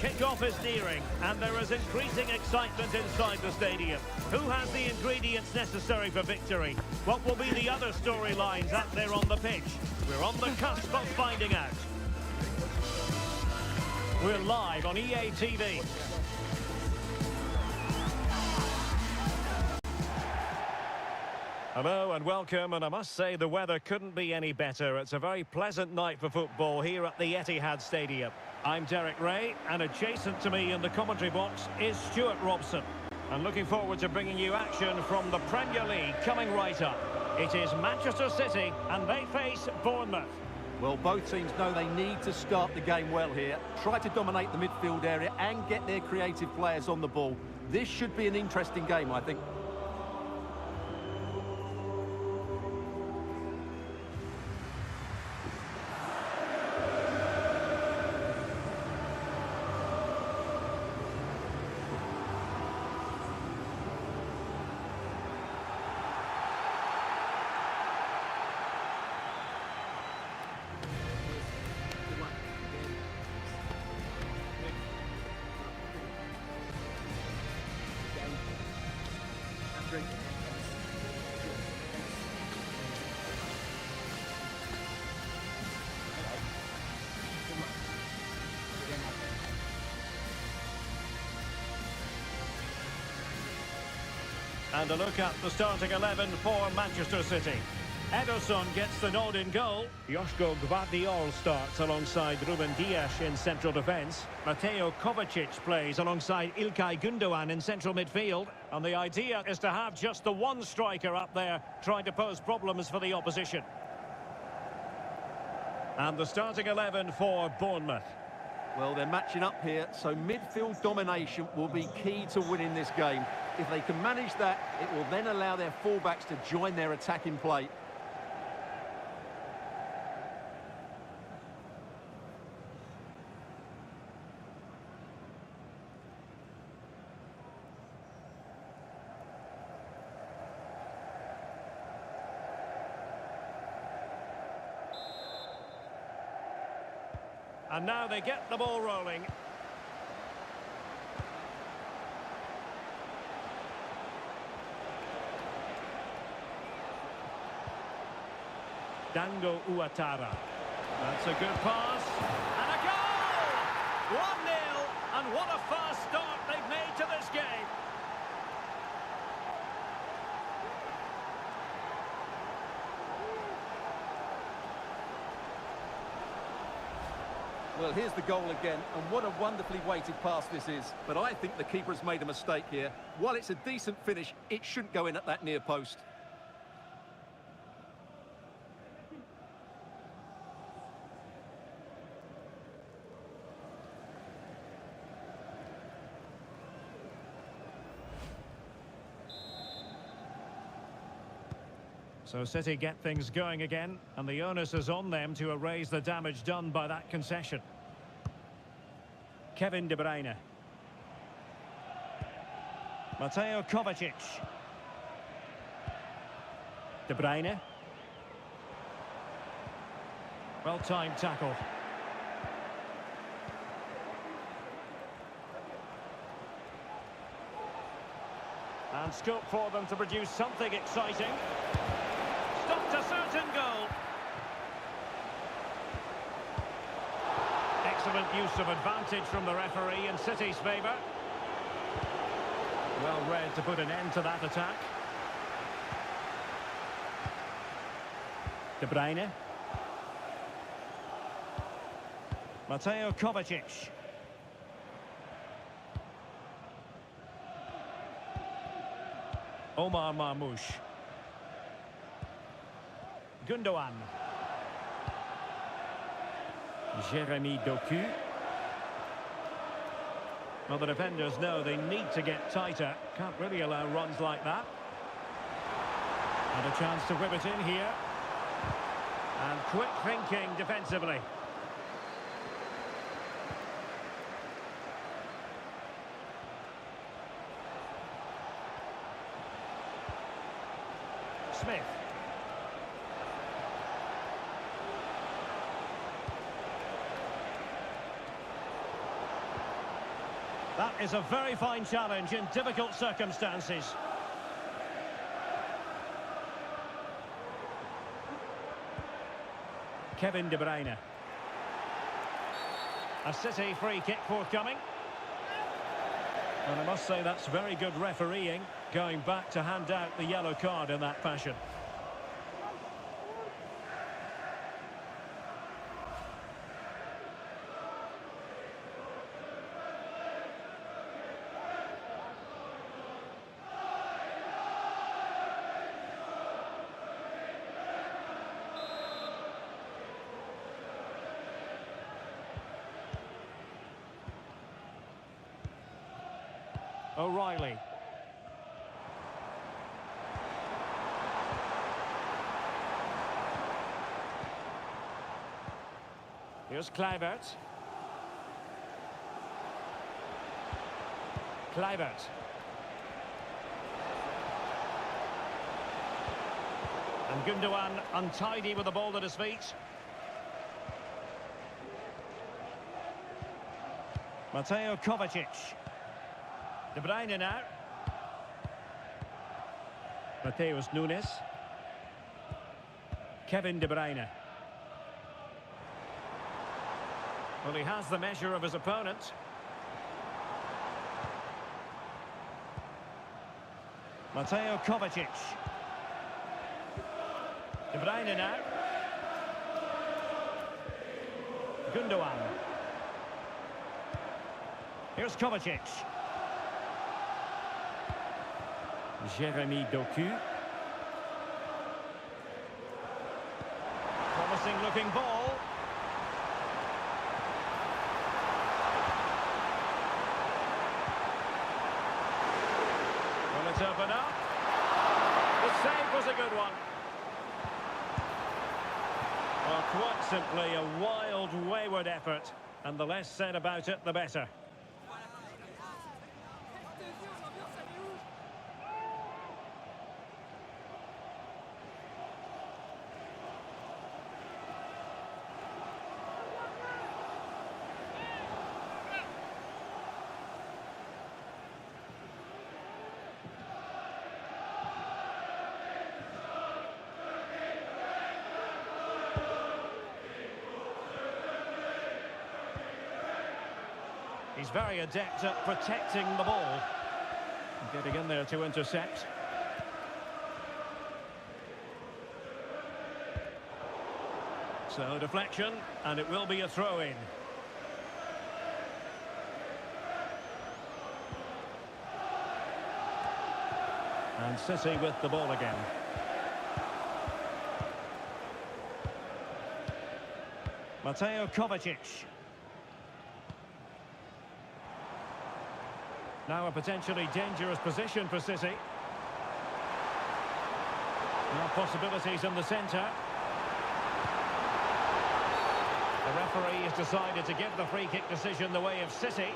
Kick-off is nearing, and there is increasing excitement inside the stadium. Who has the ingredients necessary for victory? What will be the other storylines out there on the pitch? We're on the cusp of finding out. We're live on EA TV. Hello and welcome, and I must say the weather couldn't be any better. It's a very pleasant night for football here at the Etihad Stadium. I'm Derek Ray, and adjacent to me in the commentary box is Stuart Robson. And looking forward to bringing you action from the Premier League coming right up. It is Manchester City, and they face Bournemouth. Well, both teams know they need to start the game well here. Try to dominate the midfield area and get their creative players on the ball. This should be an interesting game, I think. And a look at the starting 11 for Manchester City. Ederson gets the nod in goal. Joško Gvardiol starts alongside Ruben Dias in central defence. Mateo Kovacic plays alongside İlkay Gündoğan in central midfield. And the idea is to have just the one striker up there trying to pose problems for the opposition. And the starting 11 for Bournemouth. Well, they're matching up here, so midfield domination will be key to winning this game. If they can manage that, it will then allow their fullbacks to join their attacking play. And now they get the ball rolling. Dango Ouattara. That's a good pass. And a goal! 1-0. And what a fast start they've made to this game. Well, here's the goal again, and what a wonderfully weighted pass this is. But I think the keeper has made a mistake here. While it's a decent finish, it shouldn't go in at that near post. So City get things going again, and the onus is on them to erase the damage done by that concession. Kevin De Bruyne. Mateo Kovacic. De Bruyne. Well-timed tackle. And scope for them to produce something exciting. Stopped a certain goal. Excellent use of advantage from the referee in City's favour. Well read to put an end to that attack. De Bruyne. Mateo Kovacic. Omar Marmoush. Gündoğan. Jeremy Doku. Well, the defenders know they need to get tighter. Can't really allow runs like that. And a chance to whip it in here. And quick thinking defensively. Smith. That is a very fine challenge in difficult circumstances. Kevin De Bruyne. A City free kick forthcoming. And I must say that's very good refereeing, going back to hand out the yellow card in that fashion. O'Reilly. Here's Kluivert. Kluivert. And Gundogan untidy with the ball at his feet. Mateo Kovacic. De Bruyne now. Mateus Nunes. Kevin De Bruyne. Well, he has the measure of his opponent. Mateo Kovacic. De Bruyne now. Gundogan. Here's Kovacic. Jeremy Doku. Promising looking ball. Will it open up? The save was a good one. Well, quite simply a wild, wayward effort. And the less said about it, the better. He's very adept at protecting the ball. Getting in there to intercept. So deflection, and it will be a throw-in. And City with the ball again. Mateo Kovacic. Now a potentially dangerous position for City. Now possibilities in the centre. The referee has decided to give the free kick decision the way of City.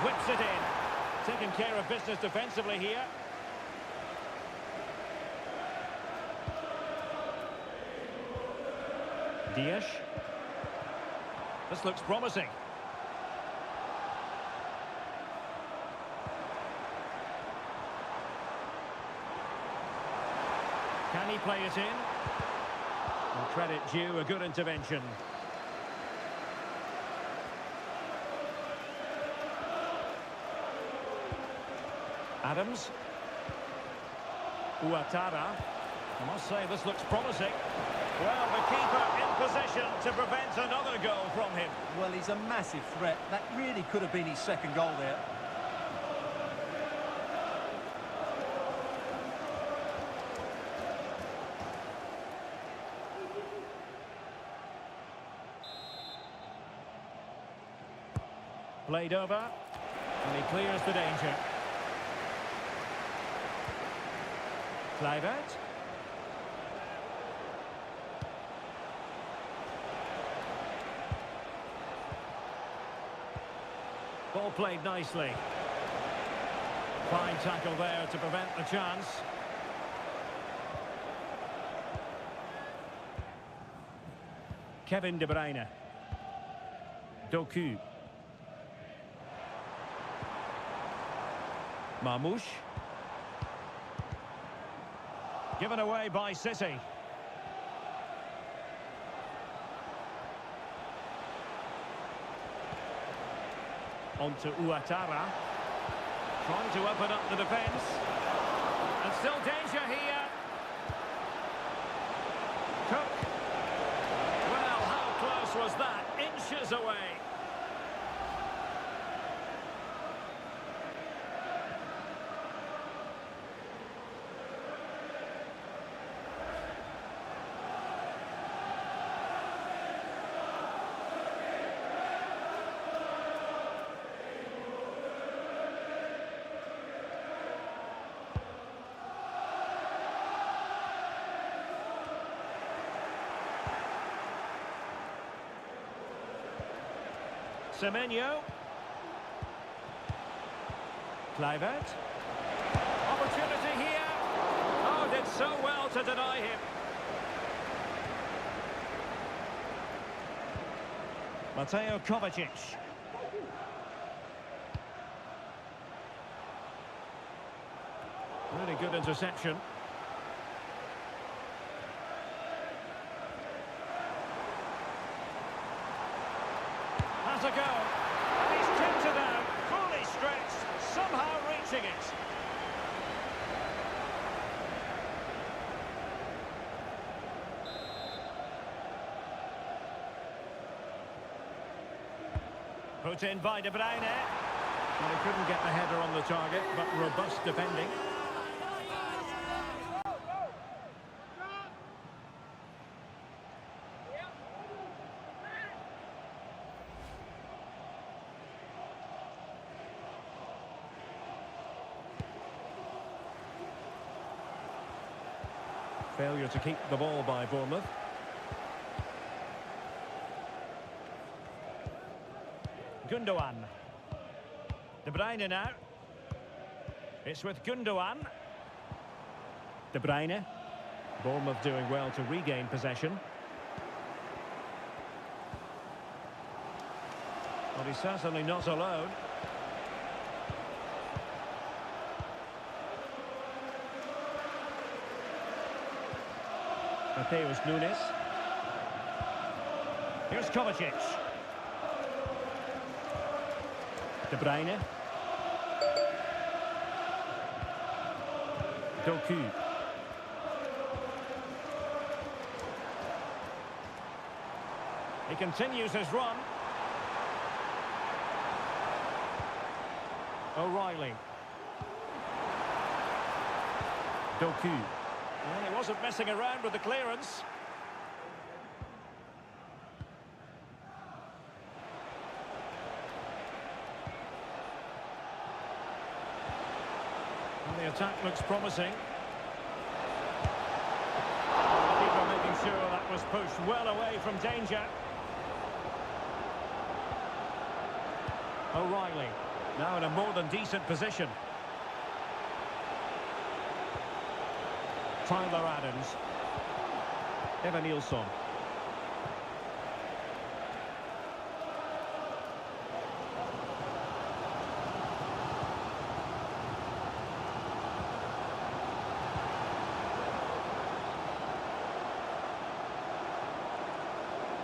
Whips it in. Taking care of business defensively here. Dias. This looks promising. Can he play it in? And credit due, a good intervention. Adams. Ouattara. I must say this looks promising. Well, the keeper in possession to prevent another goal from him. Well, he's a massive threat. That really could have been his second goal there. Played over, and he clears the danger. Kluivert. Ball played nicely. Fine tackle there to prevent the chance. Kevin De Bruyne. Doku. Marmoush. Given away by City. On to Ouattara. Trying to open up the defence. And still danger here. Cook. Well, how close was that? Inches away. Semenyo. Kluivert. Opportunity here. Oh, did so well to deny him. Mateo Kovacic. Really good interception. Has a go. And he's kept it out. Fully stretched. Somehow reaching it. Put in by De Bruyne. Well, he couldn't get the header on the target, but robust defending. Failure to keep the ball by Bournemouth. Gundogan. De Bruyne now. It's with Gundogan. De Bruyne. Bournemouth doing well to regain possession. But he's certainly not alone. Mateus Nunes. Here's Kovacic. De Bruyne. Doku. He continues his run. O'Reilly. Doku. Well, he wasn't messing around with the clearance. And the attack looks promising. The keeper making sure that was pushed well away from danger. O'Reilly, now in a more than decent position. Tyler Adams. Evan Nilsson.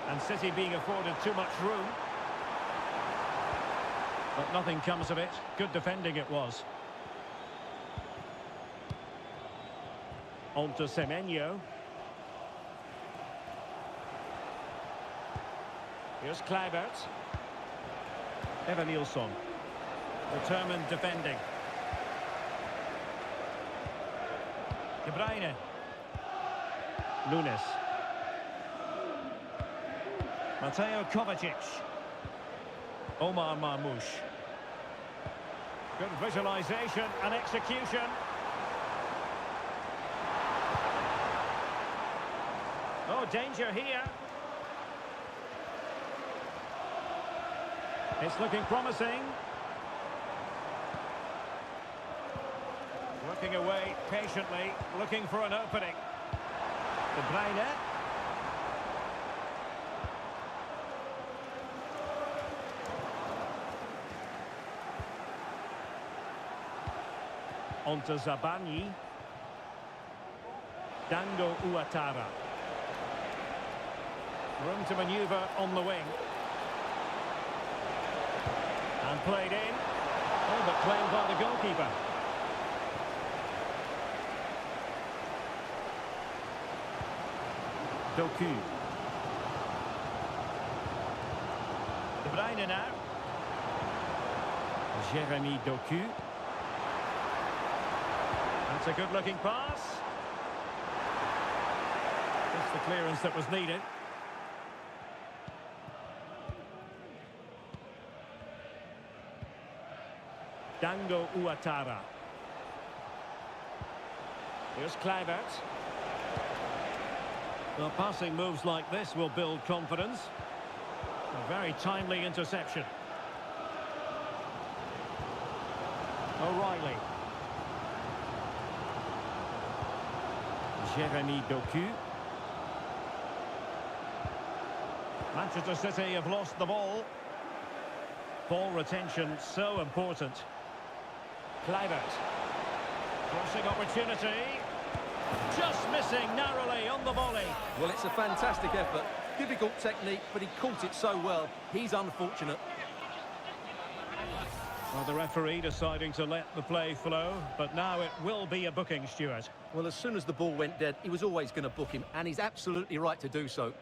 And City being afforded too much room. But nothing comes of it. Good defending it was. On to Semenyo. Here's Kluivert. Evan Nilsson. Determined defending. De Bruyne. Nunes. Mateo Kovacic. Omar Marmoush. Good visualization and execution. Oh, danger here. It's looking promising. Looking away patiently, looking for an opening. De Bruyne. On to Zabani. Dango Ouattara. Room to manoeuvre on the wing. And played in. Oh, but claimed by the goalkeeper. Doku. De Bruyne now. Jeremy Doku. That's a good-looking pass. That's the clearance that was needed. Dango Ouattara. Here's Kluivert. Well, passing moves like this will build confidence. A very timely interception. O'Reilly. Jeremy Doku. Manchester City have lost the ball. Ball retention so important. Kluivert. Crossing opportunity. Just missing narrowly on the volley. Well, it's a fantastic effort. Difficult technique, but he caught it so well. He's unfortunate. Well, the referee deciding to let the play flow, but now it will be a booking, Stuart. Well, as soon as the ball went dead, he was always going to book him, and he's absolutely right to do so.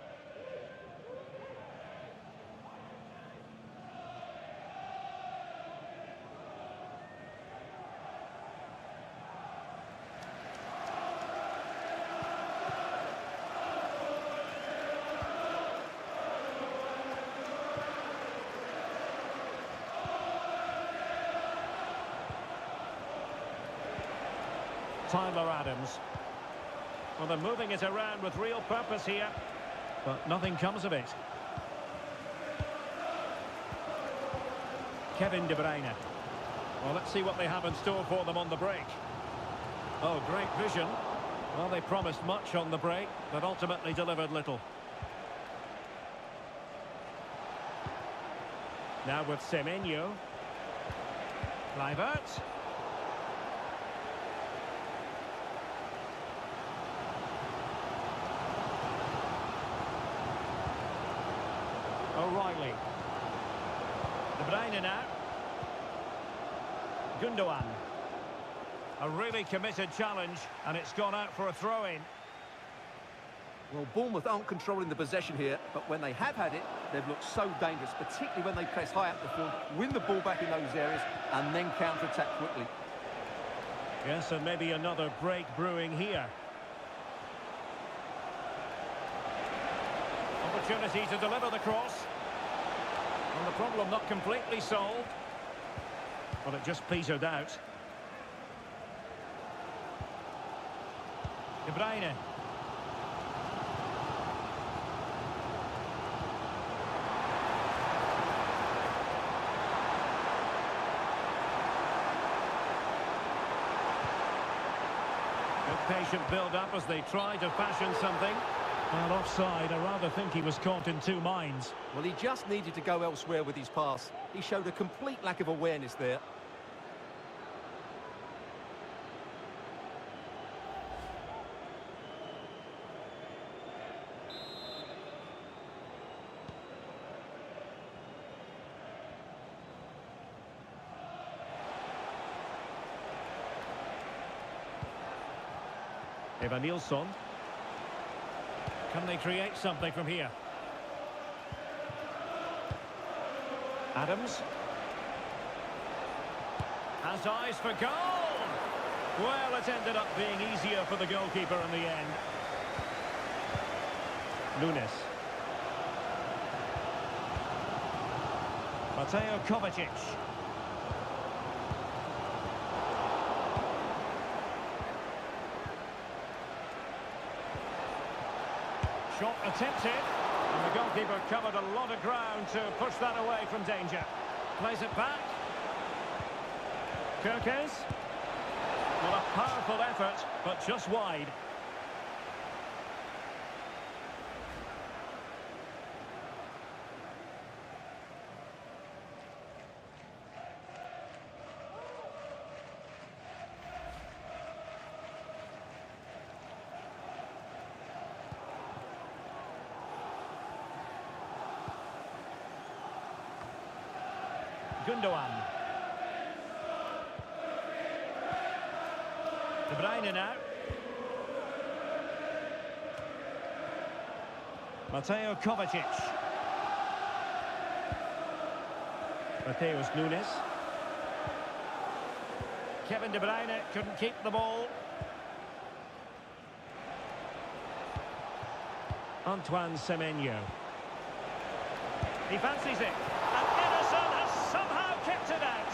Tyler Adams. Well, they're moving it around with real purpose here, but nothing comes of it. Kevin De Bruyne. Well, let's see what they have in store for them on the break. Oh, great vision. Well, they promised much on the break, but ultimately delivered little. Now with Semenyo. Kluivert. O'Reilly. De Bruyne now. Gundogan. A really committed challenge, and it's gone out for a throw-in. Well, Bournemouth aren't controlling the possession here, but when they have had it, they've looked so dangerous, particularly when they press high up the field, win the ball back in those areas, and then counter-attack quickly. Yes, and maybe another break brewing here. Opportunity to deliver the cross. And the problem not completely solved. But it just petered out. De Bruyne. Good patient build-up as they try to fashion something. And offside, I rather think he was caught in two minds. Well, he just needed to go elsewhere with his pass. He showed a complete lack of awareness there. Eva Nilsson. Can they create something from here? Adams. Has eyes for goal! Well, it ended up being easier for the goalkeeper in the end. Nunes. Mateo Kovacic. Shot attempted, and the goalkeeper covered a lot of ground to push that away from danger. Plays it back. Kirkes. Well, a powerful effort, but just wide. Gundogan. De Bruyne now. Mateo Kovacic. Mateus Nunes. Kevin De Bruyne couldn't keep the ball. Antoine Semenyo. He fancies it. And Ederson has somehow kept it out.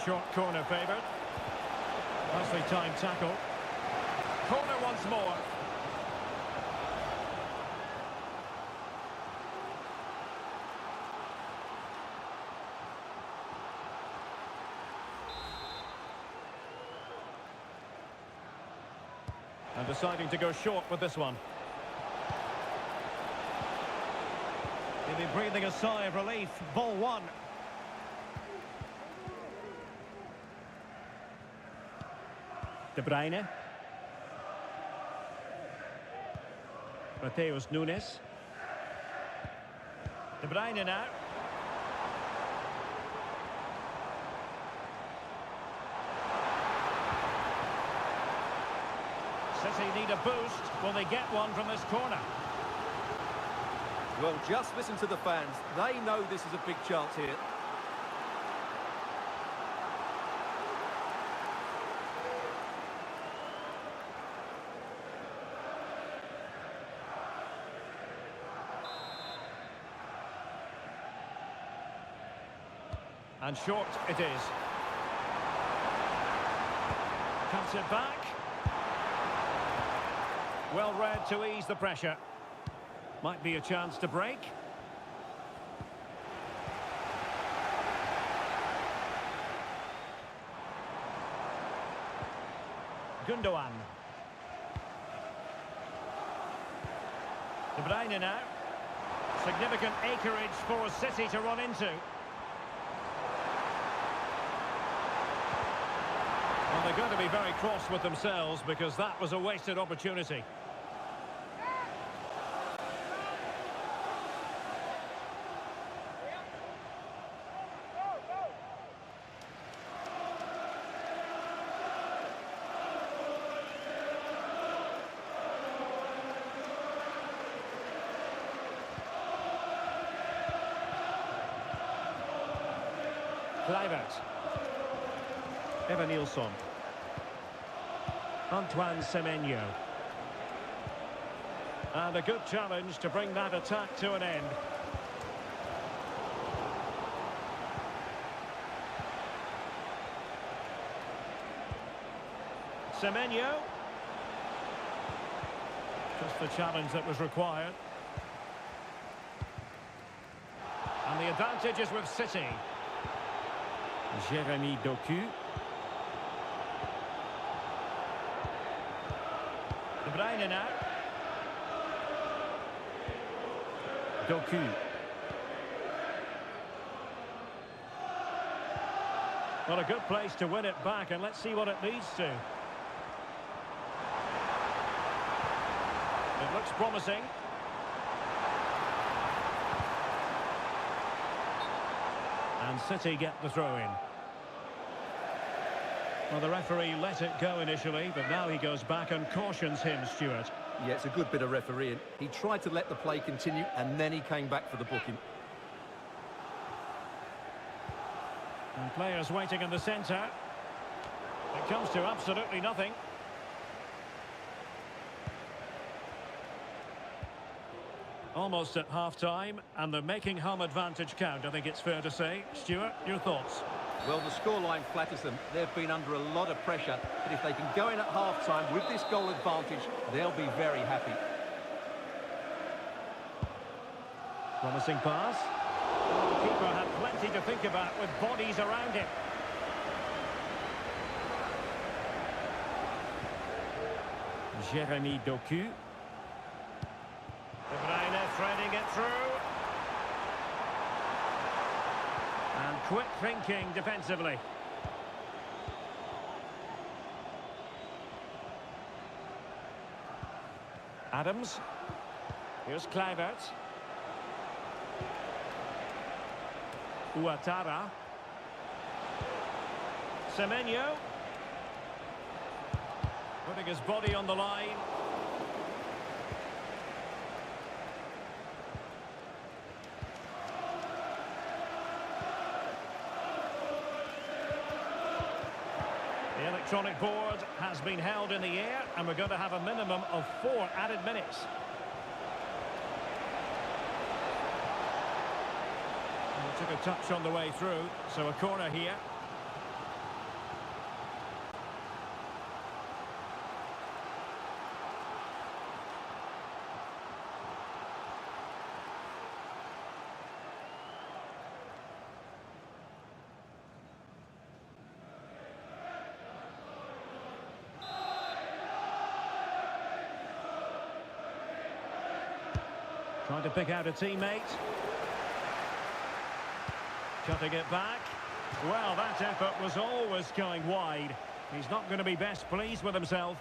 Short corner favoured. Nicely timed tackle. Corner once more. And deciding to go short with this one. He'll be breathing a sigh of relief. Ball one. De Bruyne. Mateus Nunes. De Bruyne now. City need a boost. Will they get one from this corner? Well, just listen to the fans. They know this is a big chance here. And short it is. Cuts it back. Well read to ease the pressure. Might be a chance to break. Gundogan. De Bruyne now. Significant acreage for City to run into. Well, they're going to be very cross with themselves because that was a wasted opportunity. Kluivert. Evan Nilsson. Antoine Semenyo. And a good challenge to bring that attack to an end. Semenyo. Just the challenge that was required. And the advantage is with City. Jeremy Doku. De Bruyne now. Doku. Well, a good place to win it back, and let's see what it leads to. It looks promising. And City get the throw-in. Well, the referee let it go initially, but now he goes back and cautions him, Stuart. Yeah, it's a good bit of refereeing. He tried to let the play continue, and then he came back for the booking. And players waiting in the centre. It comes to absolutely nothing. Almost at half-time, and they're making home advantage count, I think it's fair to say. Stuart, your thoughts? Well, the scoreline flatters them. They've been under a lot of pressure, but if they can go in at half-time with this goal advantage, they'll be very happy. Promising pass. The keeper had plenty to think about with bodies around him. Jeremy Doku. De Bruyne threading it through. And quick thinking defensively. Adams. Here's Kluivert. Ouattara. Semenyo. Putting his body on the line. The electronic board has been held in the air, and we're going to have a minimum of 4 added minutes. Took a touch on the way through, so a corner here. Trying to pick out a teammate. Cutting it back. Well, that effort was always going wide. He's not going to be best pleased with himself.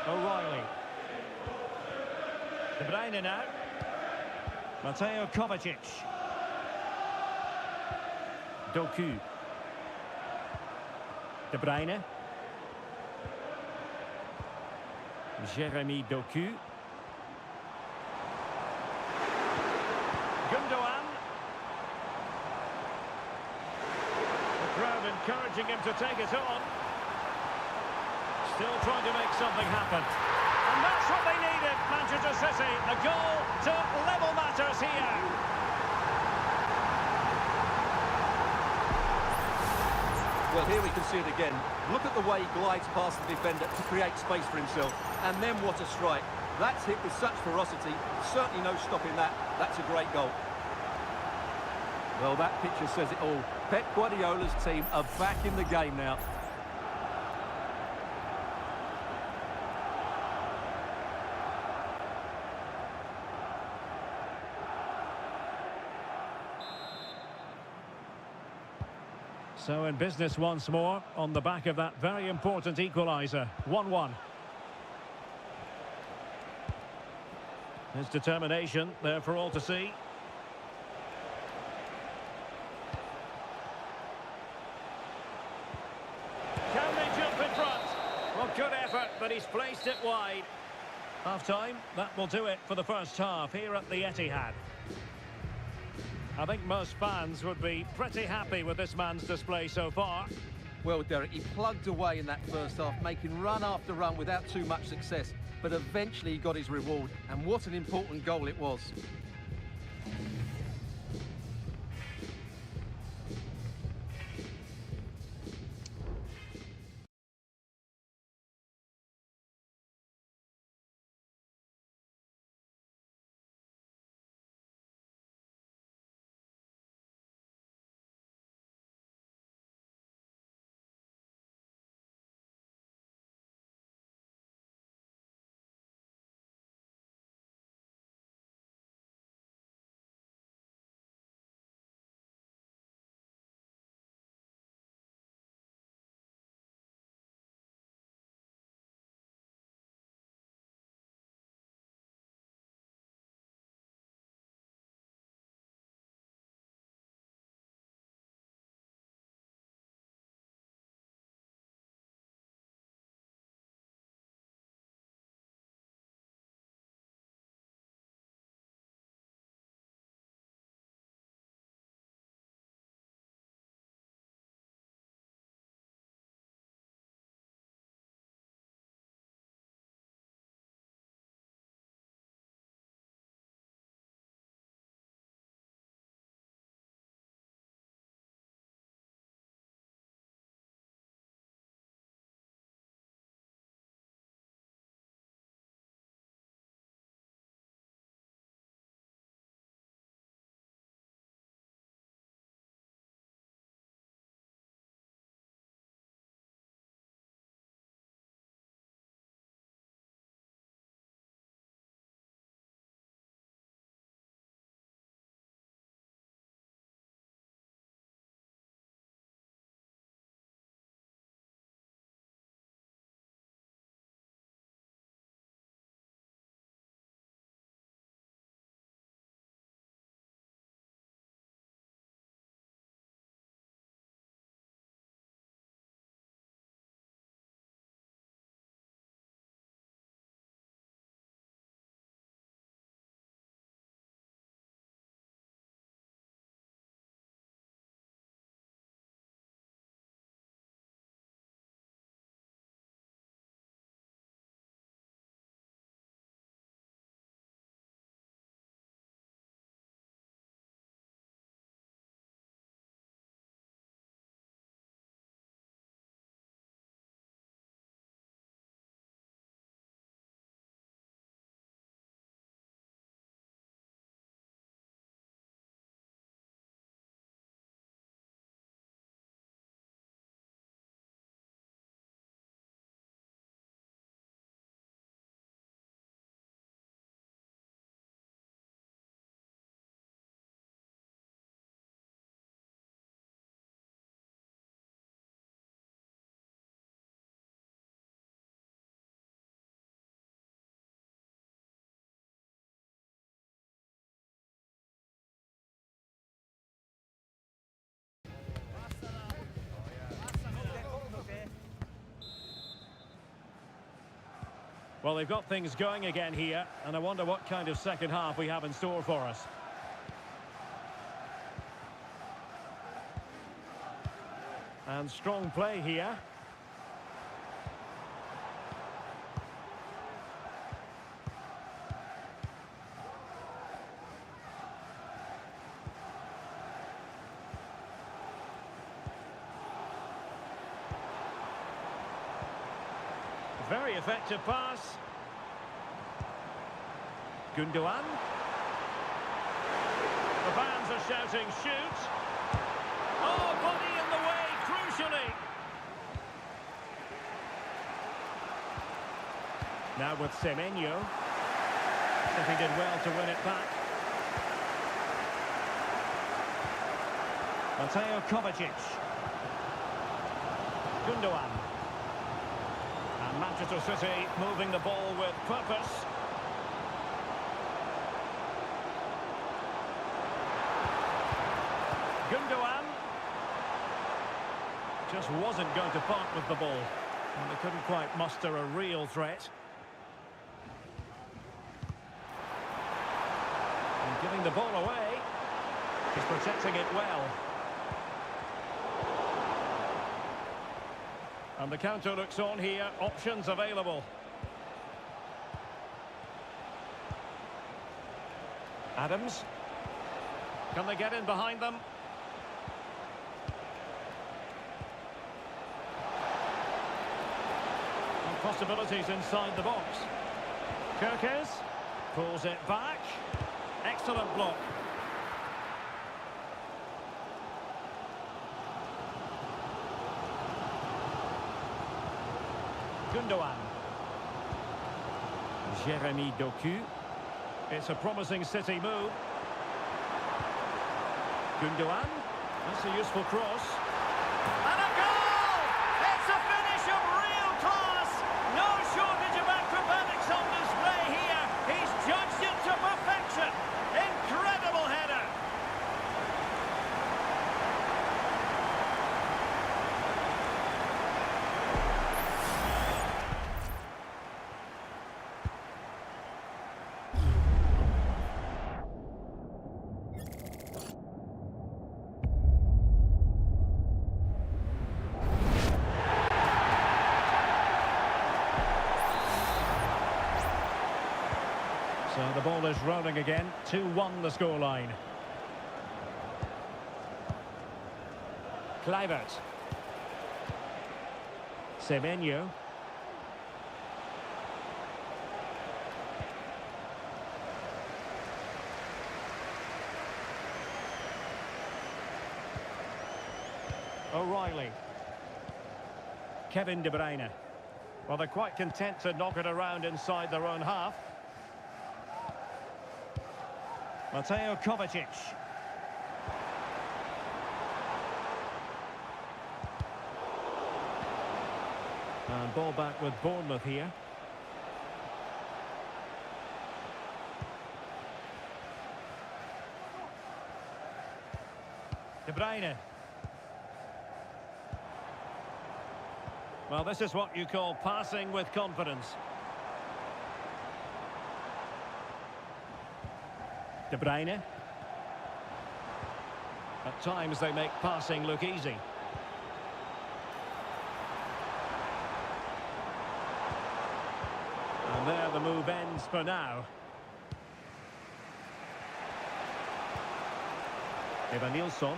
O'Reilly. De Bruyne now. Mateo Kovacic. Doku. De Bruyne. Jeremy Doku. Gundogan. The crowd encouraging him to take it on. Still trying to make something happen. And that's what they needed, Manchester City. A goal to level matters here. Well, here we can see it again. Look at the way he glides past the defender to create space for himself. And then what a strike. That's hit with such ferocity. Certainly no stopping that. That's a great goal. Well, that picture says it all. Pep Guardiola's team are back in the game now. So in business once more on the back of that very important equaliser. 1-1. His determination there for all to see. Can they jump in front? Well, good effort, but he's placed it wide. Half-time, that will do it for the first half here at the Etihad. I think most fans would be pretty happy with this man's display so far. Well, Derek, he plugged away in that first half, making run after run without too much success. But eventually he got his reward, and what an important goal it was. Well, they've got things going again here, and I wonder what kind of second half we have in store for us. And strong play here. Very effective pass. Gundogan. The fans are shouting, shoot. Oh, body in the way, crucially. Now with Semenyo. If he did well to win it back. Mateo Kovacic. Gundogan. And Manchester City moving the ball with purpose. Gundogan just wasn't going to part with the ball, and they couldn't quite muster a real threat. And giving the ball away, he's protecting it well. And the counter looks on here, options available. Adams. Can they get in behind them? And possibilities inside the box. Kirkes pulls it back. Excellent block. Gundogan. Jeremy Doku. It's a promising City move. Gundogan. That's a useful cross. And a goal! It's a finish of real class. No shortage of acrobatics on display here. He's judged it to perfection. Incredible header. So the ball is rolling again. 2-1 the scoreline. Kluivert. Semenyo. O'Reilly. Kevin De Bruyne. Well, they're quite content to knock it around inside their own half. Mateo Kovacic. And ball back with Bournemouth here. De Bruyne. Well, this is what you call passing with confidence. De Bruyne. At times they make passing look easy. And there the move ends for now. Evan Nilsson.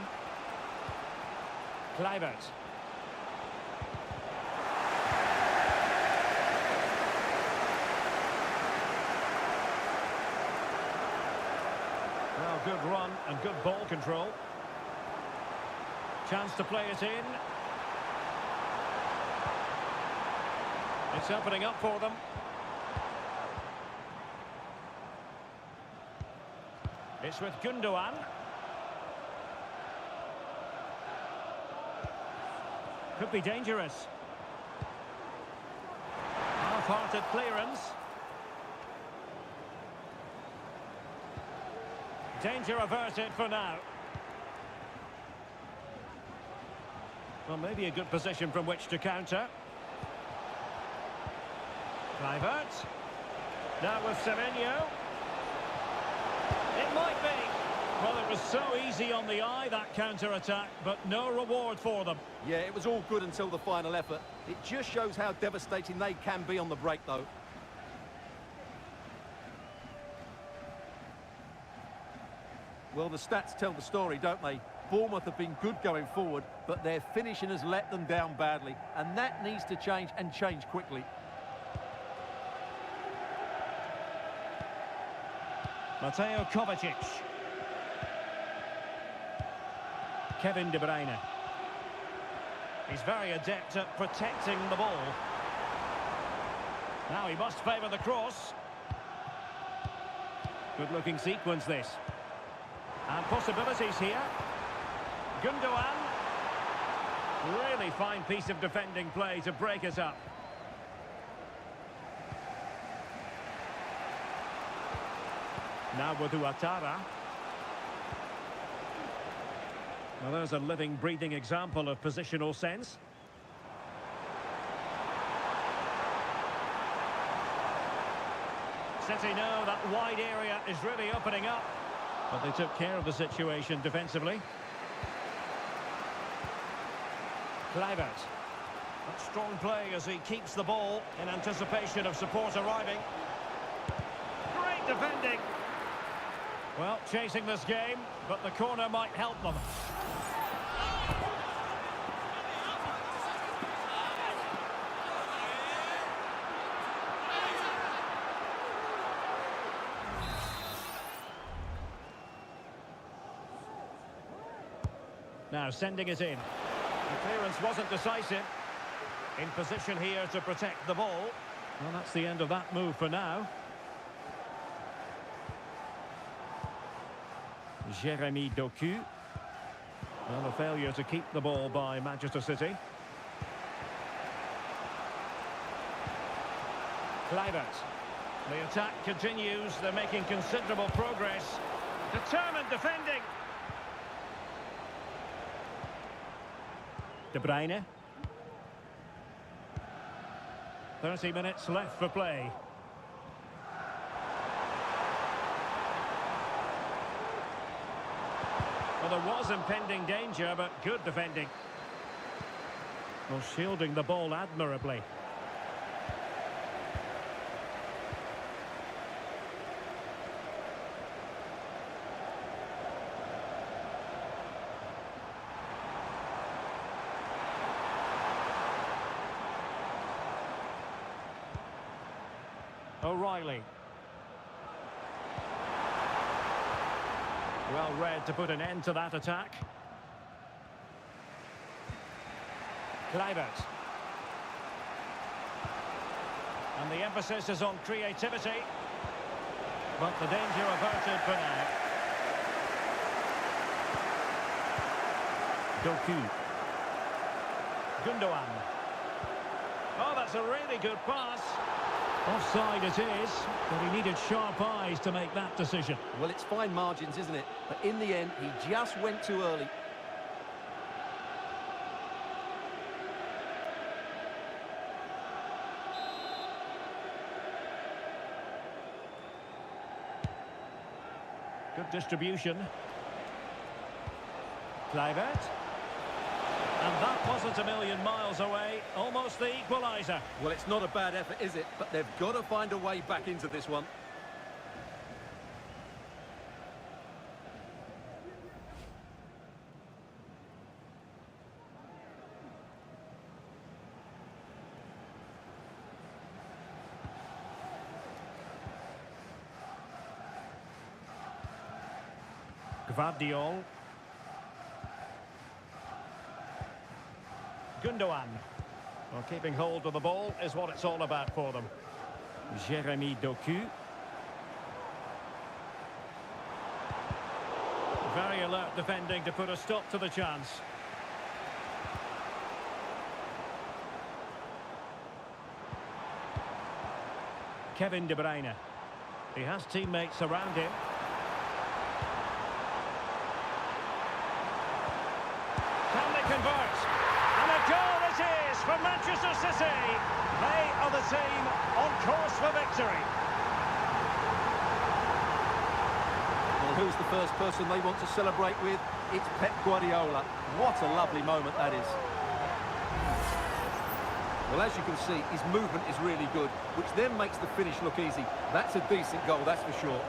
Kluivert. Well, good run and good ball control. Chance to play it in. It's opening up for them. It's with Gundogan. Could be dangerous. Half-hearted clearance. Danger averted for now. Well, maybe a good position from which to counter. Kluivert. Now with Semenyo. It might be. Well, it was so easy on the eye, that counter-attack, but no reward for them. Yeah, it was all good until the final effort. It just shows how devastating they can be on the break, though. Well, the stats tell the story, don't they? Bournemouth have been good going forward, but their finishing has let them down badly, and that needs to change, and change quickly. Mateo Kovacic. Kevin De Bruyne. He's very adept at protecting the ball. Now he must favour the cross. Good-looking sequence, this. And possibilities here. Gundogan. Really fine piece of defending play to break us up. Now with Ouattara. Well, there's a living, breathing example of positional sense. City know that wide area is really opening up. But they took care of the situation defensively. Kluivert. That's strong play as he keeps the ball in anticipation of support arriving. Great defending. Well, chasing this game, but the corner might help them. Now sending it in. The clearance wasn't decisive. In position here to protect the ball. Well, that's the end of that move for now. Jeremy Doku. Well, a failure to keep the ball by Manchester City. Kluivert. The attack continues. They're making considerable progress. Determined defending. De Bruyne. 30 minutes left for play. Well, there was impending danger, but good defending. Well, shielding the ball admirably. O'Reilly. Well read to put an end to that attack. Kluivert. And the emphasis is on creativity. But the danger averted for now. Doku. Gundogan. Oh, that's a really good pass. Offside it is, but he needed sharp eyes to make that decision. Well, it's fine margins, isn't it? But in the end, he just went too early. Good distribution. Kluivert. And that wasn't a million miles away, almost the equaliser. Well, it's not a bad effort, is it? But they've got to find a way back into this one. Gvardiol. Gundogan. Well, keeping hold of the ball is what it's all about for them. Jeremy Doku. Very alert defending to put a stop to the chance. Kevin De Bruyne. He has teammates around him. Can they convert? And a goal it is for Manchester City. They Well, the team on course for victory. Well, who's the first person they want to celebrate with? It's Pep Guardiola. What a lovely moment that is. Well, as you can see, his movement is really good, which then makes the finish look easy. That's a decent goal, that's for sure.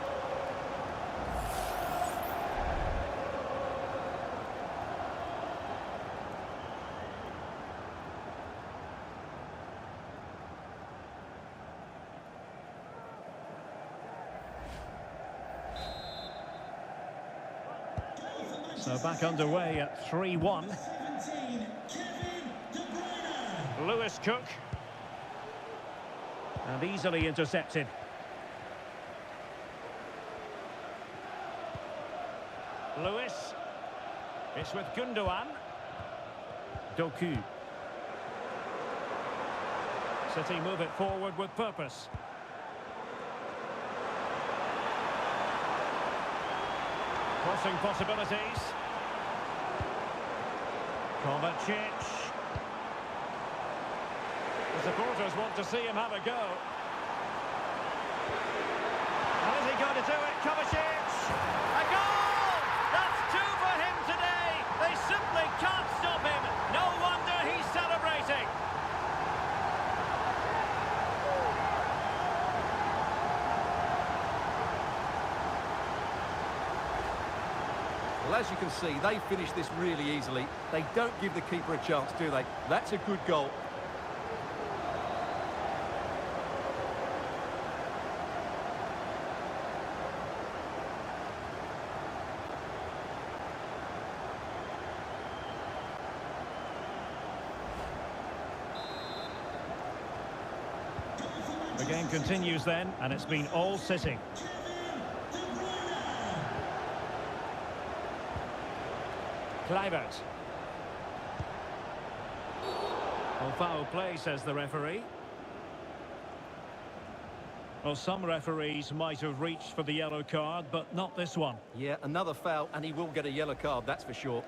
So back underway at 3-1. Lewis Cook. And easily intercepted. Lewis. It's with Gundogan. Doku. City move it forward with purpose. Crossing possibilities. Kovacic. The supporters want to see him have a go. And is he going to do it? Kovacic! A goal! That's two for him today! They simply can't stop him! No wonder he's celebrating! Well, as you can see, they finish this really easily. They don't give the keeper a chance, do they? That's a good goal. The game continues then, and it's been all City. Kluivert. Well, foul play, says the referee. Well, some referees might have reached for the yellow card, but not this one. Yeah, another foul, and he will get a yellow card, that's for sure.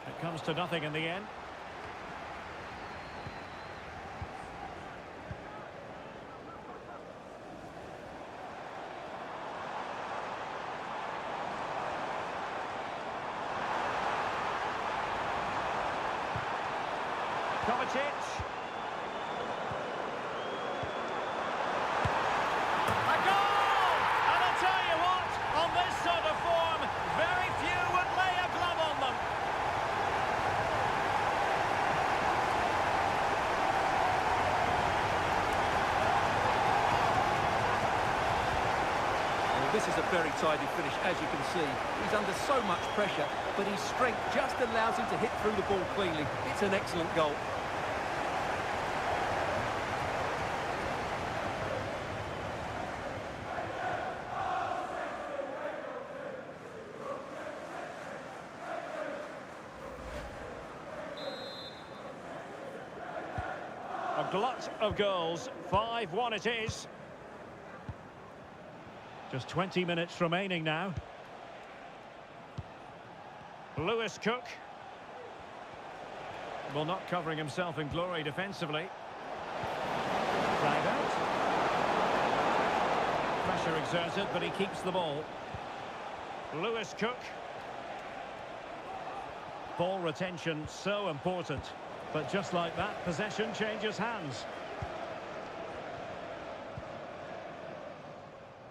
It comes to nothing in the end. Kovacic. A goal! And I'll tell you what, on this sort of form, very few would lay a glove on them. Well, this is a very tidy finish, as you can see. He's under so much pressure, but his strength just allows him to hit through the ball cleanly. It's an excellent goal. A glut of goals, 5-1 it is. Just 20 minutes remaining now. Lewis Cook. Well, not covering himself in glory defensively. Kluivert. Pressure exerted, but he keeps the ball. Lewis Cook. Ball retention so important. But just like that, possession changes hands.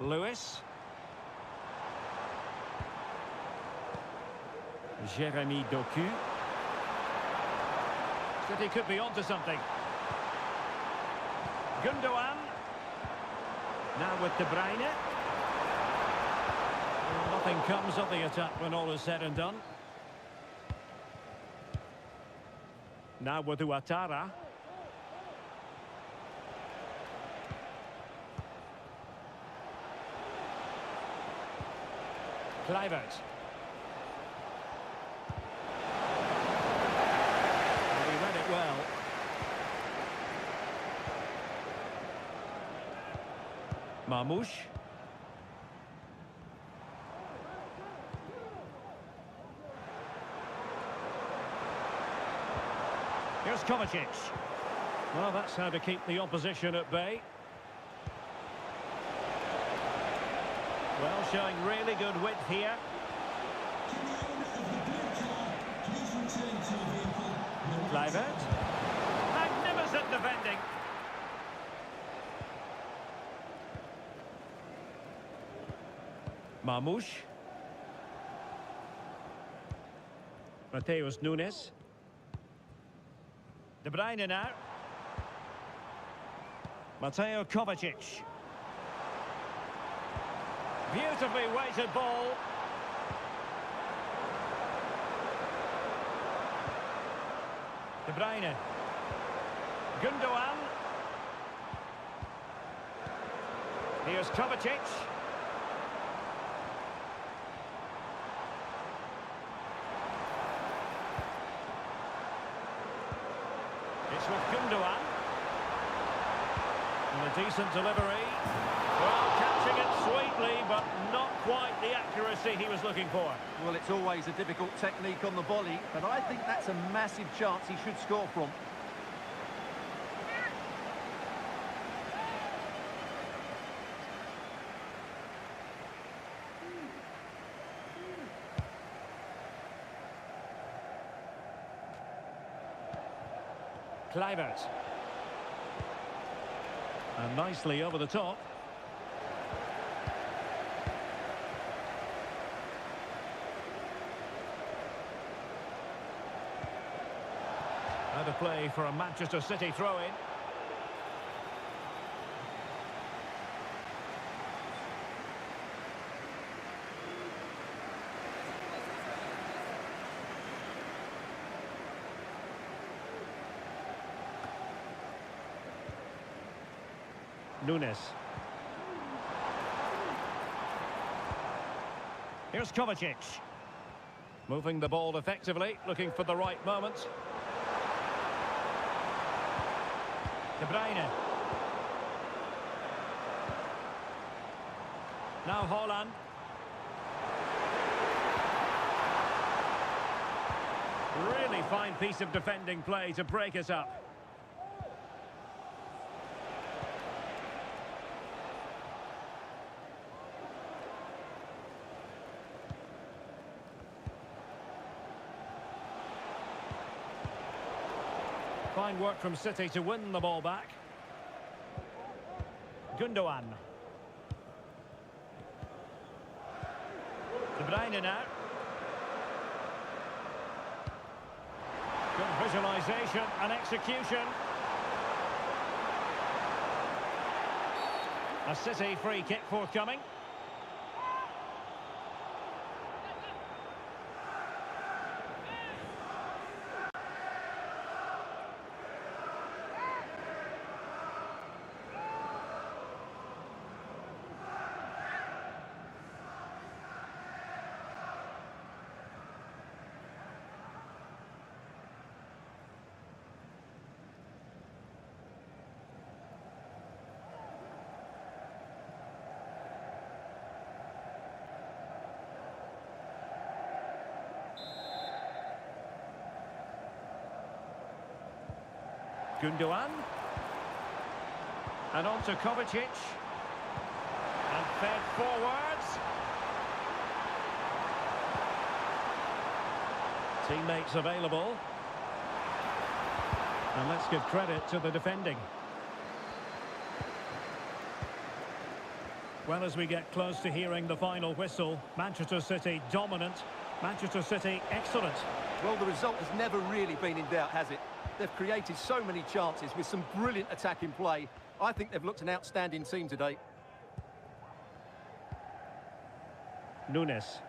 Lewis. Jeremy Doku. City could be onto something. Gundogan. Now with De Bruyne. Nothing comes of the attack when all is said and done. Now with Ouattara. Kluivert. And he read it well. Marmoush. Here's Kovacic. Well, that's how to keep the opposition at bay. Well, showing really good width here. Kluivert. Magnificent defending. Marmoush. Mateus Nunes. De Bruyne now. Mateo Kovacic. Beautifully weighted ball. De Bruyne. Gundogan. Here's Kovacic. It's with Gundogan. And a decent delivery. Well, catching it sweetly, but not quite the accuracy he was looking for. Well, it's always a difficult technique on the volley, but I think that's a massive chance he should score from. Kluivert. And nicely over the top. Out of play for a Manchester City throw-in. Nunes. Here's Kovacic. Moving the ball effectively, looking for the right moment. De Bruyne. Now Haaland. Really fine piece of defending play to break us up. Fine work from City to win the ball back. Gundogan. De Bruyne now. Good visualisation and execution. A City free kick forthcoming. Gundogan. And on to Kovacic. And fed forwards. Teammates available. And let's give credit to the defending. Well, as we get close to hearing the final whistle, Manchester City dominant, Manchester City excellent. Well, the result has never really been in doubt, has it? They've created so many chances with some brilliant attacking play. I think they've looked an outstanding team today. Nunes.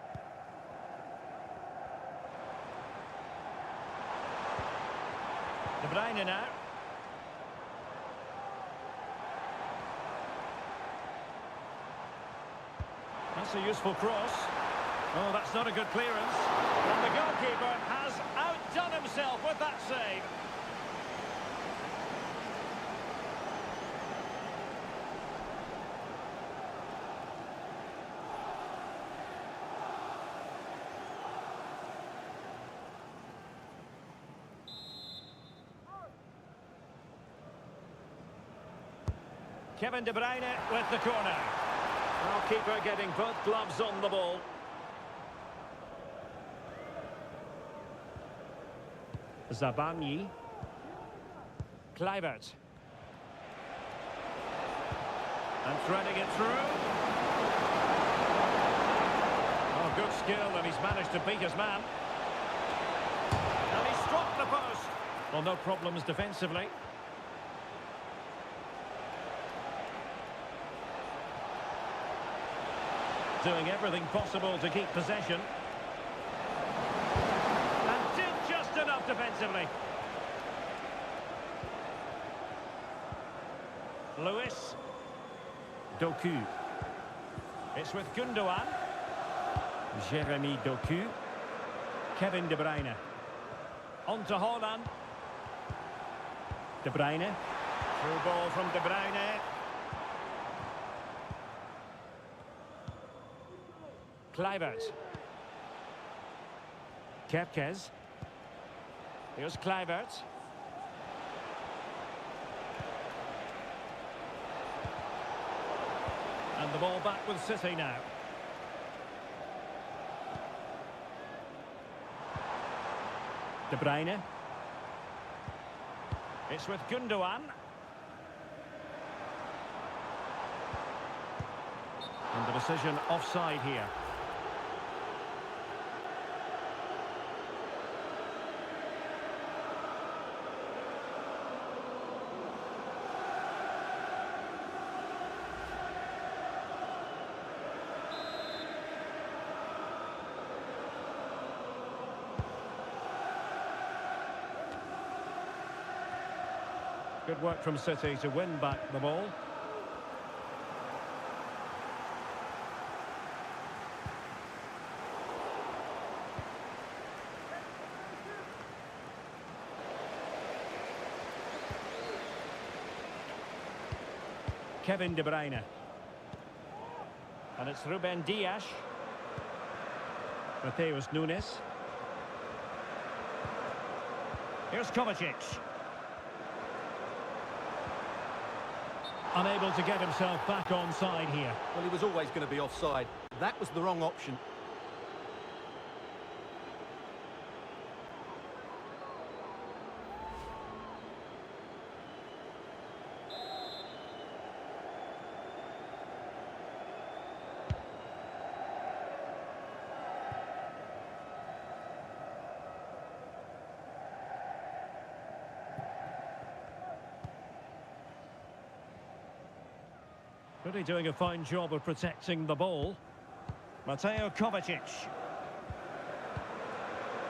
De Bruyne now. That's a useful cross. Oh, that's not a good clearance. And the goalkeeper has outdone himself with that save. Kevin De Bruyne with the corner. Goalkeeper getting both gloves on the ball. Zabanyi. Kluivert. And threading it through. Oh, good skill, and he's managed to beat his man. And he struck the post. Well, no problems defensively. Doing everything possible to keep possession. And did just enough defensively. Lewis. Doku. It's with Gundogan. Jeremy Doku. Kevin De Bruyne. On to Haaland. De Bruyne. Through ball from De Bruyne. Kluivert. Kerkez. Here's Kluivert. And the ball back with City now. De Bruyne. It's with Gundogan. And the decision offside here. Good work from City to win back the ball. Kevin De Bruyne. And it's Ruben Dias. Mateus Nunes. Here's Kovacic. Unable to get himself back onside here. Well, he was always going to be offside. That was the wrong option. Really doing a fine job of protecting the ball. Mateo Kovacic.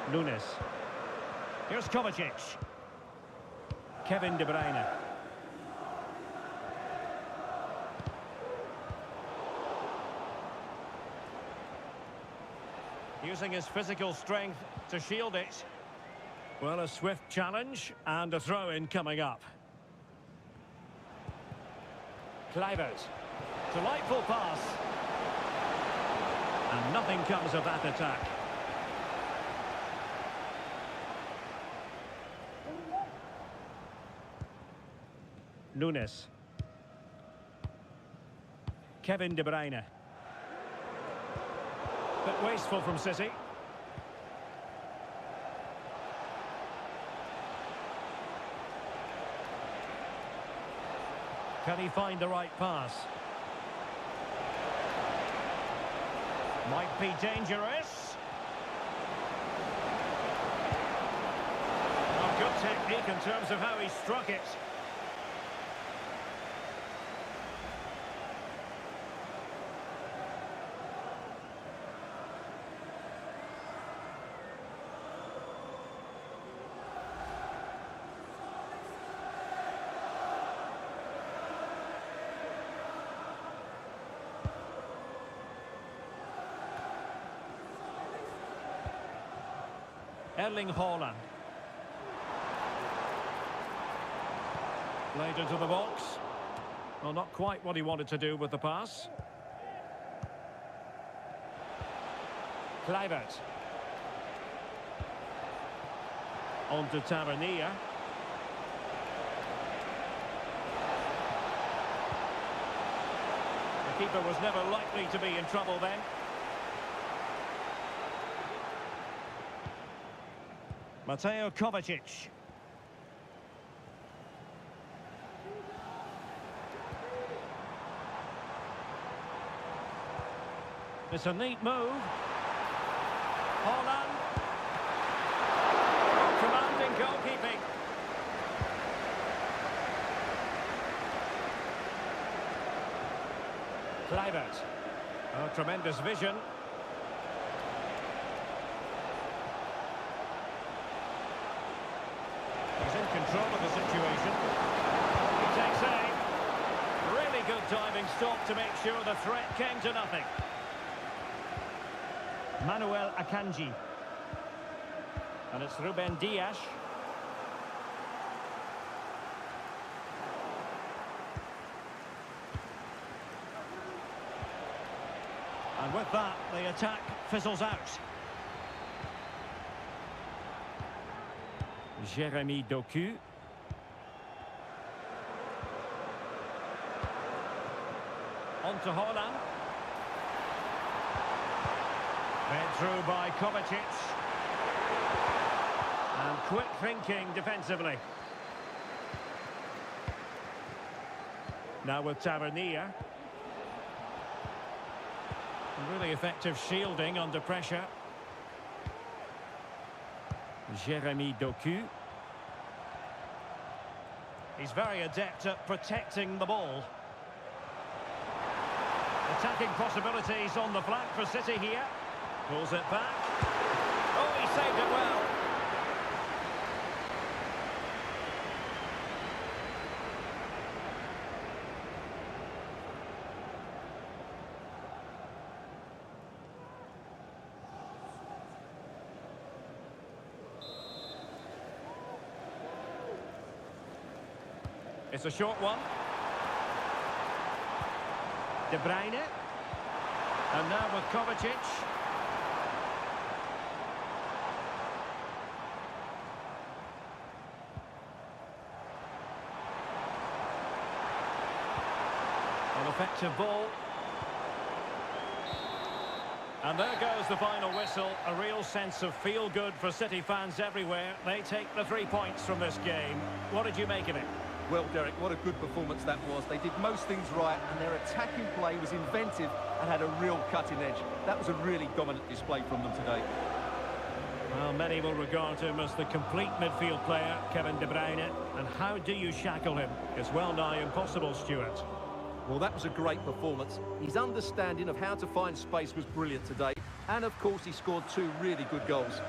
Nunes. Here's Kovacic. Kevin De Bruyne. Using his physical strength to shield it. Well, a swift challenge and a throw-in coming up. Kluivert. Delightful pass. And nothing comes of that attack. Nunes. Kevin De Bruyne. Bit wasteful from City. Can he find the right pass? Might be dangerous. Oh, good technique in terms of how he struck it. Erling Haaland. Played into the box. Well, not quite what he wanted to do with the pass. Kluivert. On to Tavernier. The keeper was never likely to be in trouble then. Mateo Kovacic. It's a neat move. Haaland. Oh, commanding goalkeeping. Kluivert. Oh, tremendous vision. He's in control of the situation. He takes aim. Really good diving stop to make sure the threat came to nothing. Manuel Akanji. And it's Ruben Dias. And with that, the attack fizzles out. Jeremy Doku. On to Haaland. Fed through by Kovacic. And quick thinking defensively. Now with Tavernier. Really effective shielding under pressure. Jeremy Doku. He's very adept at protecting the ball. Attacking possibilities on the flank for City here. Pulls it back. Oh, he saved it well. It's a short one. De Bruyne. And now with Kovacic. An effective ball. And there goes the final whistle. A real sense of feel-good for City fans everywhere. They take the 3 points from this game. What did you make of it? Well, Derek, what a good performance that was. They did most things right, and their attacking play was inventive and had a real cutting edge. That was a really dominant display from them today. Well, many will regard him as the complete midfield player, Kevin De Bruyne. And how do you shackle him? It's well nigh impossible, Stuart. Well, that was a great performance. His understanding of how to find space was brilliant today. And, of course, he scored 2 really good goals.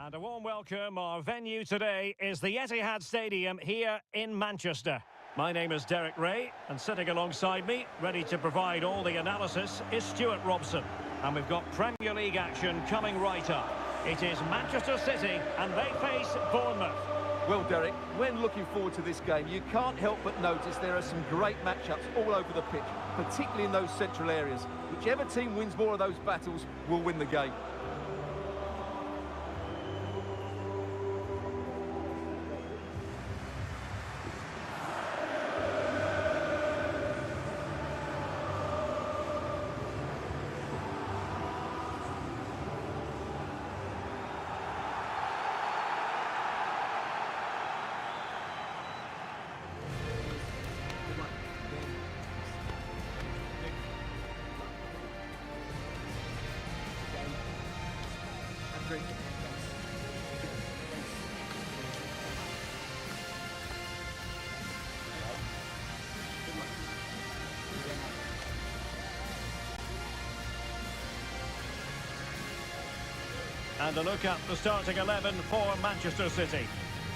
And a warm welcome. Our venue today is the Etihad Stadium here in Manchester. My name is Derek Ray, and sitting alongside me, ready to provide all the analysis, is Stuart Robson. And we've got Premier League action coming right up. It is Manchester City, and they face Bournemouth. Well, Derek, when looking forward to this game, you can't help but notice there are some great matchups all over the pitch, particularly in those central areas. Whichever team wins more of those battles will win the game. And a look at the starting 11 for Manchester City.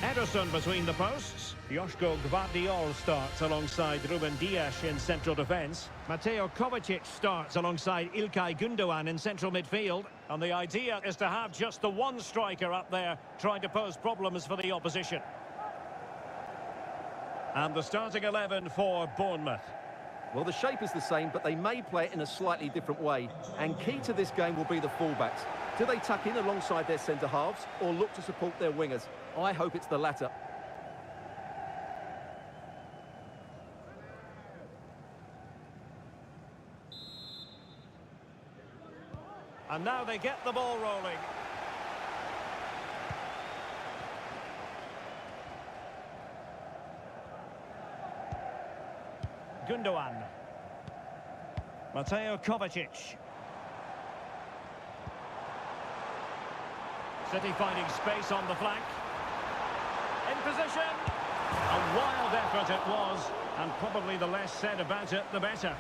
Ederson between the posts. Joško Gvardiol starts alongside Ruben Dias in central defence. Mateo Kovacic starts alongside Ilkay Gundogan in central midfield. And the idea is to have just the one striker up there trying to pose problems for the opposition. And the starting 11 for Bournemouth. Well, the shape is the same, but they may play it in a slightly different way. And key to this game will be the fullbacks. Do they tuck in alongside their centre-halves or look to support their wingers? I hope it's the latter. And now they get the ball rolling. Gundogan. Mateo Kovacic. City finding space on the flank. In position. A wild effort it was, and probably the less said about it, the better.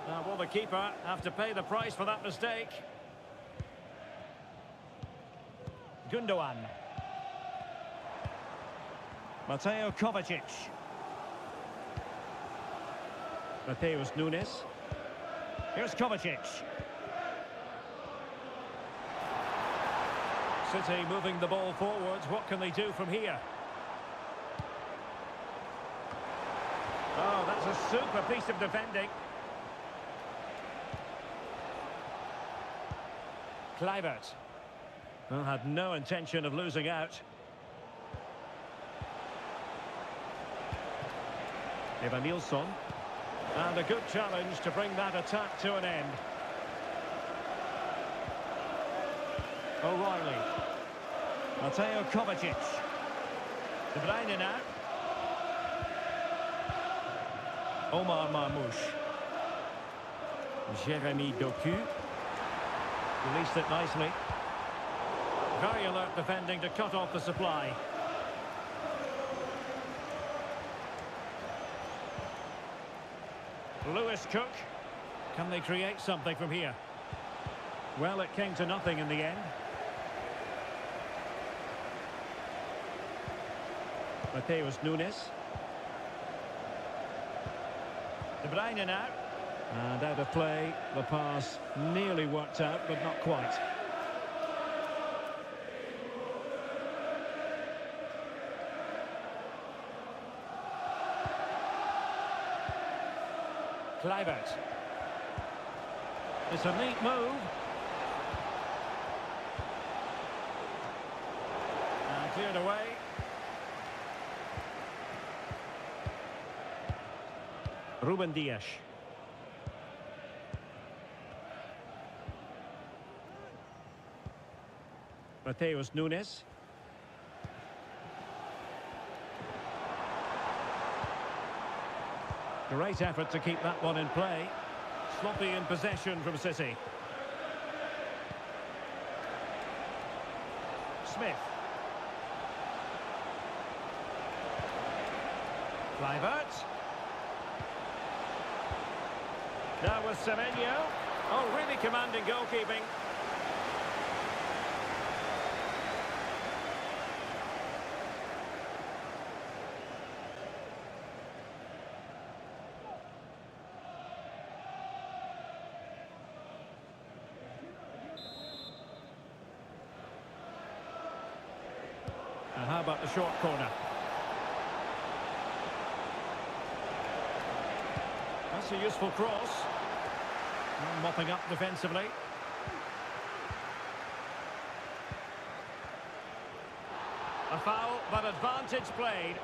Now, will the keeper have to pay the price for that mistake? Gundogan. Mateo Kovacic. Mateus Nunes. Here's Kovacic. City moving the ball forwards. What can they do from here? Oh, that's a super piece of defending. Kluivert. Well, had no intention of losing out. Evanilson. And a good challenge to bring that attack to an end. O'Reilly. Mateo Kovacic. De Bruyne now. Omar Marmoush. Jeremy Doku. Released it nicely. Very alert defending to cut off the supply. Lewis Cook. Can they create something from here? Well, it came to nothing in the end. Mateus Nunes. De Bruyne now. And out of play, the pass nearly worked out, but not quite. Kluivert. It's a neat move. And cleared away. Ruben Dias. Mateus Nunes. Great effort to keep that one in play. Sloppy in possession from City. Smith. Kluivert. Now with Semenyo. Oh, really commanding goalkeeping. And how about the short corner? That's a useful cross. And mopping up defensively. A foul, but advantage played.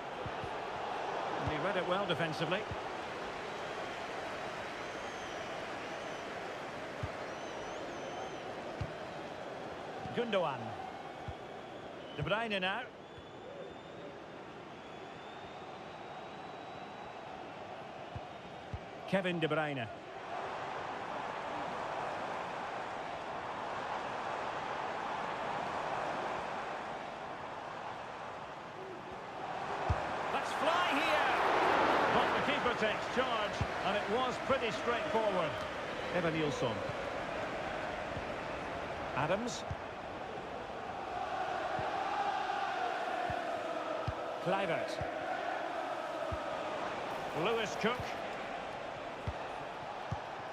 And he read it well defensively. Gundogan. De Bruyne now. Kevin De Bruyne. Let's fly here. But the keeper takes charge, and it was pretty straightforward. Evan Nilsson. Adams. Kluivert. Lewis Cook.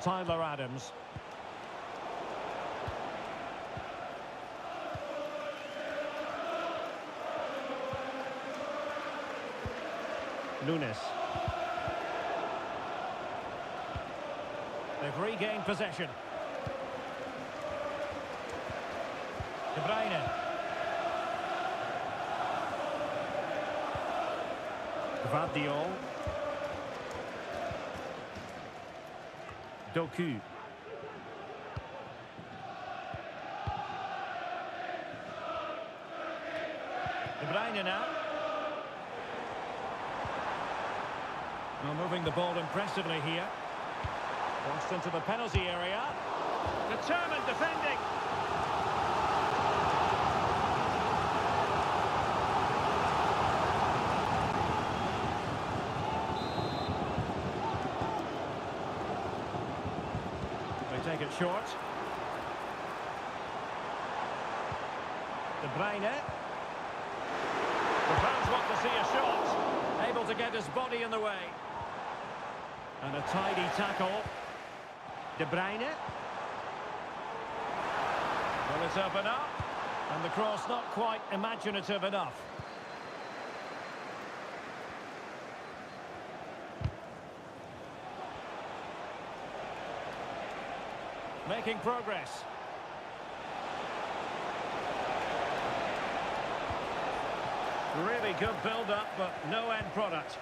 Tyler Adams. Nunes. They've regained possession. De Bruyne. Gvardiol. Doku. De Bruyne now. Well, moving the ball impressively here. Crossed into the penalty area. Determined defending. Take it short. De Bruyne. The fans want to see a shot. Able to get his body in the way. And a tidy tackle. De Bruyne. Well, it's open up. And the cross not quite imaginative enough. Making progress. Really good build-up, but no end product.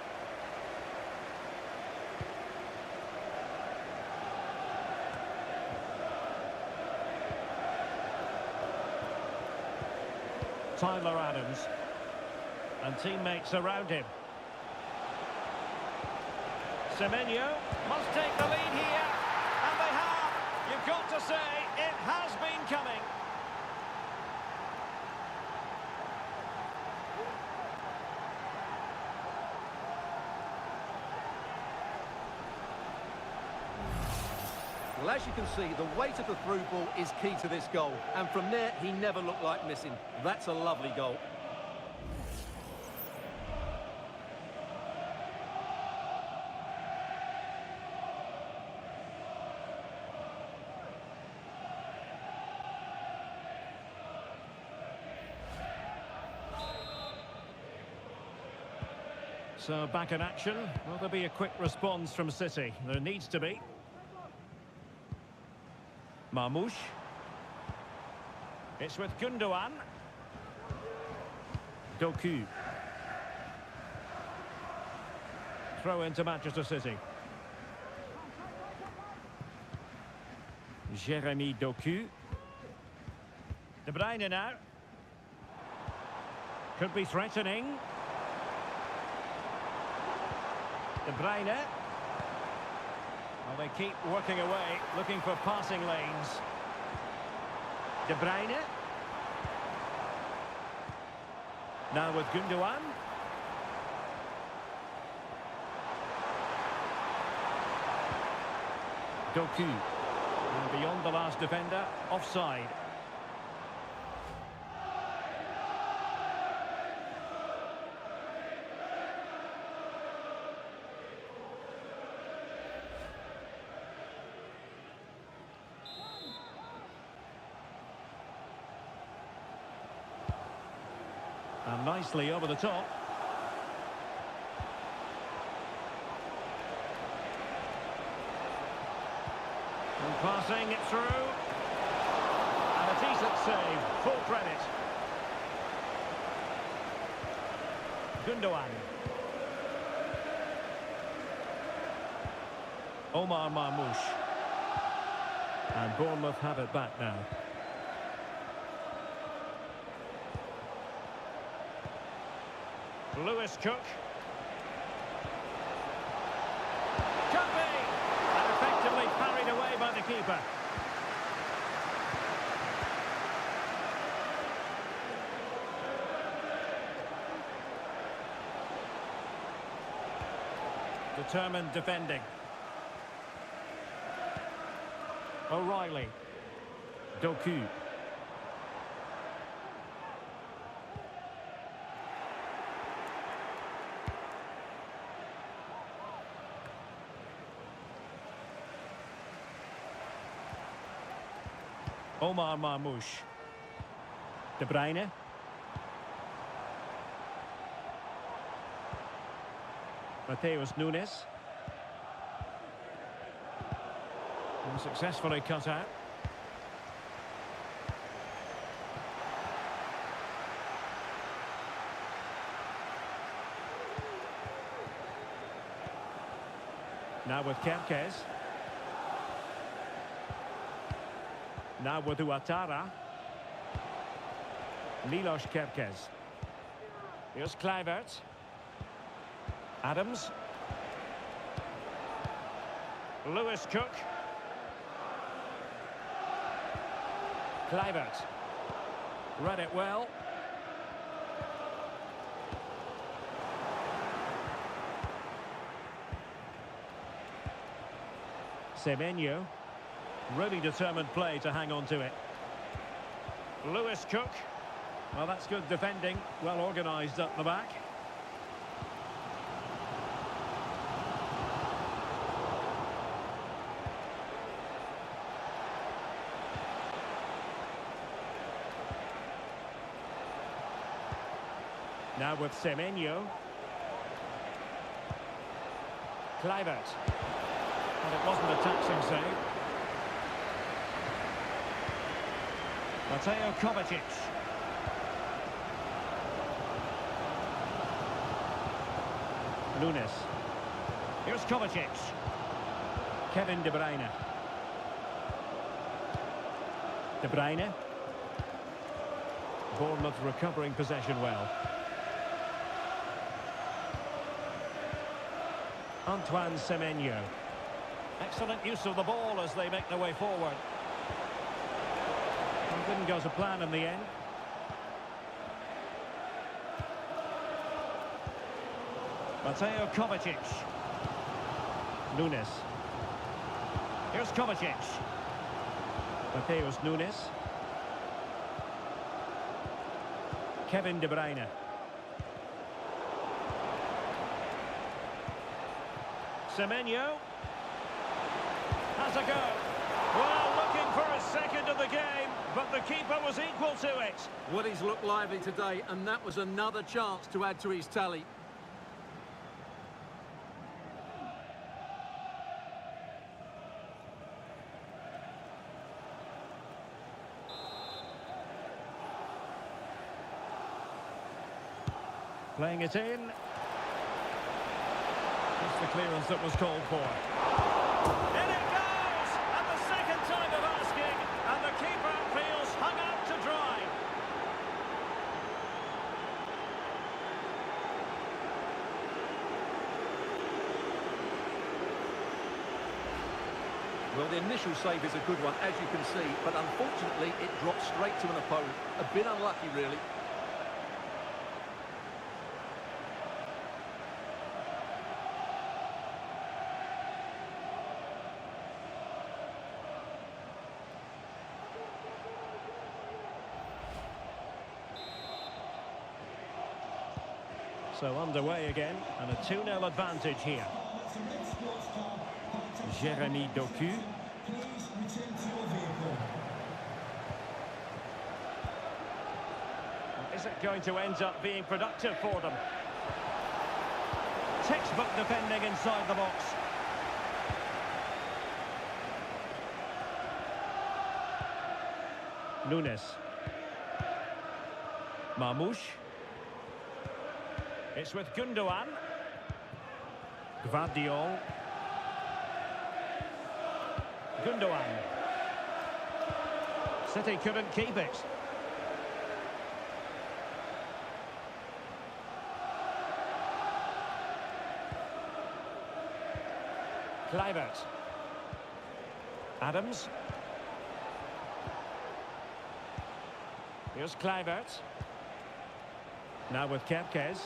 Tyler Adams. And teammates around him. Semenyo must take the lead here. And they have. You've got to say, it has been coming. Well, as you can see, the weight of the through ball is key to this goal. And from there, he never looked like missing. That's a lovely goal. So back in action. Will there be a quick response from City? There needs to be. Marmoush. It's with Gundogan. Doku. Throw into Manchester City. Jeremy Doku. De Bruyne now. Could be threatening. De Bruyne. Well, they keep working away, looking for passing lanes. De Bruyne. Now with Gundogan. Doku. And beyond the last defender, offside. And nicely over the top. And passing it through. And a decent save. Full credit. Gundogan. Omar Marmoush. And Bournemouth have it back now. Lewis Cook. Could be! And effectively parried away by the keeper. Determined defending. O'Reilly. Doku. Omar Marmoush. De Bruyne. Mateus Nunes. And successfully cut out. Now with Kerkez. Now with Ouattara. Milos Kerkez. Here's Kluivert. Adams. Lewis Cook. Kluivert. Read it well. Semenyo. Really determined play to hang on to it. Lewis Cook. Well, that's good defending. Well organised up the back. Now with Semenyo. Kluivert. And it wasn't a taxing save. Mateo Kovacic. Nunes. Here's Kovacic. Kevin De Bruyne. De Bruyne. Bournemouth recovering possession well. Antoine Semenyo. Excellent use of the ball as they make their way forward. Didn't go to plan in the end. Mateo Kovacic. Nunes. Here's Kovacic. Mateus Nunes. Kevin De Bruyne. Semenyo. Has a go. Well, looking for a second of the game, but the keeper was equal to it. Well, he's looked lively today, and that was another chance to add to his tally. Playing it in. Just the clearance that was called for. In it goes! And the second time of asking, and the keeper feels hung out to dry. Well, the initial save is a good one, as you can see, but unfortunately it dropped straight to an opponent. A bit unlucky, really. So underway again, and a 2-0 advantage here. Jeremy Doku. Is it going to end up being productive for them? Textbook defending inside the box. Nunes. Marmoush. It's with Gundogan. Gvardiol. Gundogan. City couldn't keep it. Kluivert. Adams. Here's Kluivert. Now with Kepkes.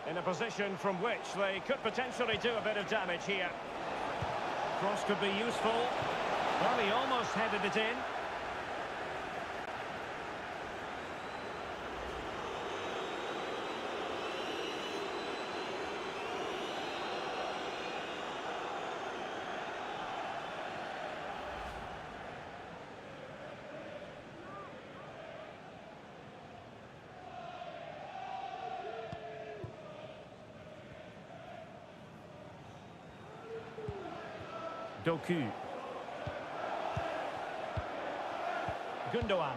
In a position from which they could potentially do a bit of damage here. Cross could be useful. Well, he almost headed it in. Doku. Gundogan.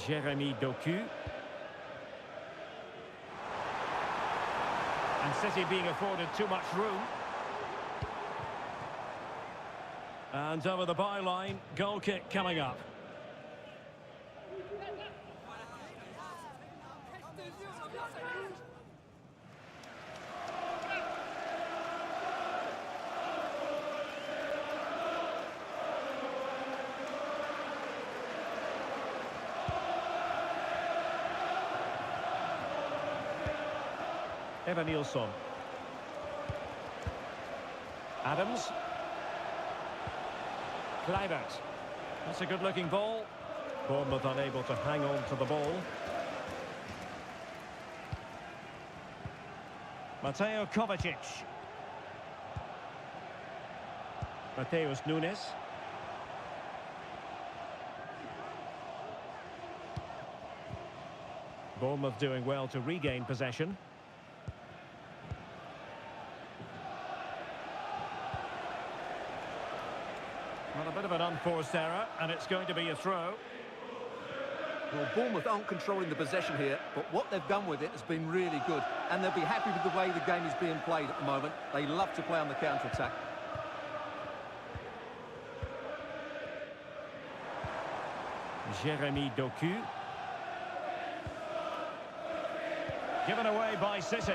Jeremy Doku. And City being afforded too much room. And over the byline, goal kick coming up. Evan Nilsson. Adams. Kluivert. That's a good-looking ball. Bournemouth unable to hang on to the ball. Mateo Kovacic. Mateus Nunes. Bournemouth doing well to regain possession. Well, a bit of an unforced error, and it's going to be a throw. Well, Bournemouth aren't controlling the possession here, but what they've done with it has been really good, and they'll be happy with the way the game is being played at the moment. They love to play on the counter-attack. Jeremy Doku. Given away by City.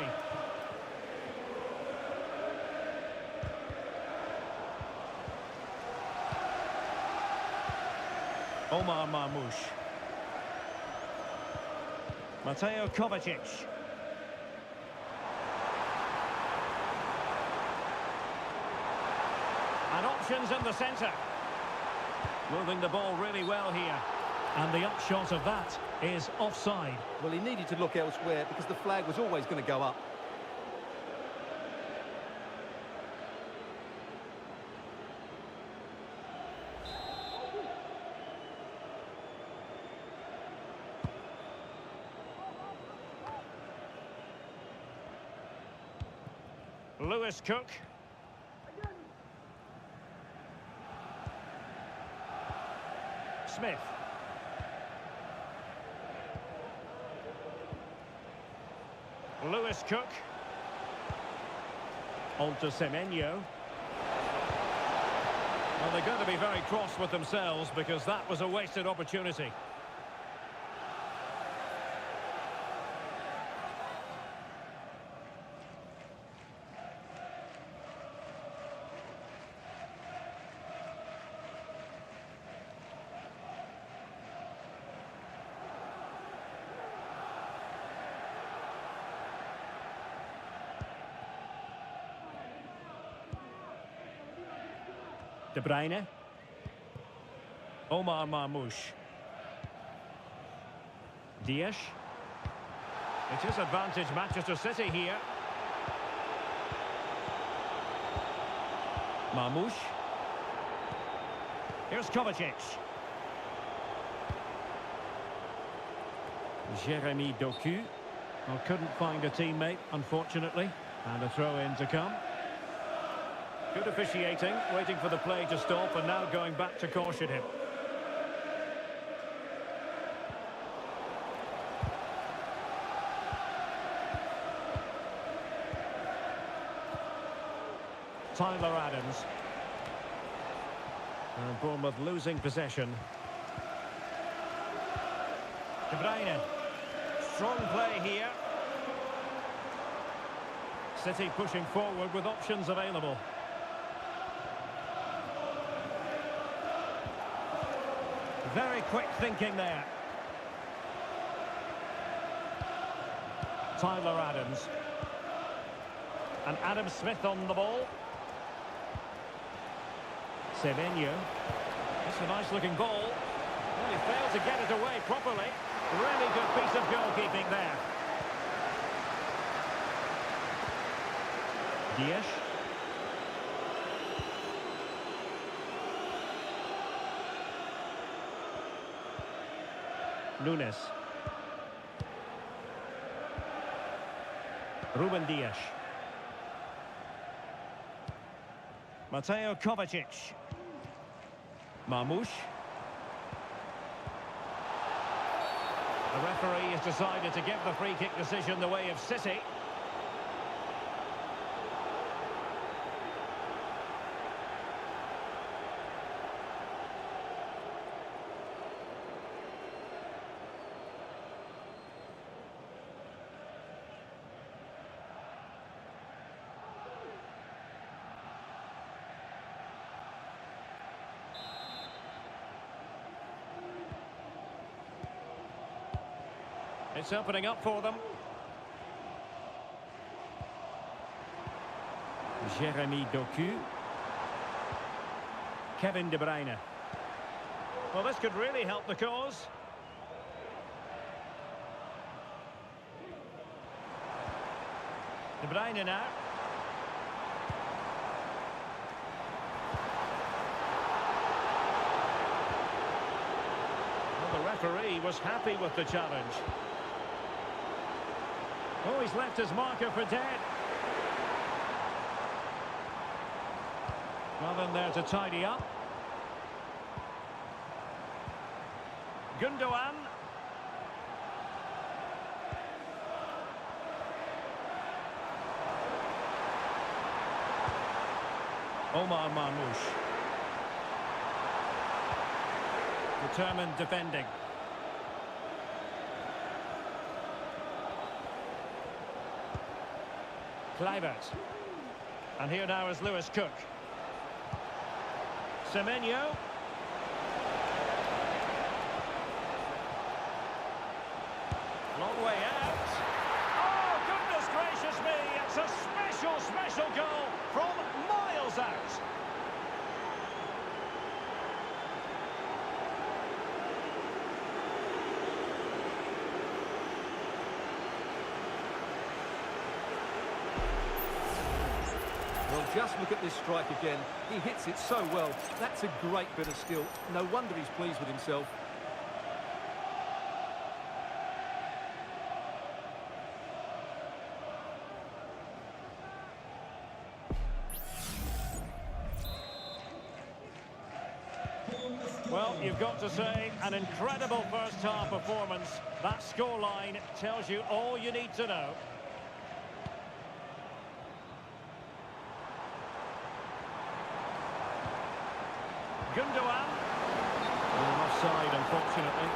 Omar Marmoush. Mateo Kovacic. And options in the centre. Moving the ball really well here. And the upshot of that is offside. Well, he needed to look elsewhere because the flag was always going to go up. Lewis Cook. Smith. Lewis Cook. On to Semenyo. Well, they're going to be very cross with themselves because that was a wasted opportunity. De Bruyne. Omar Marmoush. Dias. It is advantage Manchester City here. Marmoush. Here's Kovacic. Jeremy Doku. Well, couldn't find a teammate, unfortunately. And a throw-in to come. Good officiating, waiting for the play to stop and now going back to caution him. Tyler Adams. And Bournemouth losing possession. De Bruyne. Strong play here. City pushing forward with options available. Very quick thinking there. Tyler Adams. And Adam Smith on the ball. Semenyo. It's a nice looking ball. Well, he failed to get it away properly. Really good piece of goalkeeping there. Dias. Nunes. Ruben Dias. Mateo Kovacic. Marmoush. The referee has decided to give the free kick decision the way of City. It's opening up for them. Jeremy Doku. Kevin De Bruyne. Well, this could really help the cause. De Bruyne now. Well, the referee was happy with the challenge. Oh, he's left his marker for dead. Nothing there to tidy up. Gundogan. Omar Marmoush. Determined defending. Kluivert. And here now is Lewis Cook. Semenyo. Long way out. Oh, goodness gracious me. It's a special, special goal from miles out. Well, just look at this strike again. He hits it so well. That's a great bit of skill. No wonder he's pleased with himself. Well, you've got to say, an incredible first-half performance. That scoreline tells you all you need to know. Gundogan. Offside, unfortunately.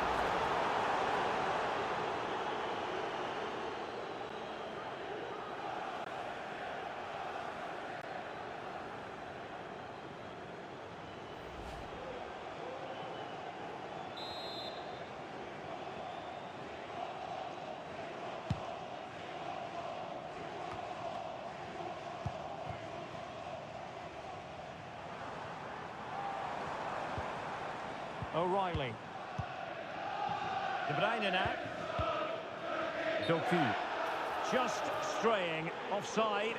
O'Reilly. De Bruyne now. Doku. Just straying offside.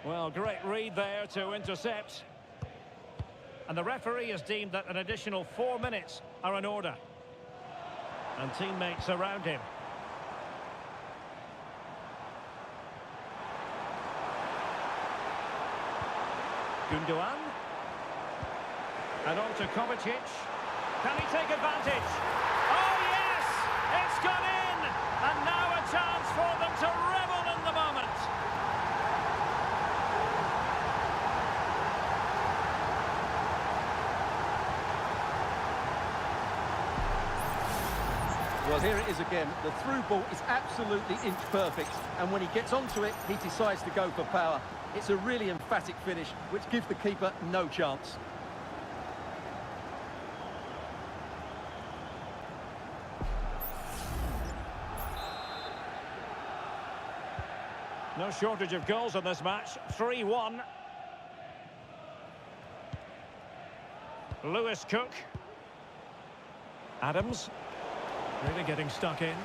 Well, great read there to intercept. And the referee has deemed that an additional 4 minutes are in order. And teammates around him. Gundogan. And on to Kovacic. Can he take advantage? Oh, yes! It's gone in! And now a chance for them to revel in the moment. Well, here it is again. The through ball is absolutely inch perfect, and when he gets onto it, he decides to go for power. It's a really emphatic finish, which gives the keeper no chance. No shortage of goals in this match. 3-1. Lewis Cook. Adams. Really getting stuck in.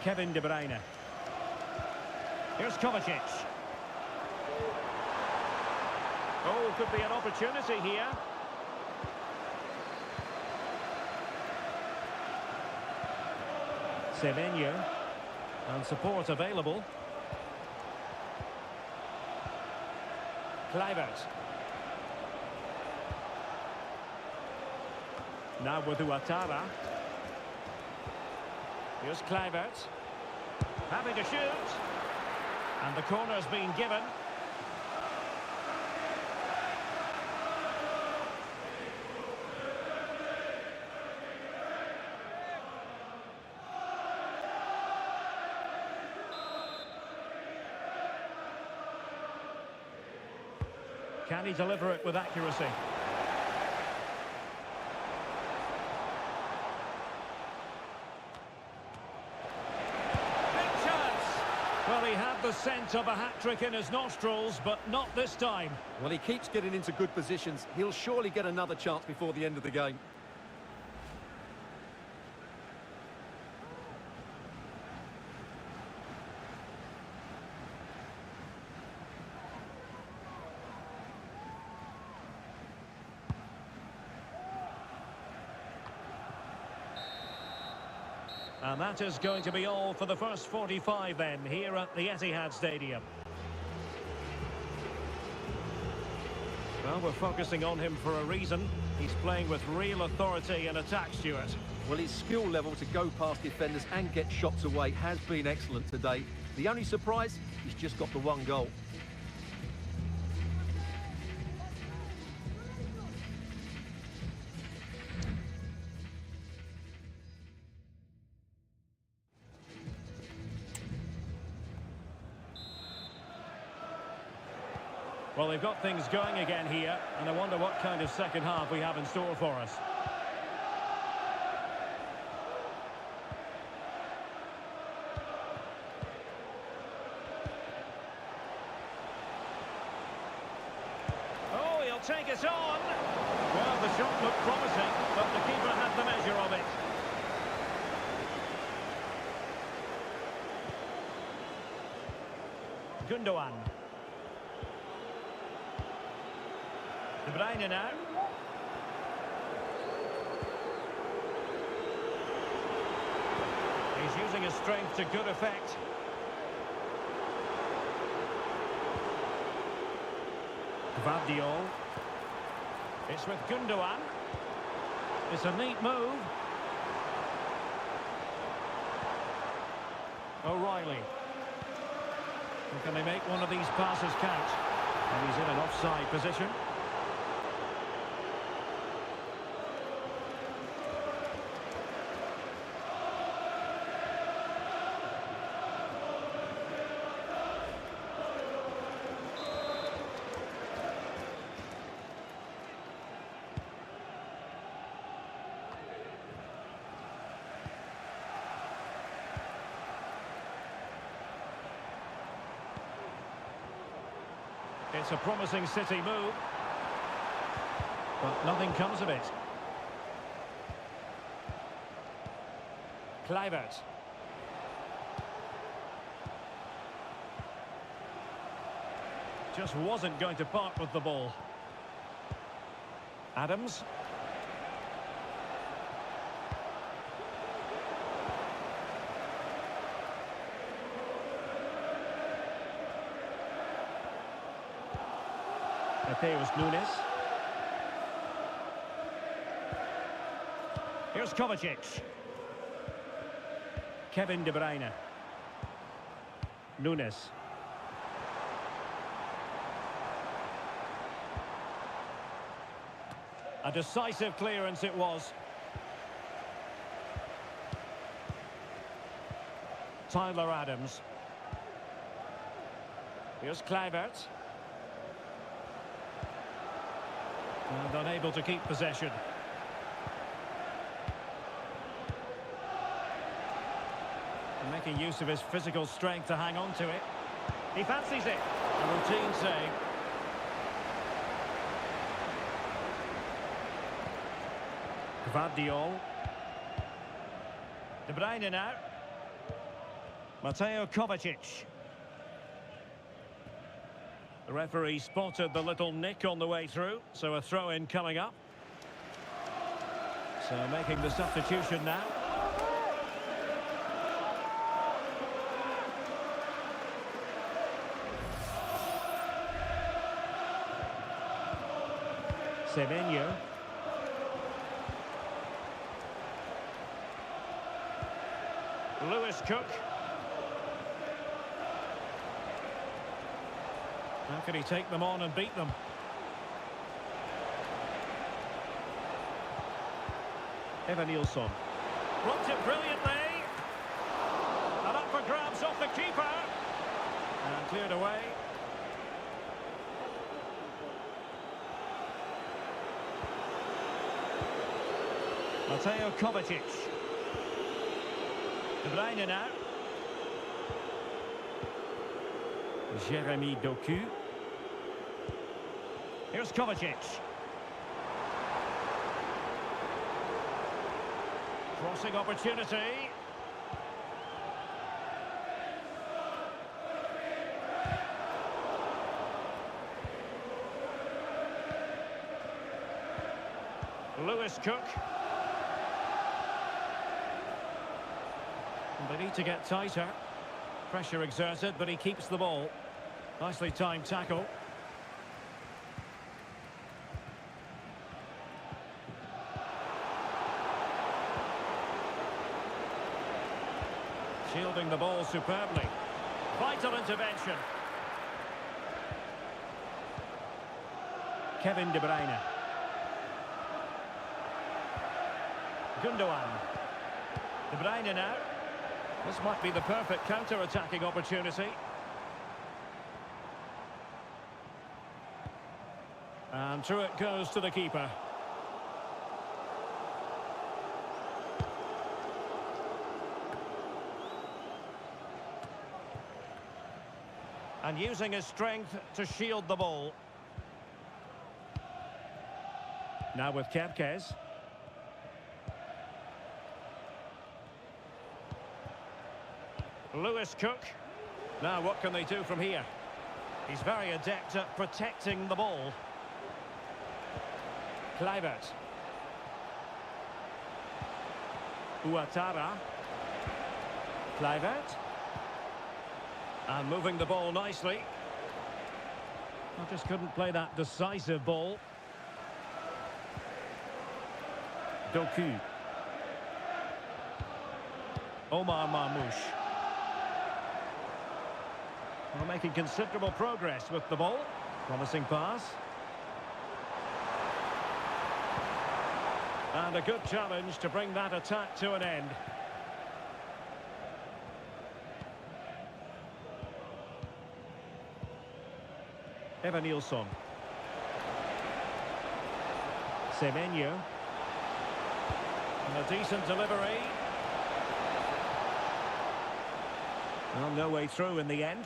Kevin De Bruyne. Here's Kovacic. Oh, could be an opportunity here. Semenyo. And support available. Kluivert. Now with Ouattara. Here's Kluivert. Having to shoot. And the corner's been given. Can he deliver it with accuracy? Well, he had the scent of a hat-trick in his nostrils, but not this time. Well, he keeps getting into good positions. He'll surely get another chance before the end of the game. And that is going to be all for the first 45 then, here at the Etihad Stadium. Well, we're focusing on him for a reason. He's playing with real authority in attack, Stuart. Well, his skill level to go past defenders and get shots away has been excellent today. The only surprise, he's just got the one goal. Well, they've got things going again here, and I wonder what kind of second half we have in store for us. Oh, he'll take it on. Well, the shot looked promising, but the keeper had the measure of it. Gundogan. De Bruyne now. He's using his strength to good effect. Gvardiol. It's with Gundogan. It's a neat move. O'Reilly. Can they make one of these passes count? And he's in an offside position. it's a promising City move. But nothing comes of it. Kluivert. Just wasn't going to part with the ball. Adams. Mateus Nunes. Here's Kovacic. Kevin De Bruyne. Nunes. A decisive clearance it was. Tyler Adams. Here's Kluivert. And unable to keep possession. And making use of his physical strength to hang on to it. He fancies it. A routine save. Gvardiol. De Bruyne now. Mateo Kovacic. The referee spotted the little nick on the way through, so a throw-in coming up. So making the substitution now. Semenyo. Lewis Cook. How can he take them on and beat them? Evan Nilsson. Blocked it brilliantly. And up for grabs off the keeper. And cleared away. Mateo Kovacic. De Bruyne now. Jeremy Doku. Here's Kovacic. Crossing opportunity. Lewis Cook. And they need to get tighter. Pressure exerted, but he keeps the ball. Nicely timed tackle. Shielding the ball superbly. Vital intervention. Kevin De Bruyne. Gundogan. De Bruyne now. This might be the perfect counter-attacking opportunity. And through it goes to the keeper. And using his strength to shield the ball. Now with Kepkes. Lewis Cook. Now what can they do from here? He's very adept at protecting the ball. Kluivert. Ouattara. Kluivert. And moving the ball nicely. I just couldn't play that decisive ball. Doku. Omar Marmoush. Well, making considerable progress with the ball. Promising pass. And a good challenge to bring that attack to an end. Evan Nilsson. Semenyo. And a decent delivery. Well, no way through in the end.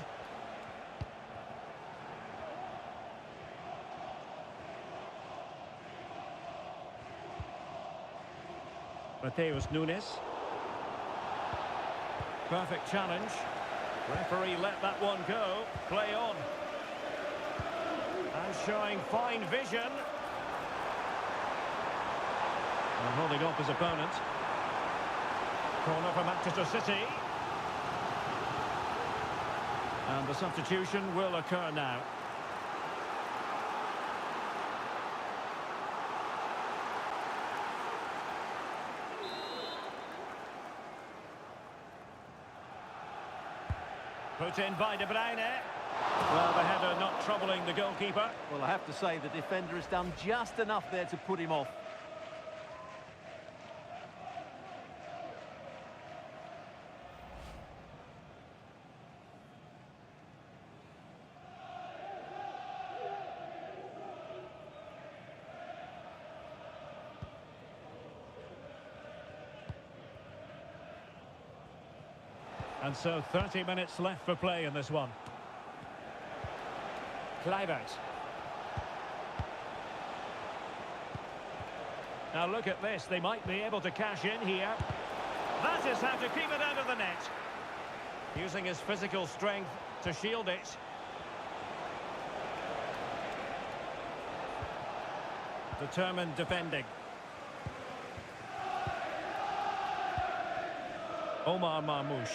Mateus Nunes. Perfect challenge. Referee let that one go. Play on. And showing fine vision. And holding off his opponent. Corner for Manchester City. And the substitution will occur now. Put in by De Bruyne. Well, the header not troubling the goalkeeper. Well, I have to say the defender has done just enough there to put him off. And so 30 minutes left for play in this one. Kluivert. Now look at this, they might be able to cash in here. That is how to keep it out of the net. Using his physical strength to shield it. Determined defending. Omar Marmoush.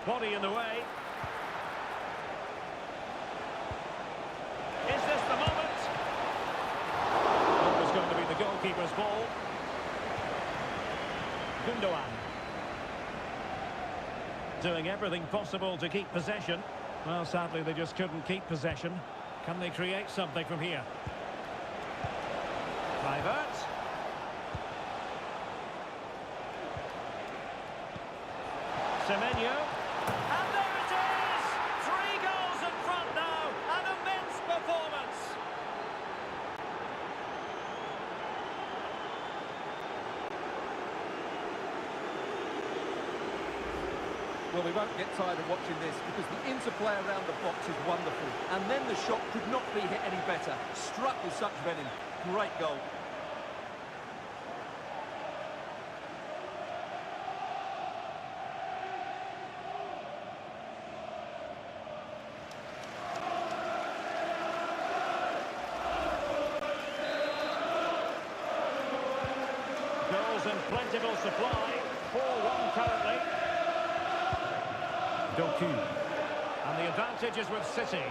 Body in the way. Is this the moment? It was going to be the goalkeeper's ball. Gundogan. Doing everything possible to keep possession. Well, sadly, they just couldn't keep possession. Can they create something from here? Kluivert. Semenyo. And there it is! 3 goals in front now. An immense performance. Well, we won't get tired of watching this because the interplay around the box is wonderful. And then the shot could not be hit any better. Struck with such venom. Great goal. Goals in plentiful supply. 4-1 currently. Doku. And the advantage is with City.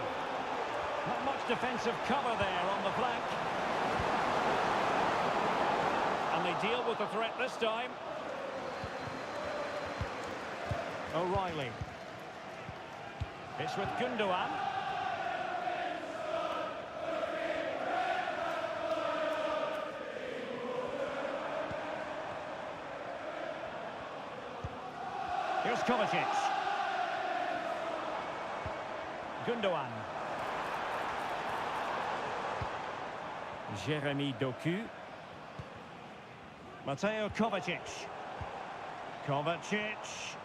Not much defensive cover there on the flank. And they deal with the threat this time. O'Reilly. It's with Gundogan. Here's Kovacic. Gundogan. Jeremy Doku. Mateo Kovacic. Kovacic.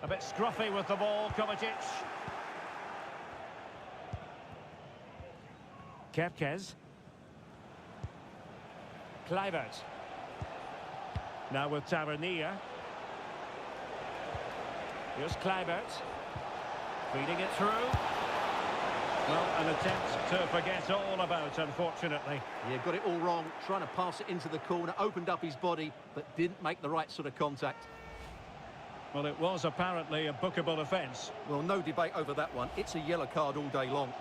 A bit scruffy with the ball, Kovacic. Kerkez. Kluivert. Now with Tavernier. Here's Kluivert. Feeding it through. Well, an attempt to forget all about, unfortunately. Yeah, got it all wrong. Trying to pass it into the corner, opened up his body, but didn't make the right sort of contact. Well, it was apparently a bookable offence. Well, no debate over that one. It's a yellow card all day long.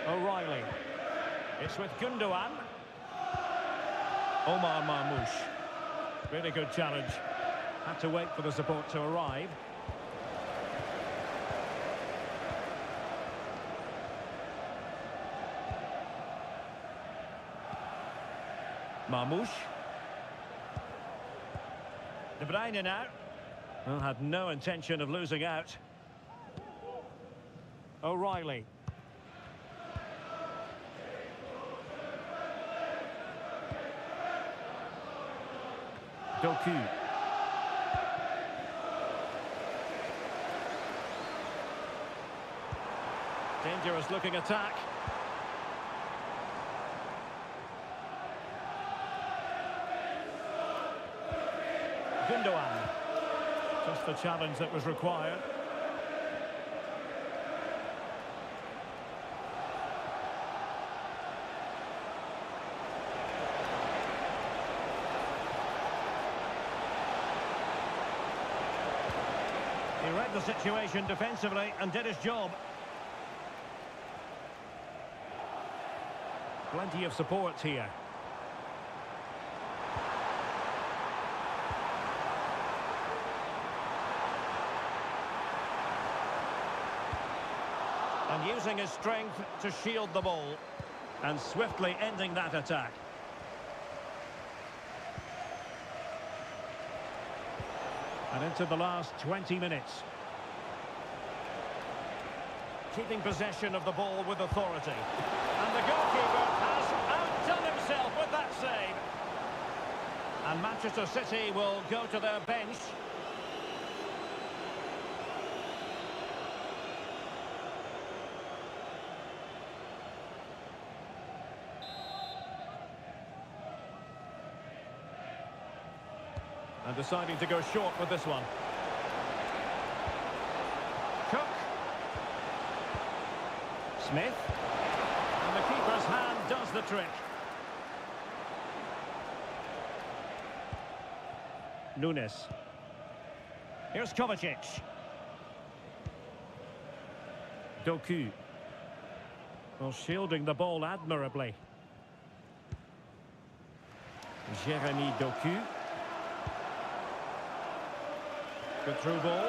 O'Reilly. It's with Gundogan. Omar Marmoush. Really good challenge. Had to wait for the support to arrive. Marmoush. De Bruyne now. Well, had no intention of losing out. O'Reilly. Doku. Dangerous looking attack. Gundogan. Just the challenge that was required. He read the situation defensively and did his job. Plenty of support here. And using his strength to shield the ball. And swiftly ending that attack. And into the last 20 minutes. Keeping possession of the ball with authority. And the goalkeeper has outdone himself with that save. And Manchester City will go to their bench. And deciding to go short with this one. Cook. Smith. And the keeper's hand does the trick. Nunes. Here's Kovacic. Doku. Well, shielding the ball admirably. Jeremy Doku. Good through ball.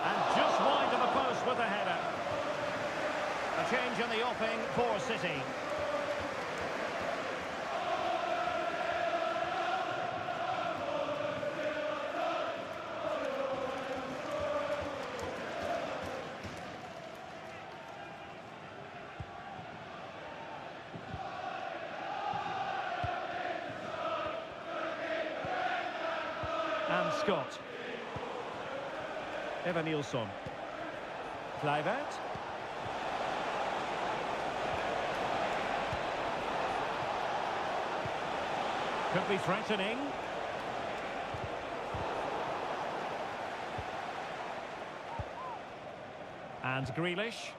And just wide of the post with a header. A change in the offing for City. And Scott. Evan Nilsson. Kluivert. Could be threatening. And Grealish.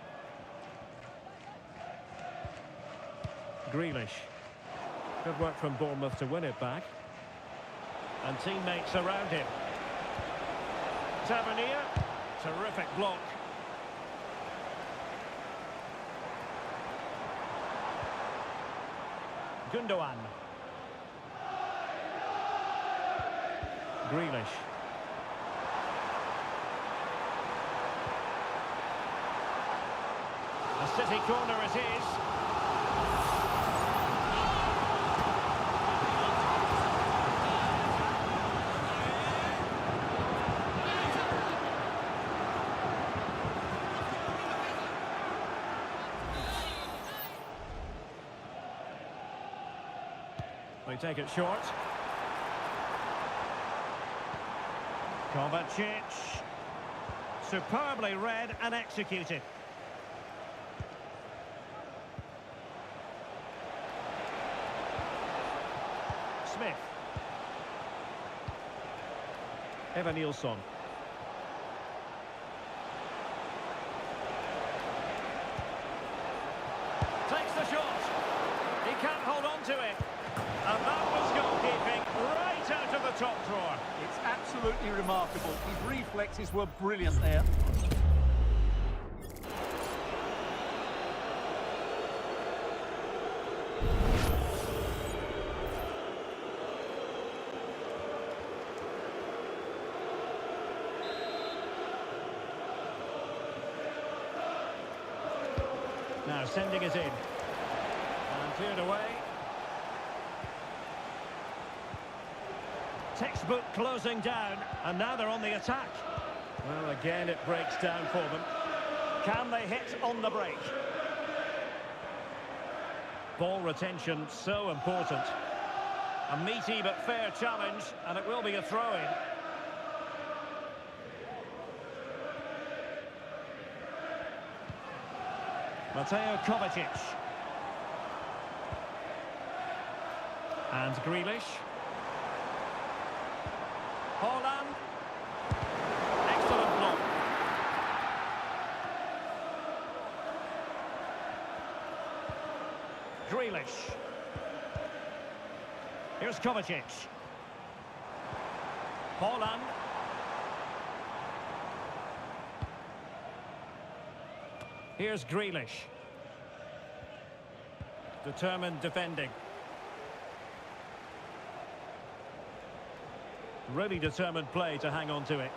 Good work from Bournemouth to win it back. And teammates around him. Tavernier, terrific block. Gundogan. Grealish. A City corner it is. They take it short. Kovacic. Superbly read and executed. Smith. Evan Nilsson. Takes the shot. He can't hold on to it. And that was goalkeeping right out of the top drawer. It's absolutely remarkable. His reflexes were brilliant there. Now sending it in. And cleared away. textbook closing down, and now they're on the attack. Well, again, it breaks down for them. Can they hit on the break? Ball retention, so important. A meaty but fair challenge, and it will be a throw-in. Mateo Kovacic. And Grealish. Haaland. Excellent block. Grealish. Here's Kovacic. Haaland. Here's Grealish. Determined defending. Really determined play to hang on to it.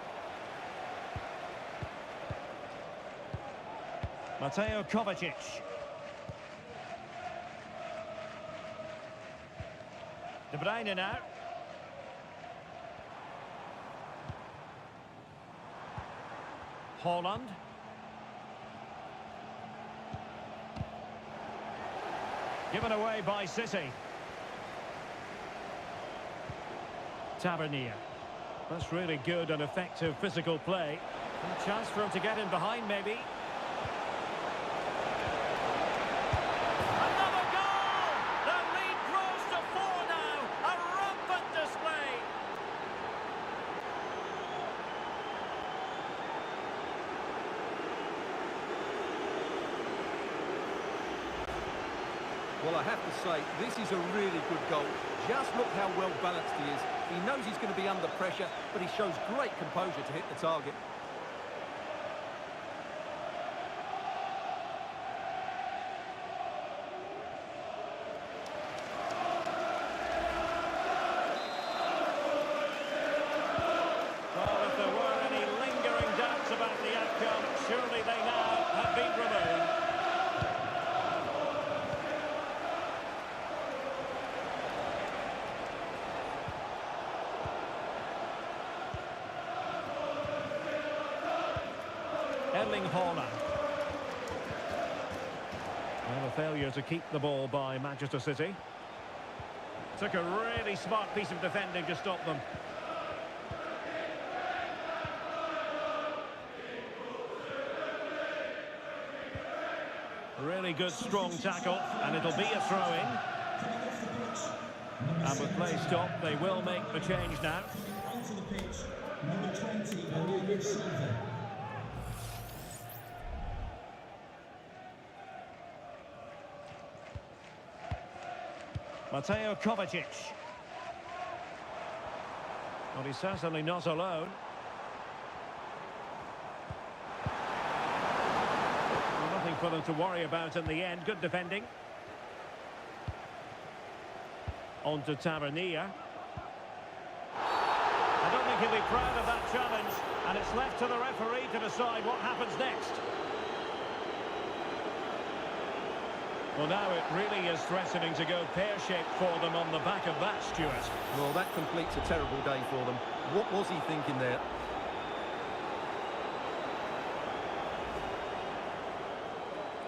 Mateo Kovacic. De Bruyne now. Haaland. Given away by City. Tavernier. That's really good and effective physical play. A chance for him to get in behind, maybe. Another goal! The lead grows to 4 now. A rampant display. Well, I have to say, this is a really good goal. Just look how well balanced he is. He knows he's going to be under pressure, but he shows great composure to hit the target. Well, if there were any lingering doubts about the outcome, surely they now have been removed. Erling Haaland. Well, a failure to keep the ball by Manchester City. Took a really smart piece of defending to stop them. Really good, strong tackle, and it'll be a throw-in. And with play stopped, they will make the change now. Onto the pitch, number 20, Or Livestream. Mateo Kovacic. Well, he's certainly not alone. Well, nothing for them to worry about in the end. Good defending. On to Tavernier. I don't think he'll be proud of that challenge, and it's left to the referee to decide what happens next. Well, now it really is threatening to go pear-shaped for them on the back of that, Stuart. Well, that completes a terrible day for them. What was he thinking there?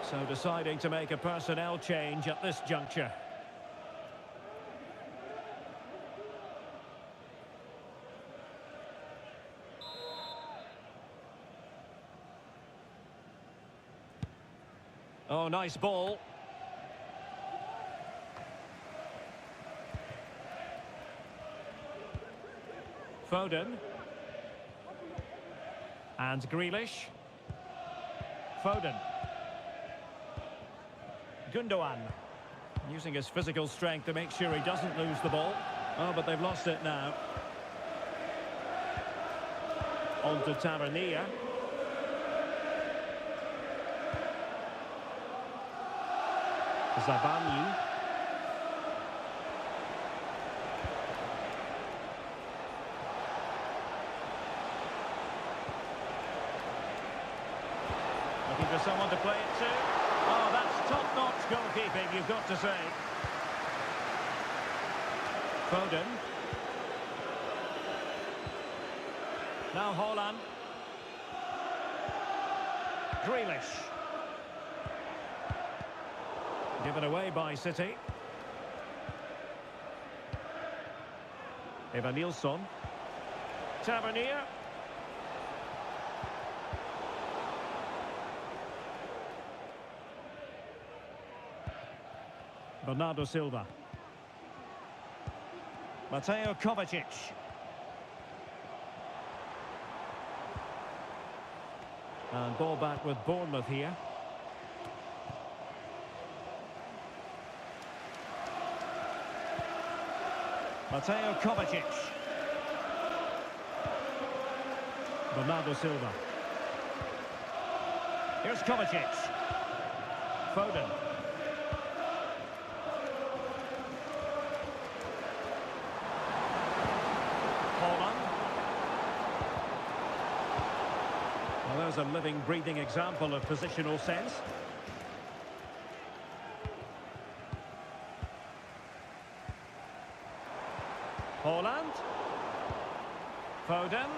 So deciding to make a personnel change at this juncture. Oh, nice ball. Foden. And Grealish. Foden. Gundogan. Using his physical strength to make sure he doesn't lose the ball. Oh, but they've lost it now. On to Tavernier. Zabani. Looking for someone to play it to. Oh, that's top-notch goalkeeping, you've got to say. Foden. Now Haaland. Grealish. Given away by City. Evanilson. Tavernier. Bernardo Silva. Mateo Kovacic. And ball back with Bournemouth here. Mateo Kovacic. Bernardo Silva. Here's Kovacic. Foden. Haaland. Well, there's a living, breathing example of positional sense. Haaland. Foden.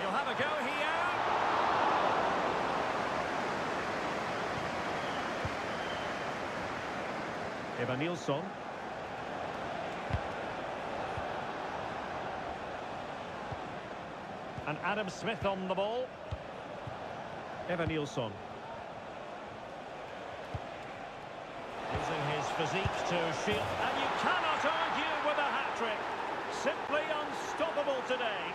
He'll have a go here. Evanilson. And Adam Smith on the ball. Evanilson. Using his physique to shield. And you cannot argue with a hat-trick. Simply unstoppable today.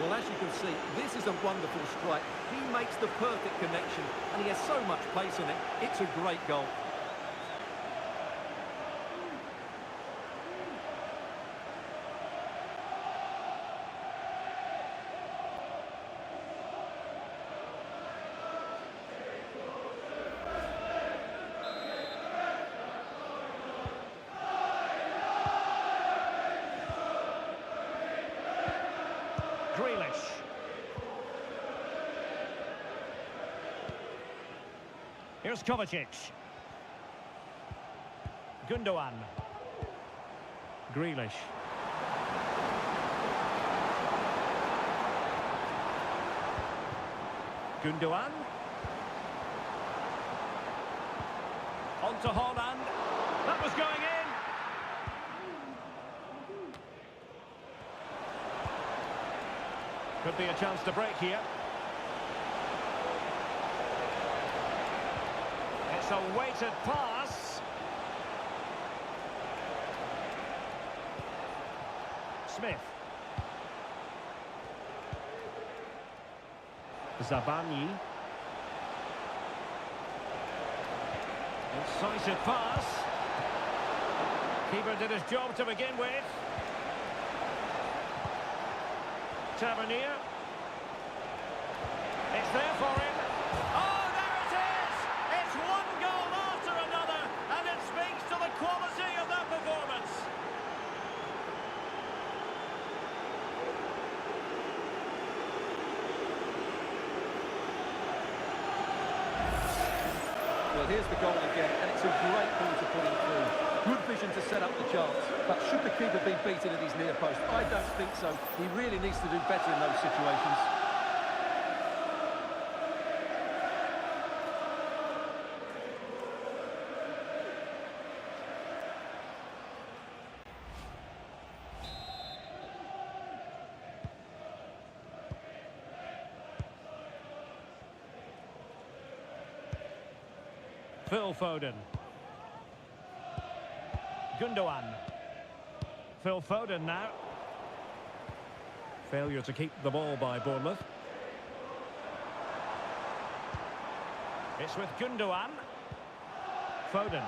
Well, as you can see, this is a wonderful strike. He makes the perfect connection, and he has so much pace in it. It's a great goal. Grealish. Here's Kovacic. Gundogan. Grealish. Gundogan. On to Haaland. That was going in. Could be a chance to break here. It's a weighted pass. Smith. Zabani. Incisive pass. Keeper did his job to begin with. Tavernier. It's there for him. Oh, there it is! It's one goal after another, and it speaks to the quality of that performance. Well, here's the goal again, and it's a great ball to put him through. Good vision to set up the chance, but should the keeper be beaten at his near post? I don't think so. He really needs to do better in those situations. Phil Foden. Gundogan. Phil Foden now. Failure to keep the ball by Bournemouth. It's with Gundogan. Foden.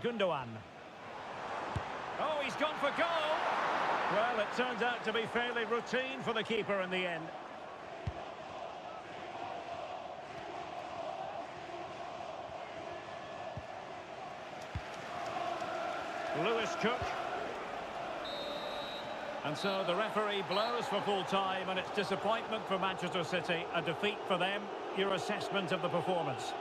Gundogan. Oh, he's gone for goal. Well, it turns out to be fairly routine for the keeper in the end. Lewis Cook. And so the referee blows for full time, and it's disappointment for Manchester City, a defeat for them. Your assessment of the performance?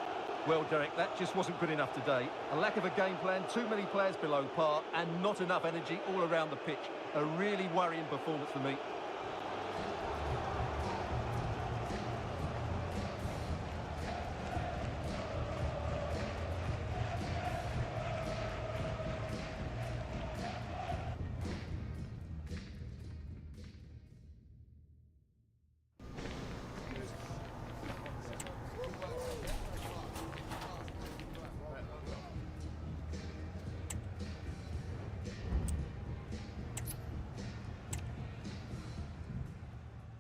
Well, Derek, that just wasn't good enough today. A lack of a game plan, too many players below par, and not enough energy all around the pitch. A really worrying performance for me.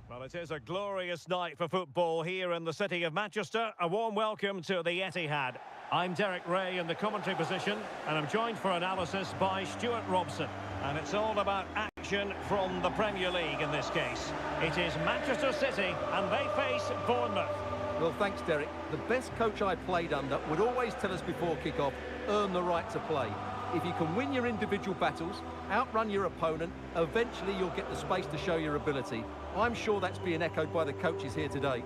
Well, it is a glorious night for football here in the city of Manchester. A warm welcome to the Etihad. I'm Derek Ray in the commentary position, and I'm joined for analysis by Stuart Robson. And it's all about action from the Premier League in this case. It is Manchester City, and they face Bournemouth. Well, thanks, Derek. The best coach I played under would always tell us before kick-off, earn the right to play. If you can win your individual battles, outrun your opponent, eventually you'll get the space to show your ability. I'm sure that's being echoed by the coaches here today.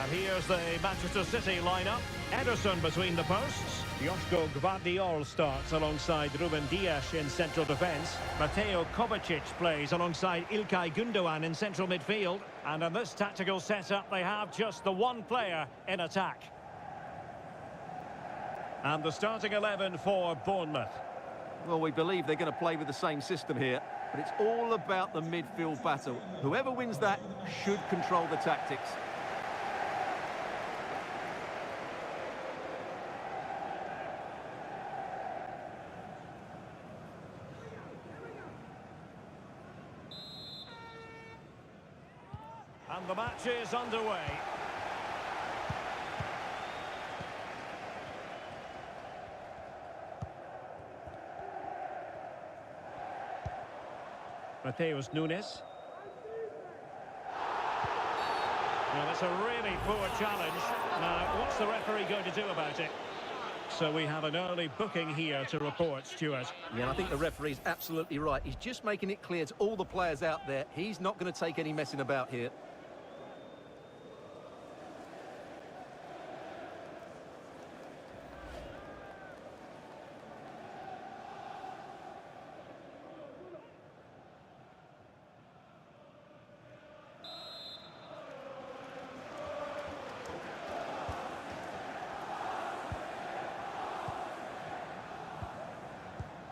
And here's the Manchester City lineup. Ederson between the posts. Joško Gvardiol starts alongside Ruben Dias in central defence. Mateo Kovacic plays alongside İlkay Gündoğan in central midfield. And in this tactical setup, they have just the one player in attack. And the starting 11 for Bournemouth. Well, we believe they're going to play with the same system here, but it's all about the midfield battle. Whoever wins that should control the tactics. And the match is underway. Mateus Nunes. Well, that's a really poor challenge. Now, what's the referee going to do about it? So we have an early booking here to report, Stuart. Yeah, and I think the referee's absolutely right. He's just making it clear to all the players out there, he's not going to take any messing about here.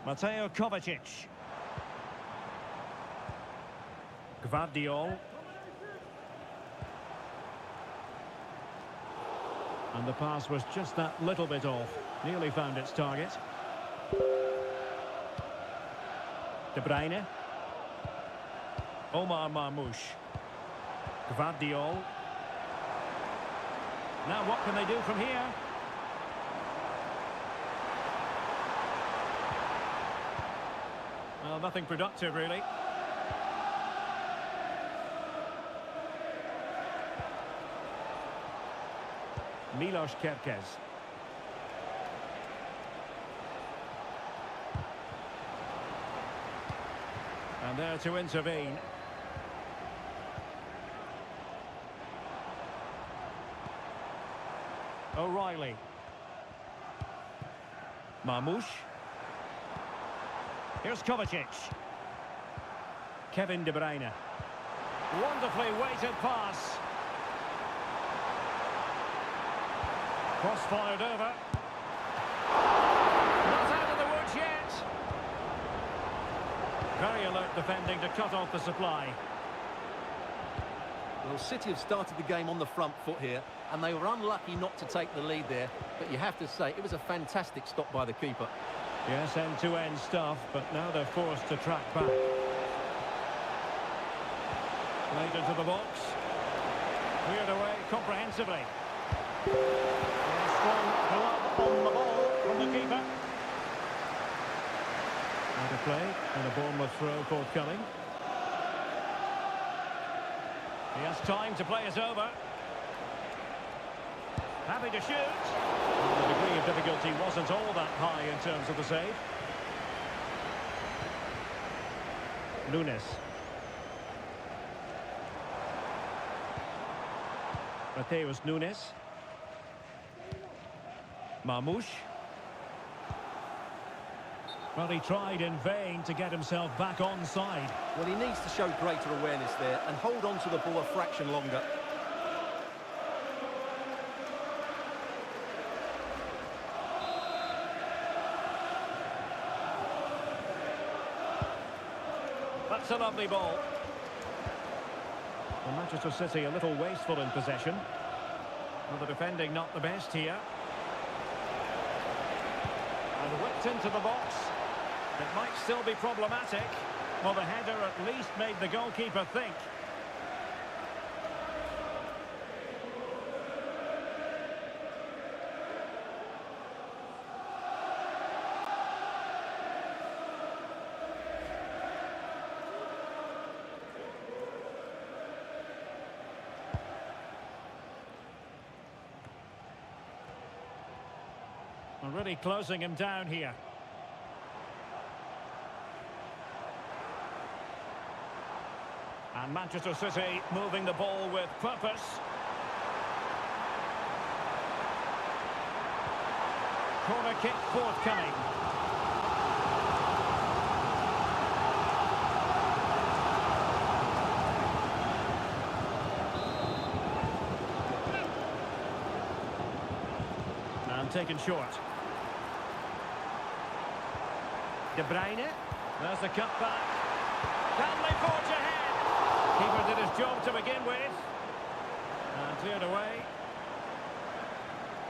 Mateo Kovacic. Gvardiol. And the pass was just that little bit off. Nearly found its target. De Bruyne. Omar Marmoush. Gvardiol. Now what can they do from here? Well, nothing productive, really. Milos Kerkez. And there to intervene. O'Reilly. Marmoush. Here's Kovacic. Kevin De Bruyne. Wonderfully weighted pass. Cross fired over. Not out of the woods yet. Very alert defending to cut off the supply. Well, City have started the game on the front foot here, and they were unlucky not to take the lead there, but you have to say it was a fantastic stop by the keeper. Yes, end-to-end stuff, but now they're forced to track back. Played into the box. Cleared away comprehensively. A strong glove on the ball from the keeper. Out of play, and a Bournemouth throw forthcoming. He has time to play it over. Happy to shoot. The degree of difficulty wasn't all that high in terms of the save. Nunes. Mateus Nunes. Marmoush. Well, he tried in vain to get himself back onside. Well, he needs to show greater awareness there and hold on to the ball a fraction longer. That's a lovely ball. Well, Manchester City a little wasteful in possession. Well, the defending not the best here. And whipped into the box. It might still be problematic. Well, the header at least made the goalkeeper think. We're really closing him down here. And Manchester City moving the ball with purpose. Corner kick forthcoming. And taken short. De Bruyne. There's the cut back. Can they forge ahead? Keeper did his job to begin with. And cleared away.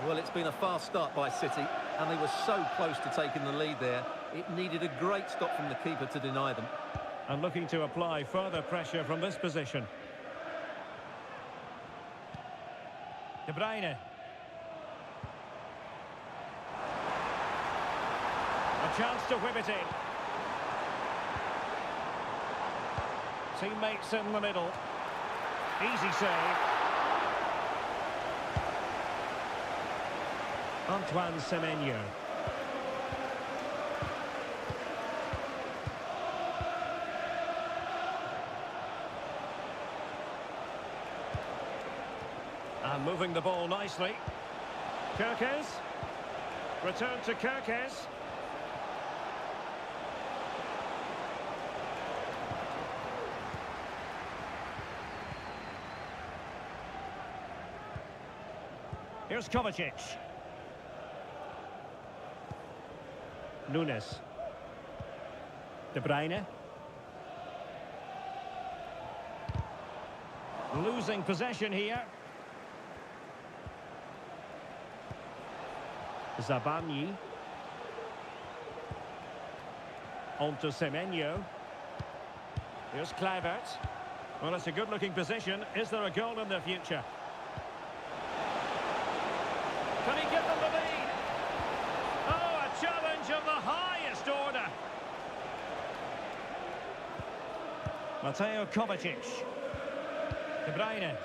Well, it's been a fast start by City, and they were so close to taking the lead there. It needed a great stop from the keeper to deny them. And looking to apply further pressure from this position. De Bruyne. A chance to whip it in. Teammates in the middle. Easy save. Antoine Semenyo. And moving the ball nicely. Kerkez. Return to Kerkez. Here's Kovacic. Nunes. De Bruyne. Losing possession here. Zabani. On to Semenyo. Here's Kluivert. Well, it's a good-looking position. Is there a goal in the future? Can he give them the lead? Oh, a challenge of the highest order. Mateo Kovacic. De Bruyne.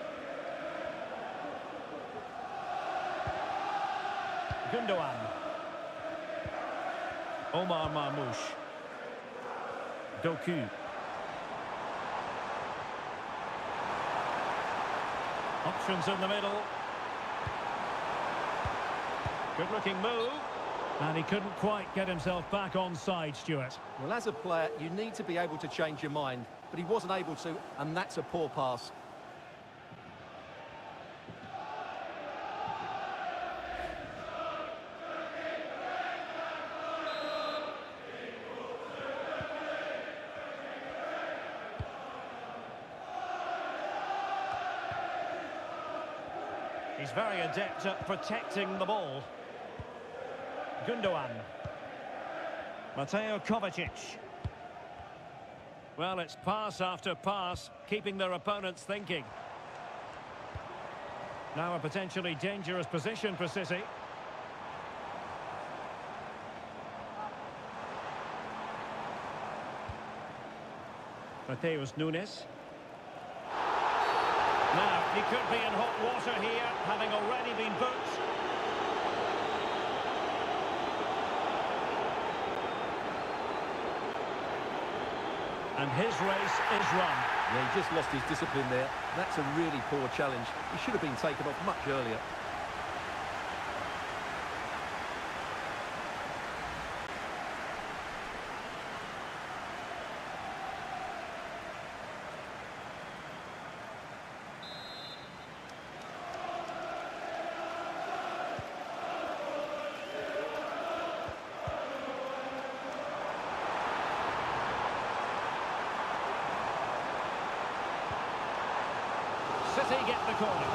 Gundogan. Omar Marmoush. Doku. Options in the middle. Good looking move. And he couldn't quite get himself back onside, Stuart. Well, as a player, you need to be able to change your mind, but he wasn't able to, and that's a poor pass. He's very adept at protecting the ball. Gundogan. Mateo Kovacic. Well, it's pass after pass, keeping their opponents thinking. Now a potentially dangerous position for City. Mateus Nunes. Now, he could be in hot water here, having already been booked. And his race is run. Yeah, he just lost his discipline there. That's a really poor challenge. He should have been taken off much earlier. City get the corner.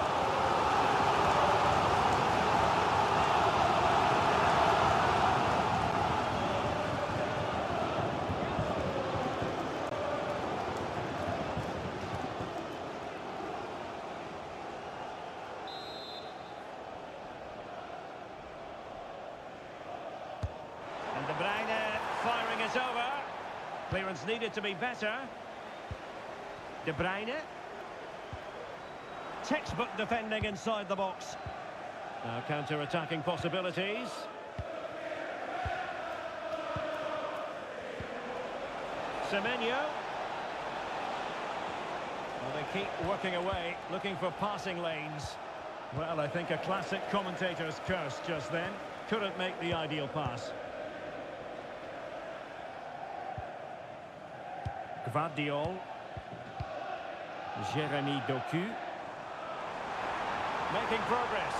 And De Bruyne firing it over. Clearance needed to be better. De Bruyne. Textbook defending inside the box. Now counter-attacking possibilities. Semenyo. Well, they keep working away, looking for passing lanes. Well, I think a classic commentator's curse just then. Couldn't make the ideal pass. Gvardiol. Jeremy Doku. Making progress.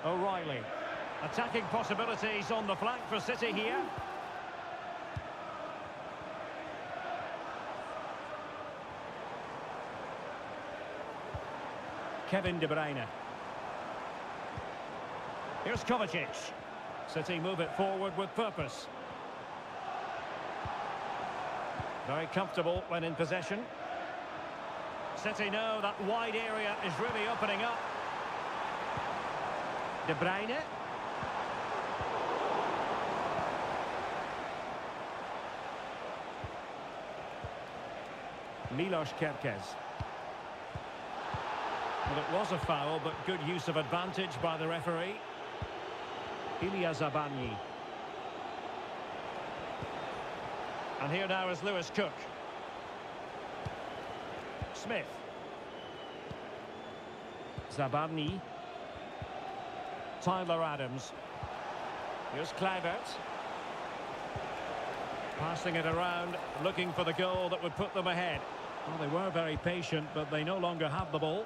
O'Reilly. Attacking possibilities on the flank for City here. Kevin De Bruyne. Here's Kovacic. City move it forward with purpose. Very comfortable when in possession. City know that wide area is really opening up. De Bruyne. Milos Kerkez. Well, it was a foul, but good use of advantage by the referee. Ilya Zabani. And here now is Lewis Cook. Smith. Zabani. Tyler Adams. Here's Kluivert. Passing it around, looking for the goal that would put them ahead. Well, they were very patient, but they no longer have the ball.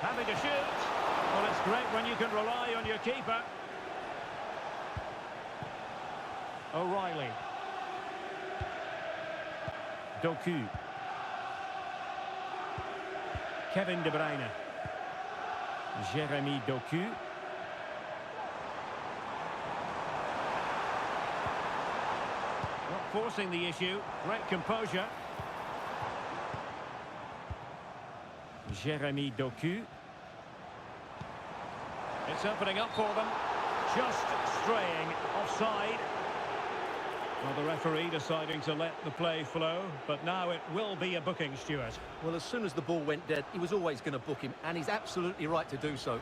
Having to shoot. Well, it's great when you can rely on your keeper. O'Reilly. Doku. Kevin De Bruyne. Jeremy Doku. Not forcing the issue. Great composure. Jeremy Doku. It's opening up for them. Just straying offside. Well, the referee deciding to let the play flow, but now it will be a booking, Stuart. Well, as soon as the ball went dead, he was always going to book him, and he's absolutely right to do so.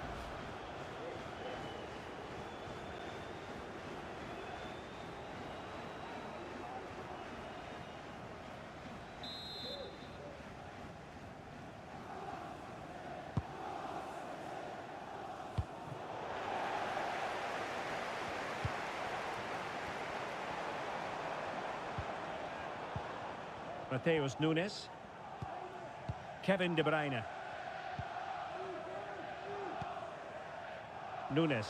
Mateus Nunes. Kevin De Bruyne. Nunes.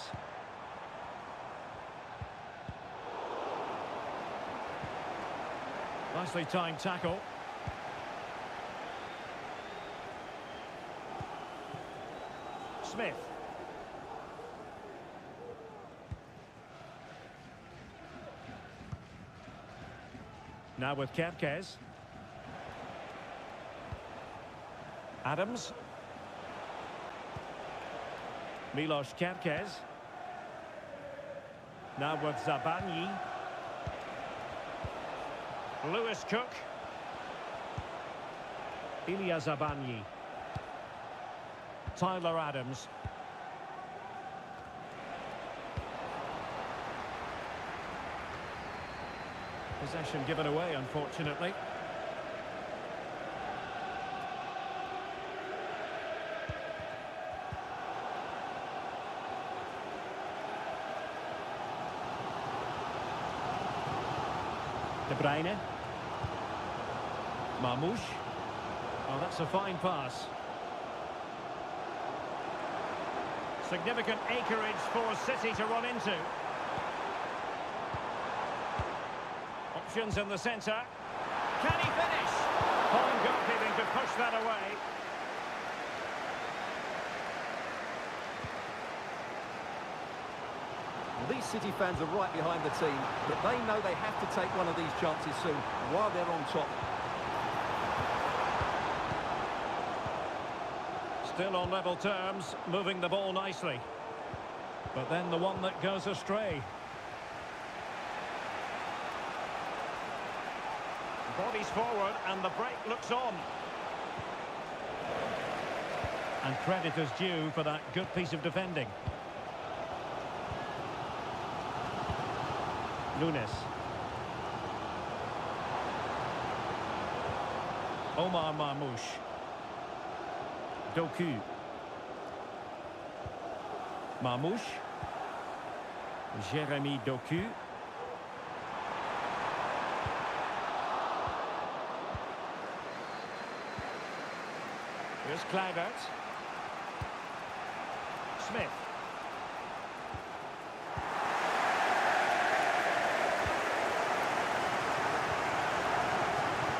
Nicely timed tackle. Smith. Now with Kerkez. Adams. Milos Kerkez. Now with Zabanyi. Lewis Cook. Ilya Zabanyi. Tyler Adams. Possession given away, unfortunately. De Bruyne. Marmoush. Oh, that's a fine pass. Significant acreage for City to run into. Options in the centre. Can he finish? Fine goalkeeping to push that away. These City fans are right behind the team, but they know they have to take one of these chances soon while they're on top. Still on level terms, moving the ball nicely. But then the one that goes astray. Bodies forward and the break looks on. And credit is due for that good piece of defending. Nunes. Omar Marmoush. Doku. Marmoush. Jérémy Doku. Here's Kluivert. Smith.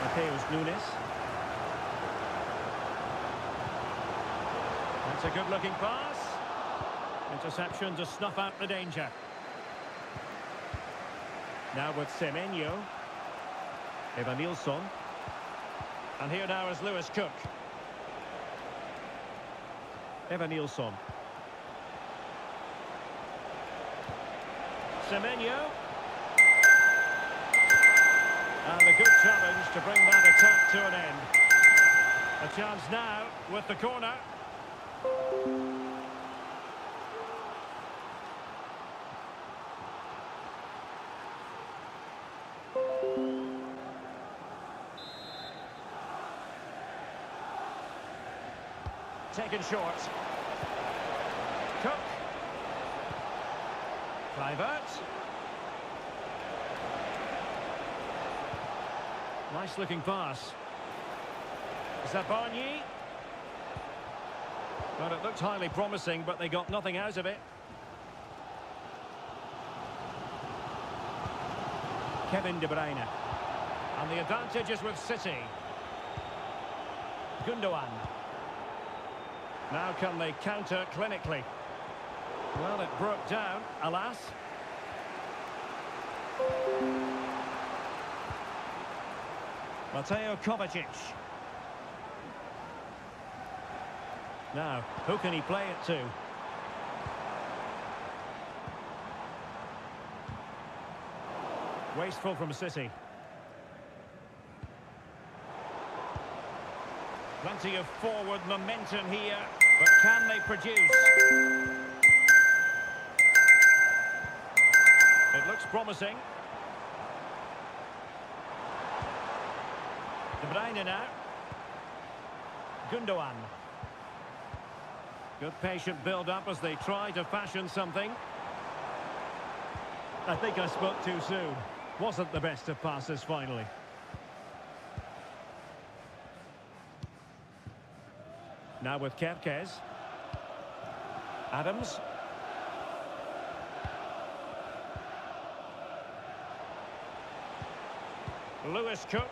Mateus Nunes. That's a good-looking pass. Interception to snuff out the danger. Now with Semenyo. Evanilson. And here now is Lewis Cook. Evanilson. Semenyo. And a good challenge to bring that attack to an end. A chance now with the corner. Taken short. Cook. Kluivert. Nice looking pass. Zabanyi. Well, it looked highly promising, but they got nothing out of it. Kevin De Bruyne. And the advantage is with City. Gundogan. Now can they counter clinically? Well, it broke down, alas. Mateo Kovacic. Now, who can he play it to? Wasteful from City. Plenty of forward momentum here, but can they produce? It looks promising. De Bruyne now. Gundogan. Good patient build-up as they try to fashion something. I think I spoke too soon. Wasn't the best of passes finally. Now with Kerkez. Adams. Lewis Cook.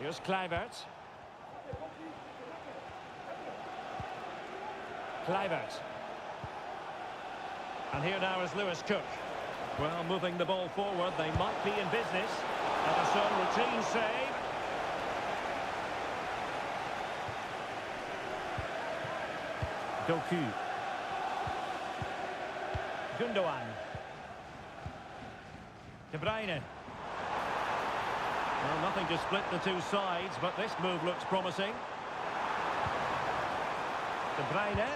Here's Kluivert. Kluivert. And here now is Lewis Cook. Well, moving the ball forward, they might be in business. Ederson, routine save. Doku. Gundogan. De Bruyne. Well, nothing to split the two sides, but this move looks promising. De Bruyne.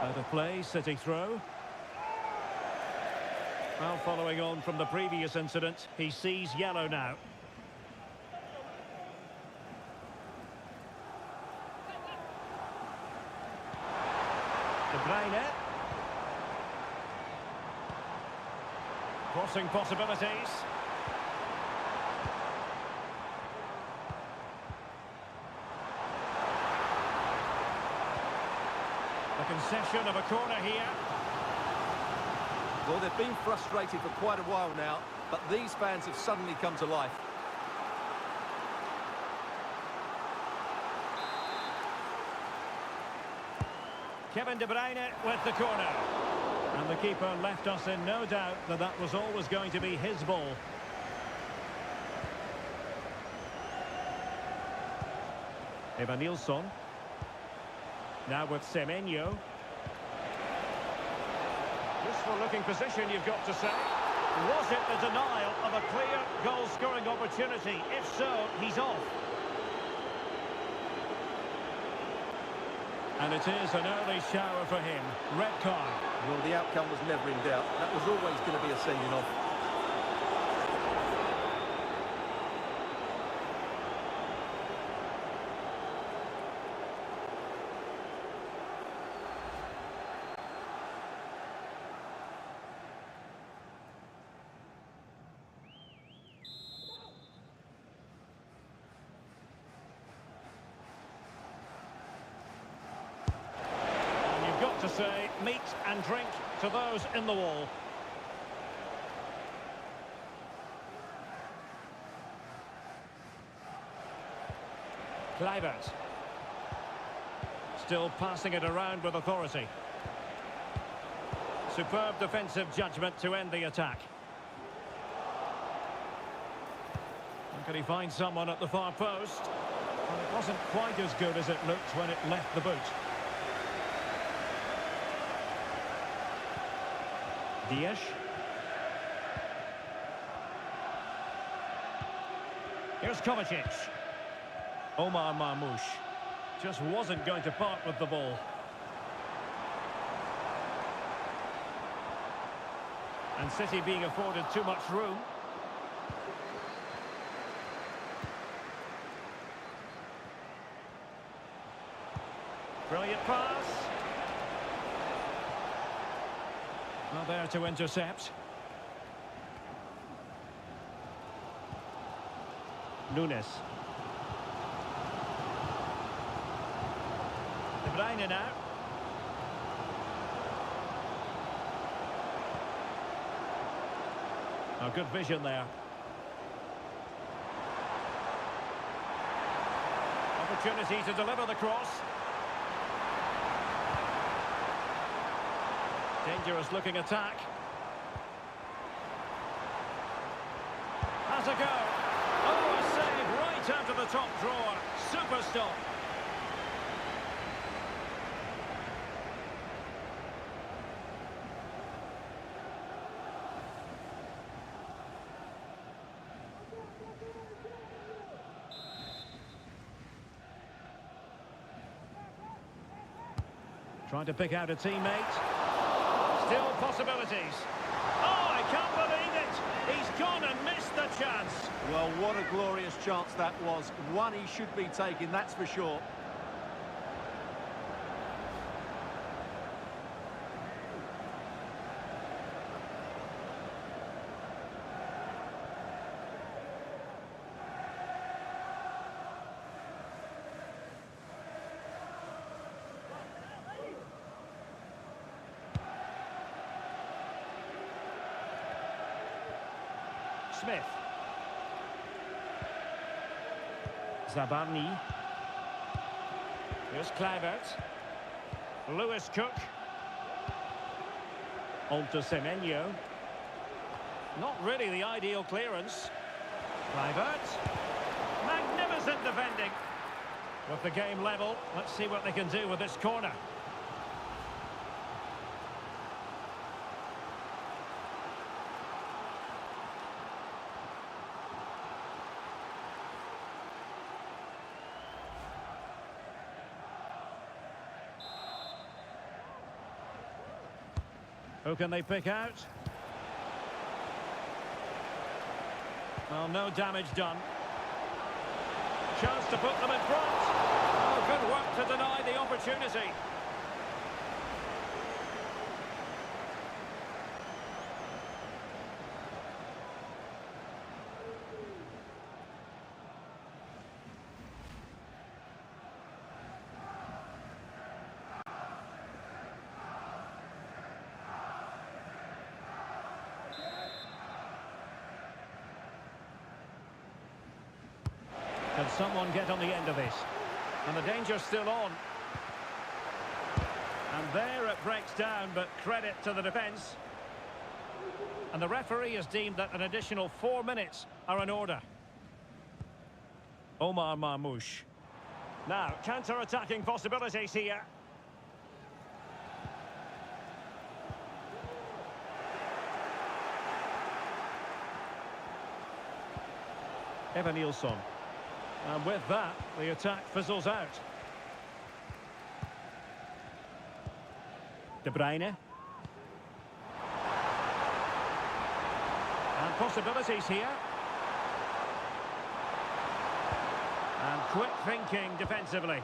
Out of play, City throw. Well, following on from the previous incident, he sees yellow now. De Bruyne. Crossing possibilities. The concession of a corner here. Well, they've been frustrated for quite a while now, but these fans have suddenly come to life. Kevin De Bruyne with the corner. And the keeper left us in no doubt that that was always going to be his ball. Evanilson. Now with Semenyo. Useful looking position, you've got to say. Was it the denial of a clear goal-scoring opportunity? If so, he's off. And it is an early shower for him. Red card. Well, the outcome was never in doubt. That was always going to be a sending off. To say meat and drink to those in the wall. Kluivert. Still passing it around with authority. Superb defensive judgment to end the attack. And can he find someone at the far post? Well, it wasn't quite as good as it looked when it left the boot. Dias. Here's Kovacic. Omar Marmoush just wasn't going to part with the ball. And City being afforded too much room. Brilliant pass. Well, there to intercept. Nunes. De Bruyne now. Oh, good vision there. Opportunity to deliver the cross. Dangerous looking attack. Has a go. Oh, a save right out of the top drawer. Super stop. Trying to pick out a teammate. Still possibilities. Oh, I can't believe it. He's gone and missed the chance. Well, what a glorious chance that was. One he should be taking, that's for sure. Smith. Zabarni. Here's Kluivert. Lewis Cook. On to Semenyo. Not really the ideal clearance. Kluivert. Magnificent defending. With the game level, let's see what they can do with this corner. Who can they pick out? Well, no damage done. Chance to put them in front. Oh, good work to deny the opportunity. Can someone get on the end of this? And the danger's still on. And there it breaks down, but credit to the defence. And the referee has deemed that an additional 4 minutes are in order. Omar Marmoush. Now, counter-attacking possibilities here. Evan Nilsson. And with that, the attack fizzles out. De Bruyne. And possibilities here. And quick thinking defensively.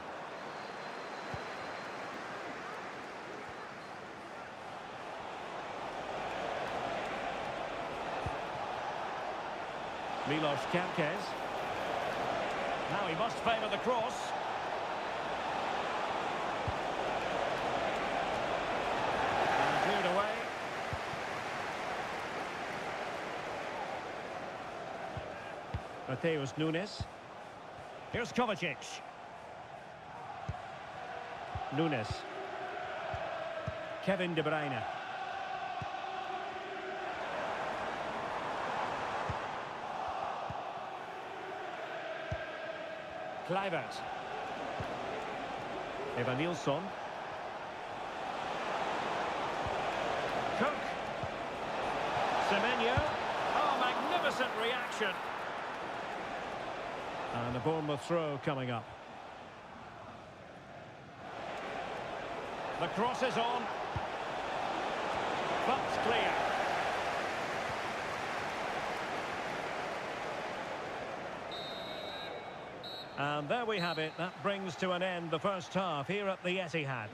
Milos Kerkez. Now he must favour the cross. And cleared away. Mateus Nunes. Here's Kovacic. Nunes. Kevin De Bruyne. Kluivert. Evan Nilsson. Cook. Semenyo. Oh, magnificent reaction. And a Bournemouth throw coming up. The cross is on. That's clear. And there we have it. That brings to an end the first half here at the Etihad.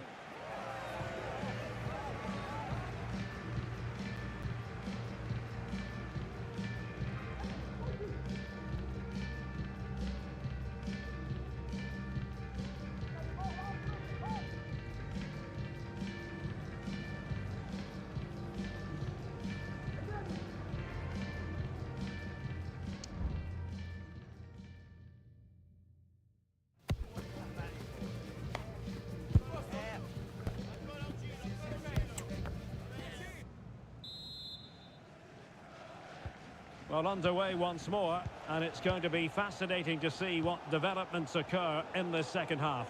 Well, underway once more, and it's going to be fascinating to see what developments occur in this second half.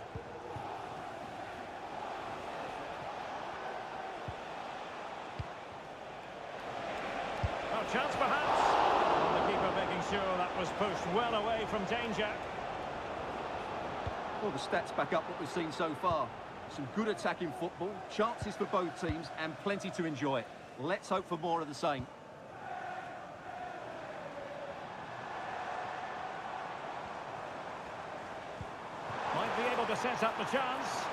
Oh, chance perhaps. And the keeper making sure that was pushed well away from danger. Well, the stats back up what we've seen so far. Some good attacking football, chances for both teams, and plenty to enjoy. Let's hope for more of the same. Might be able to set up the chance.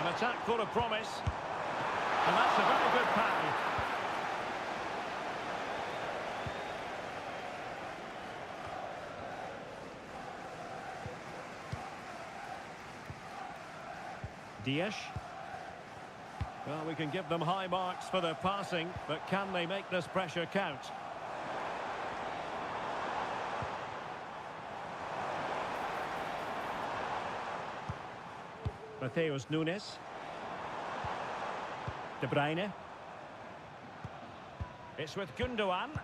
An attack full of promise. And that's a very good pass. Dias. Well, we can give them high marks for their passing, but can they make this pressure count? Mateus Nunes. De Bruyne. It's with Gundogan.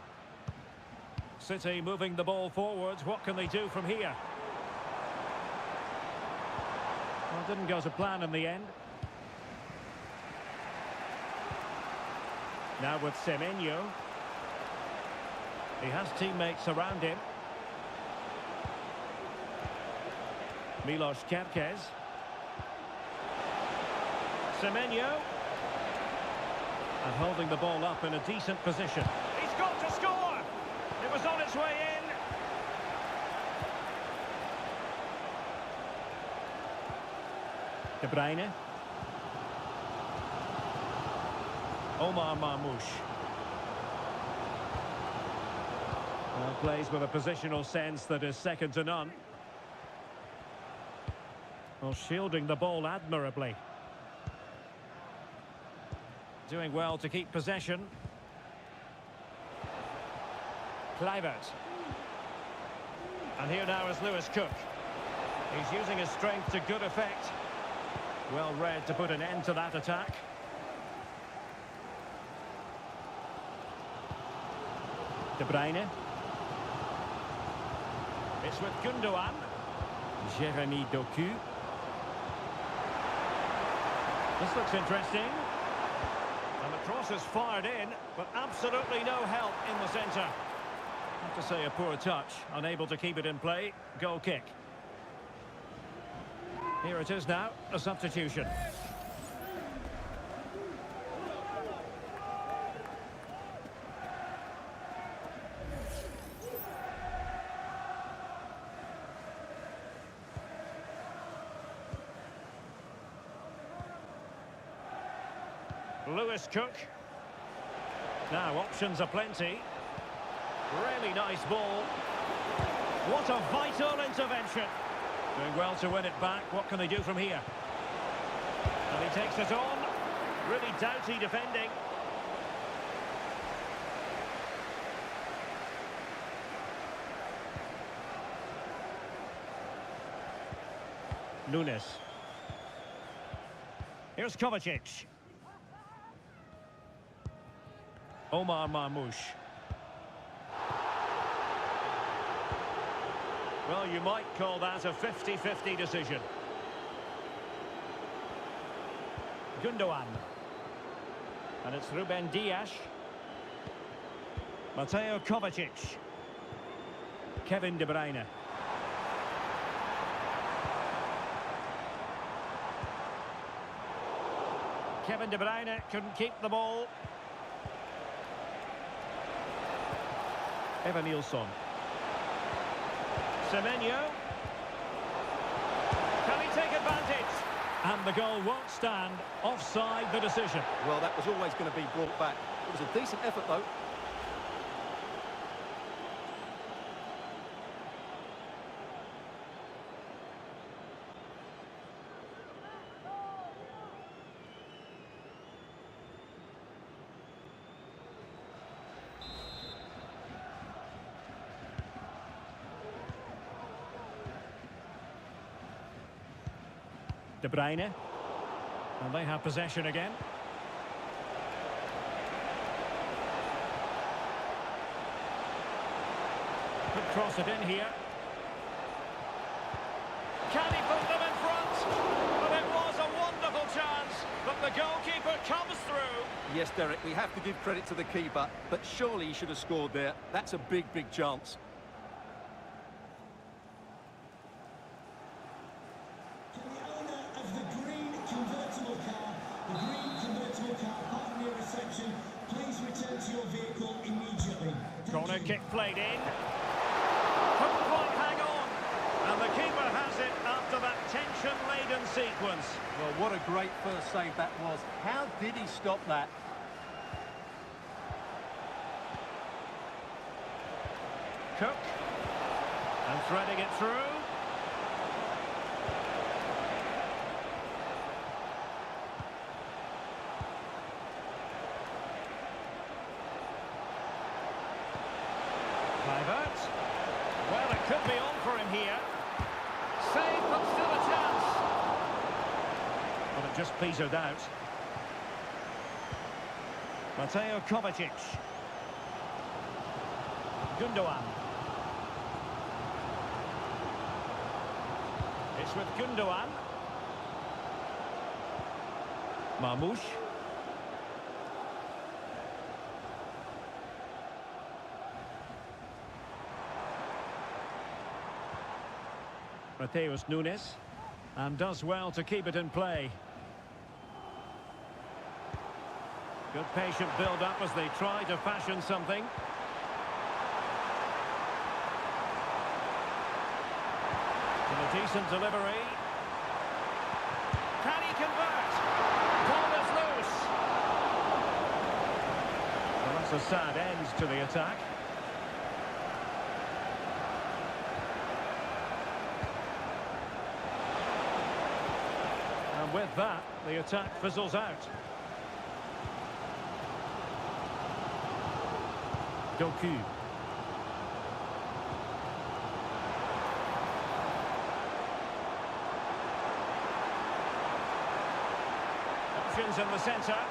City moving the ball forwards. What can they do from here? Well, didn't go to plan in the end. Now with Semenyo. He has teammates around him. Milos Kerkez. Semenyo. And holding the ball up in a decent position. He's got to score! It was on its way in. De Bruyne. Omar Marmoush. Well, plays with a positional sense that is second to none. Well, shielding the ball admirably. Doing well to keep possession. Kluivert. And here now is Lewis Cook. He's using his strength to good effect. Well read to put an end to that attack. De Bruyne. It's with Gundogan. Jeremy Doku. This looks interesting. And the cross is fired in, but absolutely no help in the centre. I have to say a poor touch, unable to keep it in play. Goal kick. Here it is now, a substitution. Lewis Cook. Now options are plenty. Really nice ball. What a vital intervention. Doing well to win it back. What can they do from here? And he takes it on. Really doughty defending. Nunes. Here's Kovacic. Omar Marmoush. Well, you might call that a 50-50 decision. Gundogan. And it's Ruben Dias. Mateo Kovacic. Kevin De Bruyne. Kevin De Bruyne couldn't keep the ball. Evan Nilsson. Semenyo. Can he take advantage? And the goal won't stand. Offside the decision. Well, that was always going to be brought back. It was a decent effort, though. De Bruyne. And they have possession again. Could cross it in here. Can he put them in front? But it was a wonderful chance. But the goalkeeper comes through. Yes, Derek, we have to give credit to the keeper, but surely he should have scored there. That's a big, big chance. Corner kick played in. Couldn't quite hang on. And the keeper has it after that tension-laden sequence. Well, what a great first save that was. How did he stop that? Cook. And threading it through. Kluivert. Well, it could be on for him here. Save, but still a chance. But it just petered out. Mateo Kovacic. Gundogan. It's with Gundogan. Marmoush. Mateus Nunes. And does well to keep it in play. Good patient build-up as they try to fashion something. And a decent delivery. Can he convert? Ball is loose. Well, that's a sad end to the attack. And with that, the attack fizzles out. Doku. Options in the centre.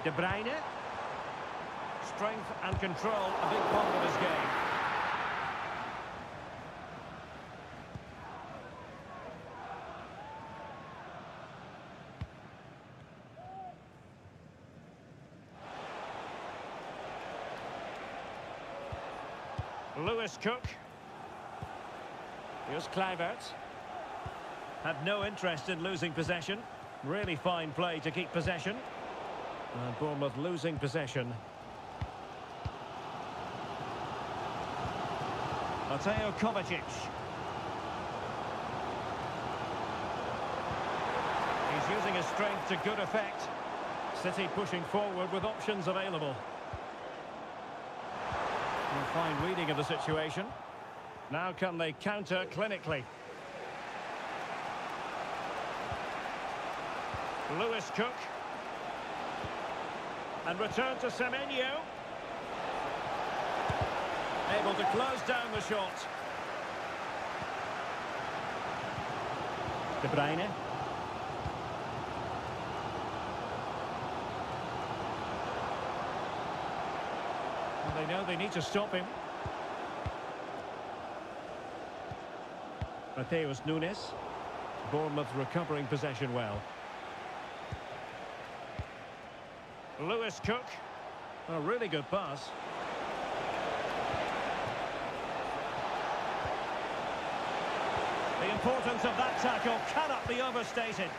De Bruyne. Strength and control, a big part of his game. Lewis Cook. Here's Kluivert. Had no interest in losing possession. Really fine play to keep possession. And Bournemouth losing possession. Mateo Kovacic. He's using his strength to good effect. City pushing forward with options available. A fine reading of the situation. Now can they counter clinically? Lewis Cook. And return to Semenyo. Able to close down the shot. De Bruyne. They know they need to stop him. Mateus Nunes. Bournemouth recovering possession well. Lewis Cook. A really good pass. The importance of that tackle cannot be overstated.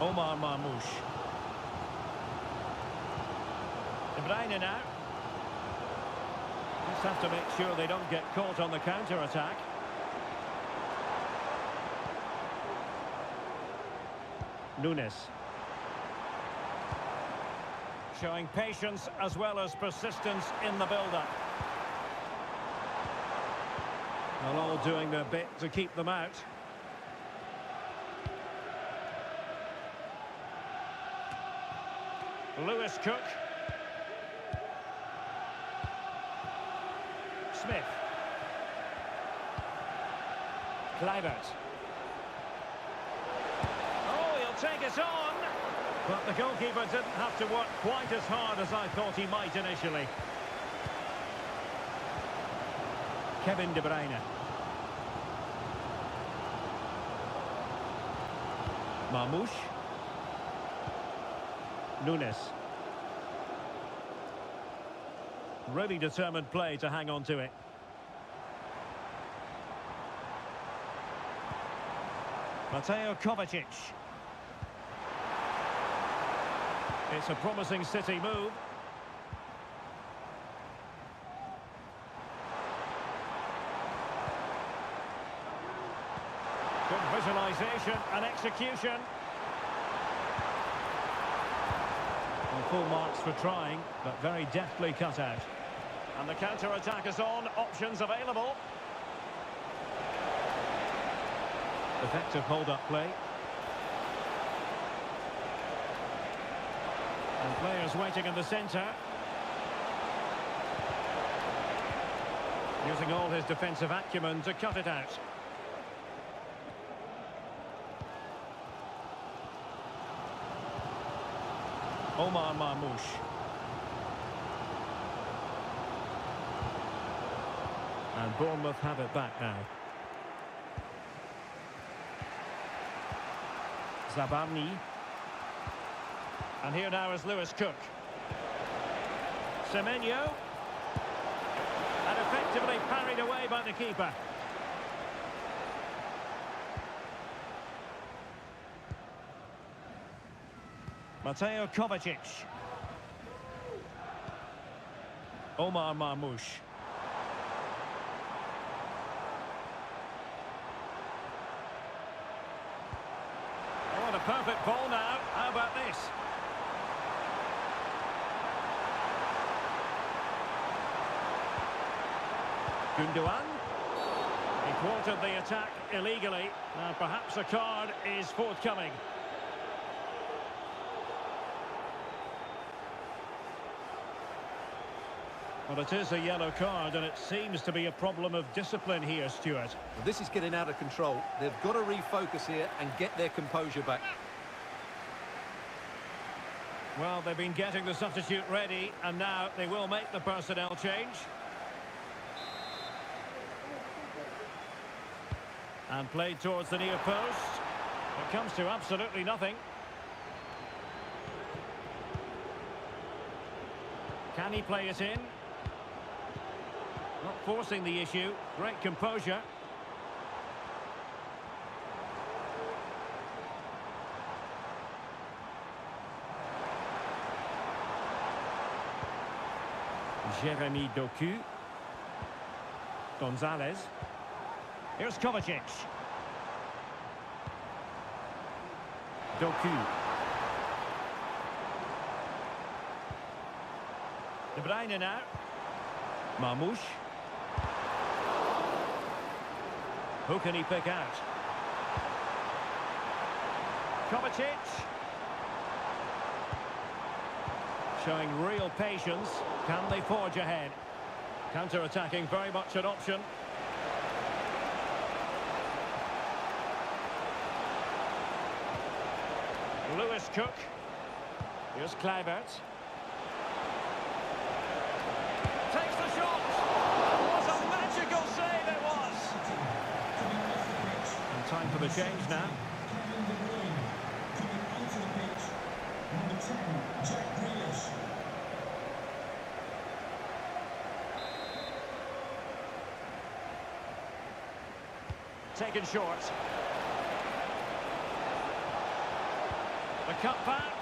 Omar Marmoush. De Bruyne now. Just have to make sure they don't get caught on the counter-attack. Nunes. Showing patience as well as persistence in the build-up. Well, all doing their bit to keep them out. Lewis Cook. Smith. Kluivert. Oh, he'll take it on. But the goalkeeper didn't have to work quite as hard as I thought he might initially. Kevin De Bruyne. Marmoush. Nunes. Really determined play to hang on to it. Mateo Kovacic. It's a promising City move. Good visualisation and execution. Full marks for trying, but very deftly cut out. And the counter-attack is on, options available. Effective hold-up play. Players waiting in the centre. Using all his defensive acumen to cut it out. Omar Marmoush. And Bournemouth have it back now. Zabarni. And here now is Lewis Cook. Semenyo. And effectively parried away by the keeper. Mateo Kovacic. Omar Marmoush. Oh, and a perfect ball now. How about this? Gundogan. He thwarted the attack illegally. Now perhaps a card is forthcoming. Well, it is a yellow card, and it seems to be a problem of discipline here, Stuart. Well, this is getting out of control. They've got to refocus here and get their composure back. Well, they've been getting the substitute ready, and now they will make the personnel change. And played towards the near post. It comes to absolutely nothing. Can he play it in? Not forcing the issue. Great composure. Jeremy Doku. Gonzalez. Here's Kovacic. Doku. De Bruyne now. Marmoush. Who can he pick out? Kovacic. Showing real patience. Can they forge ahead? Counter-attacking, very much an option. Lewis Cook. Here's Kluivert. Takes the shot. What a magical save it was. And time for the change now. Number 10, Jack Grealish. Taken short. The cut back.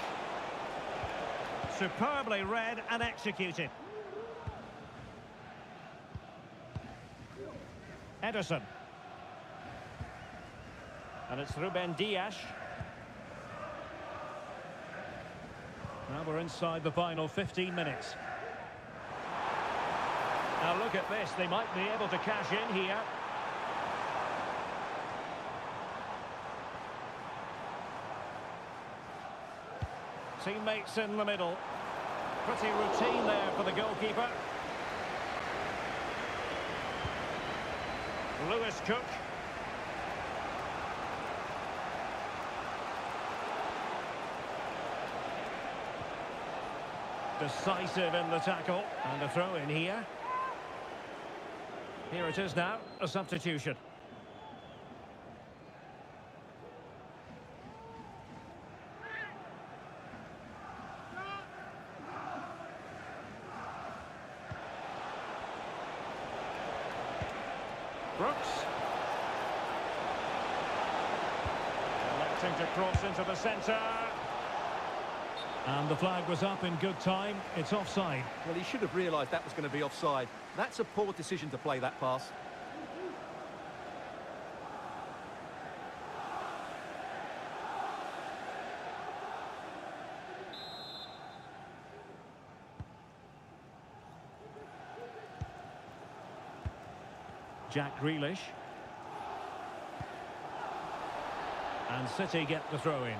Superbly read and executed. Ederson. And it's Ruben Dias. Now we're inside the final 15 minutes. Now look at this. They might be able to cash in here. Teammates in the middle. Pretty routine there for the goalkeeper. Lewis Cook. Decisive in the tackle. And a throw in here. Here it is now, a substitution. Brooks. Electing to cross into the centre. And the flag was up in good time. It's offside. Well, he should have realised that was going to be offside. That's a poor decision to play that pass. Jack Grealish. And City get the throw in.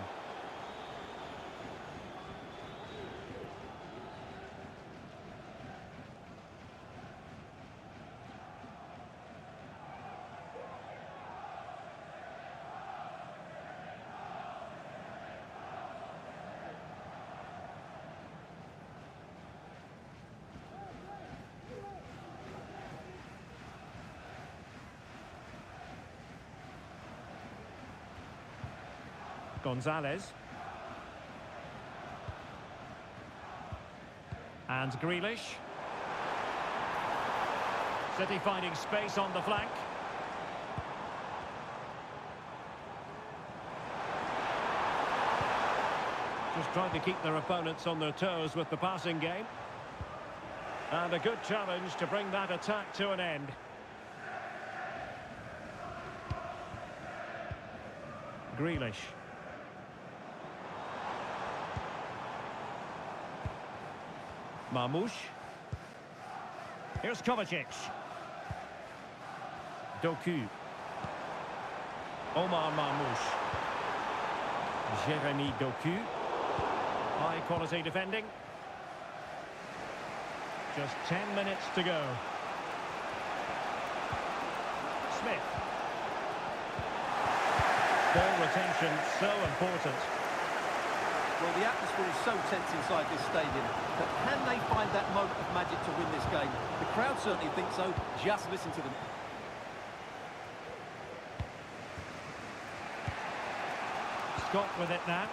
Gonzalez. And Grealish. City finding space on the flank. Just trying to keep their opponents on their toes with the passing game. And a good challenge to bring that attack to an end. Grealish. Marmoush. Here's Kovacic. Doku. Omar Marmoush. Jeremy Doku. High quality defending. Just 10 minutes to go. Smith. Ball retention so important. Well, the atmosphere is so tense inside this stadium, but can they find that moment of magic to win this game? The crowd certainly think so. Just listen to them. Scott with it now.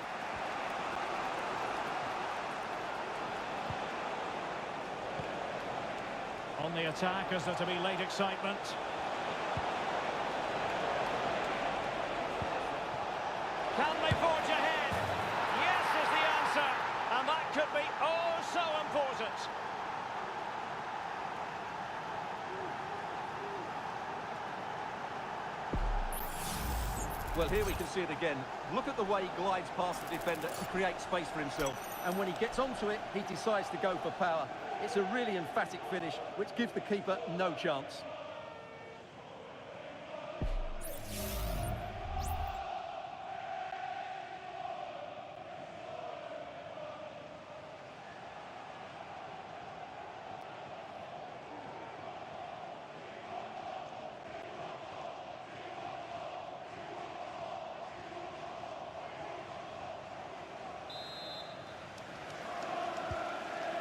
On the attack, is there to be late excitement? Can they forge ahead? Yes is the answer, and that could be oh so important. Well, here we can see it again. Look at the way he glides past the defender to create space for himself. And when he gets onto it, he decides to go for power. It's a really emphatic finish, which gives the keeper no chance.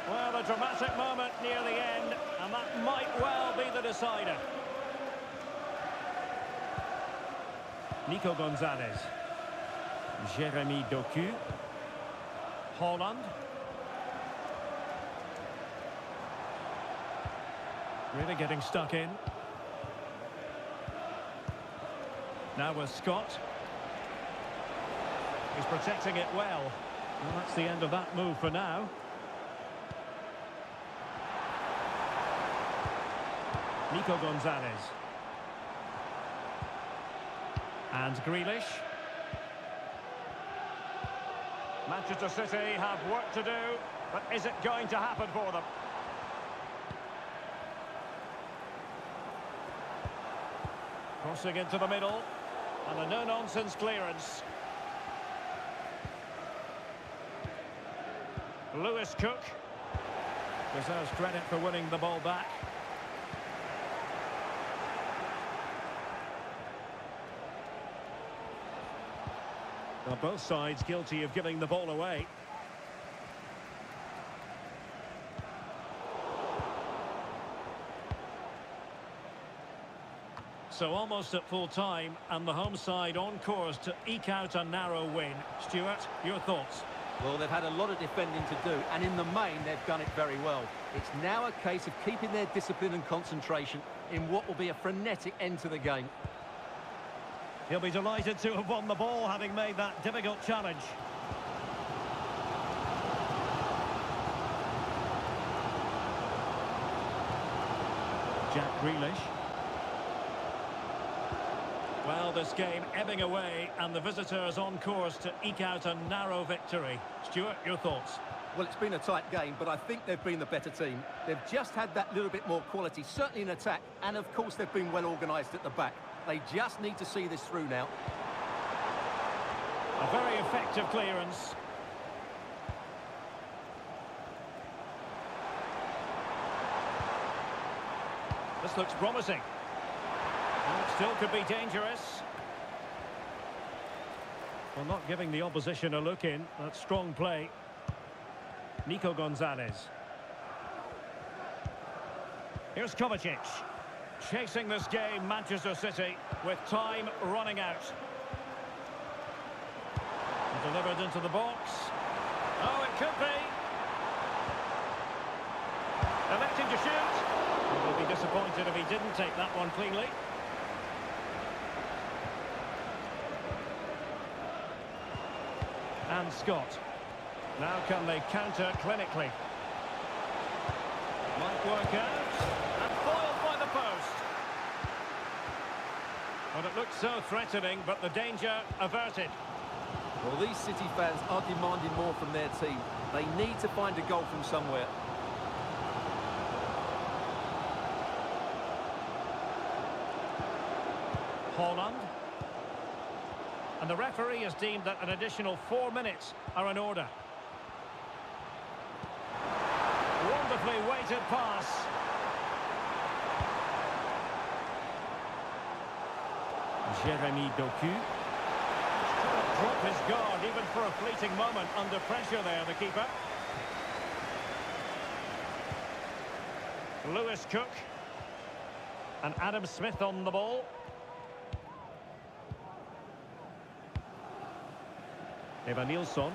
Well, a dramatic moment near the end, and that might well be the decider. Nico Gonzalez. Jeremy Doku. Holland. Really getting stuck in. Now with Scott. He's protecting it well. Well, that's the end of that move for now. Nico Gonzalez. And Grealish. Manchester City have work to do, but is it going to happen for them? Crossing into the middle, and a no-nonsense clearance. Lewis Cook deserves credit for winning the ball back. Well, both sides guilty of giving the ball away. So almost at full time, and the home side on course to eke out a narrow win. Stuart, your thoughts? Well, they've had a lot of defending to do, and in the main, they've done it very well. It's now a case of keeping their discipline and concentration in what will be a frenetic end to the game. He'll be delighted to have won the ball, having made that difficult challenge. Jack Grealish. Well, this game ebbing away, and the visitors on course to eke out a narrow victory. Stuart, your thoughts? Well, it's been a tight game, but I think they've been the better team. They've just had that little bit more quality, certainly in attack, and of course they've been well organised at the back. They just need to see this through now. A very effective clearance. This looks promising. And it still could be dangerous. Well, not giving the opposition a look in. That's strong play. Nico Gonzalez. Here's Kovacic. Chasing this game, Manchester City, with time running out. Delivered into the box. Oh, it could be. Electing to shoot. He will be disappointed if he didn't take that one cleanly. And Scott. Now can they counter clinically? Might work out. And foiled by the post. Well, it looked so threatening, but the danger averted. Well, these City fans are demanding more from their team. They need to find a goal from somewhere. Holland. And the referee has deemed that an additional 4 minutes are in order. Wonderfully weighted pass. Jeremy Doku. Drop his guard even for a fleeting moment under pressure there, the keeper. Lewis Cook. And Adam Smith on the ball. Eva Nilsson.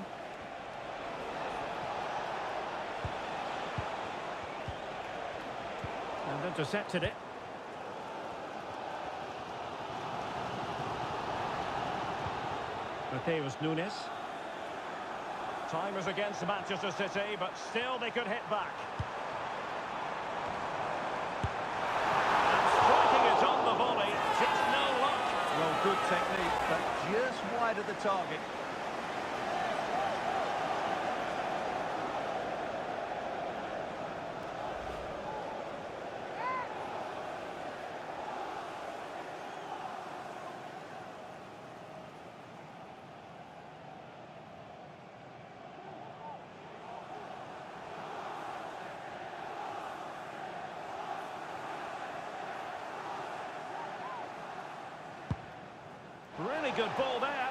And intercepted it. Mateus Nunes. Time is against Manchester City, but still they could hit back. And striking it on the volley, just no luck. Well, good technique, but just wide of the target. Really good ball there.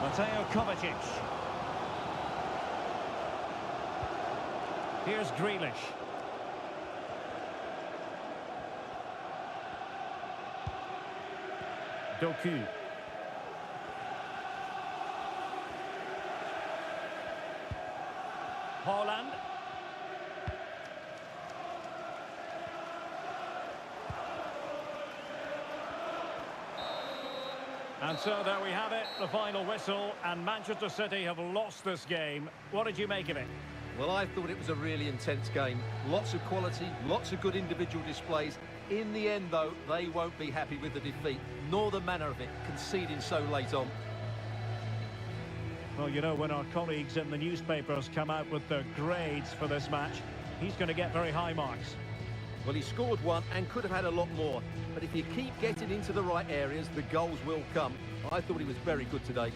Mateo Kovacic. Here's Grealish. Doku. Holland. And so there we have it, the final whistle, and Manchester City have lost this game. What did you make of it? Well, I thought it was a really intense game. Lots of quality, lots of good individual displays. In the end, though, they won't be happy with the defeat, nor the manner of it, conceding so late on. Well, you know, when our colleagues in the newspapers come out with their grades for this match, he's going to get very high marks. Well, he scored one and could have had a lot more. But if you keep getting into the right areas, the goals will come. I thought he was very good today.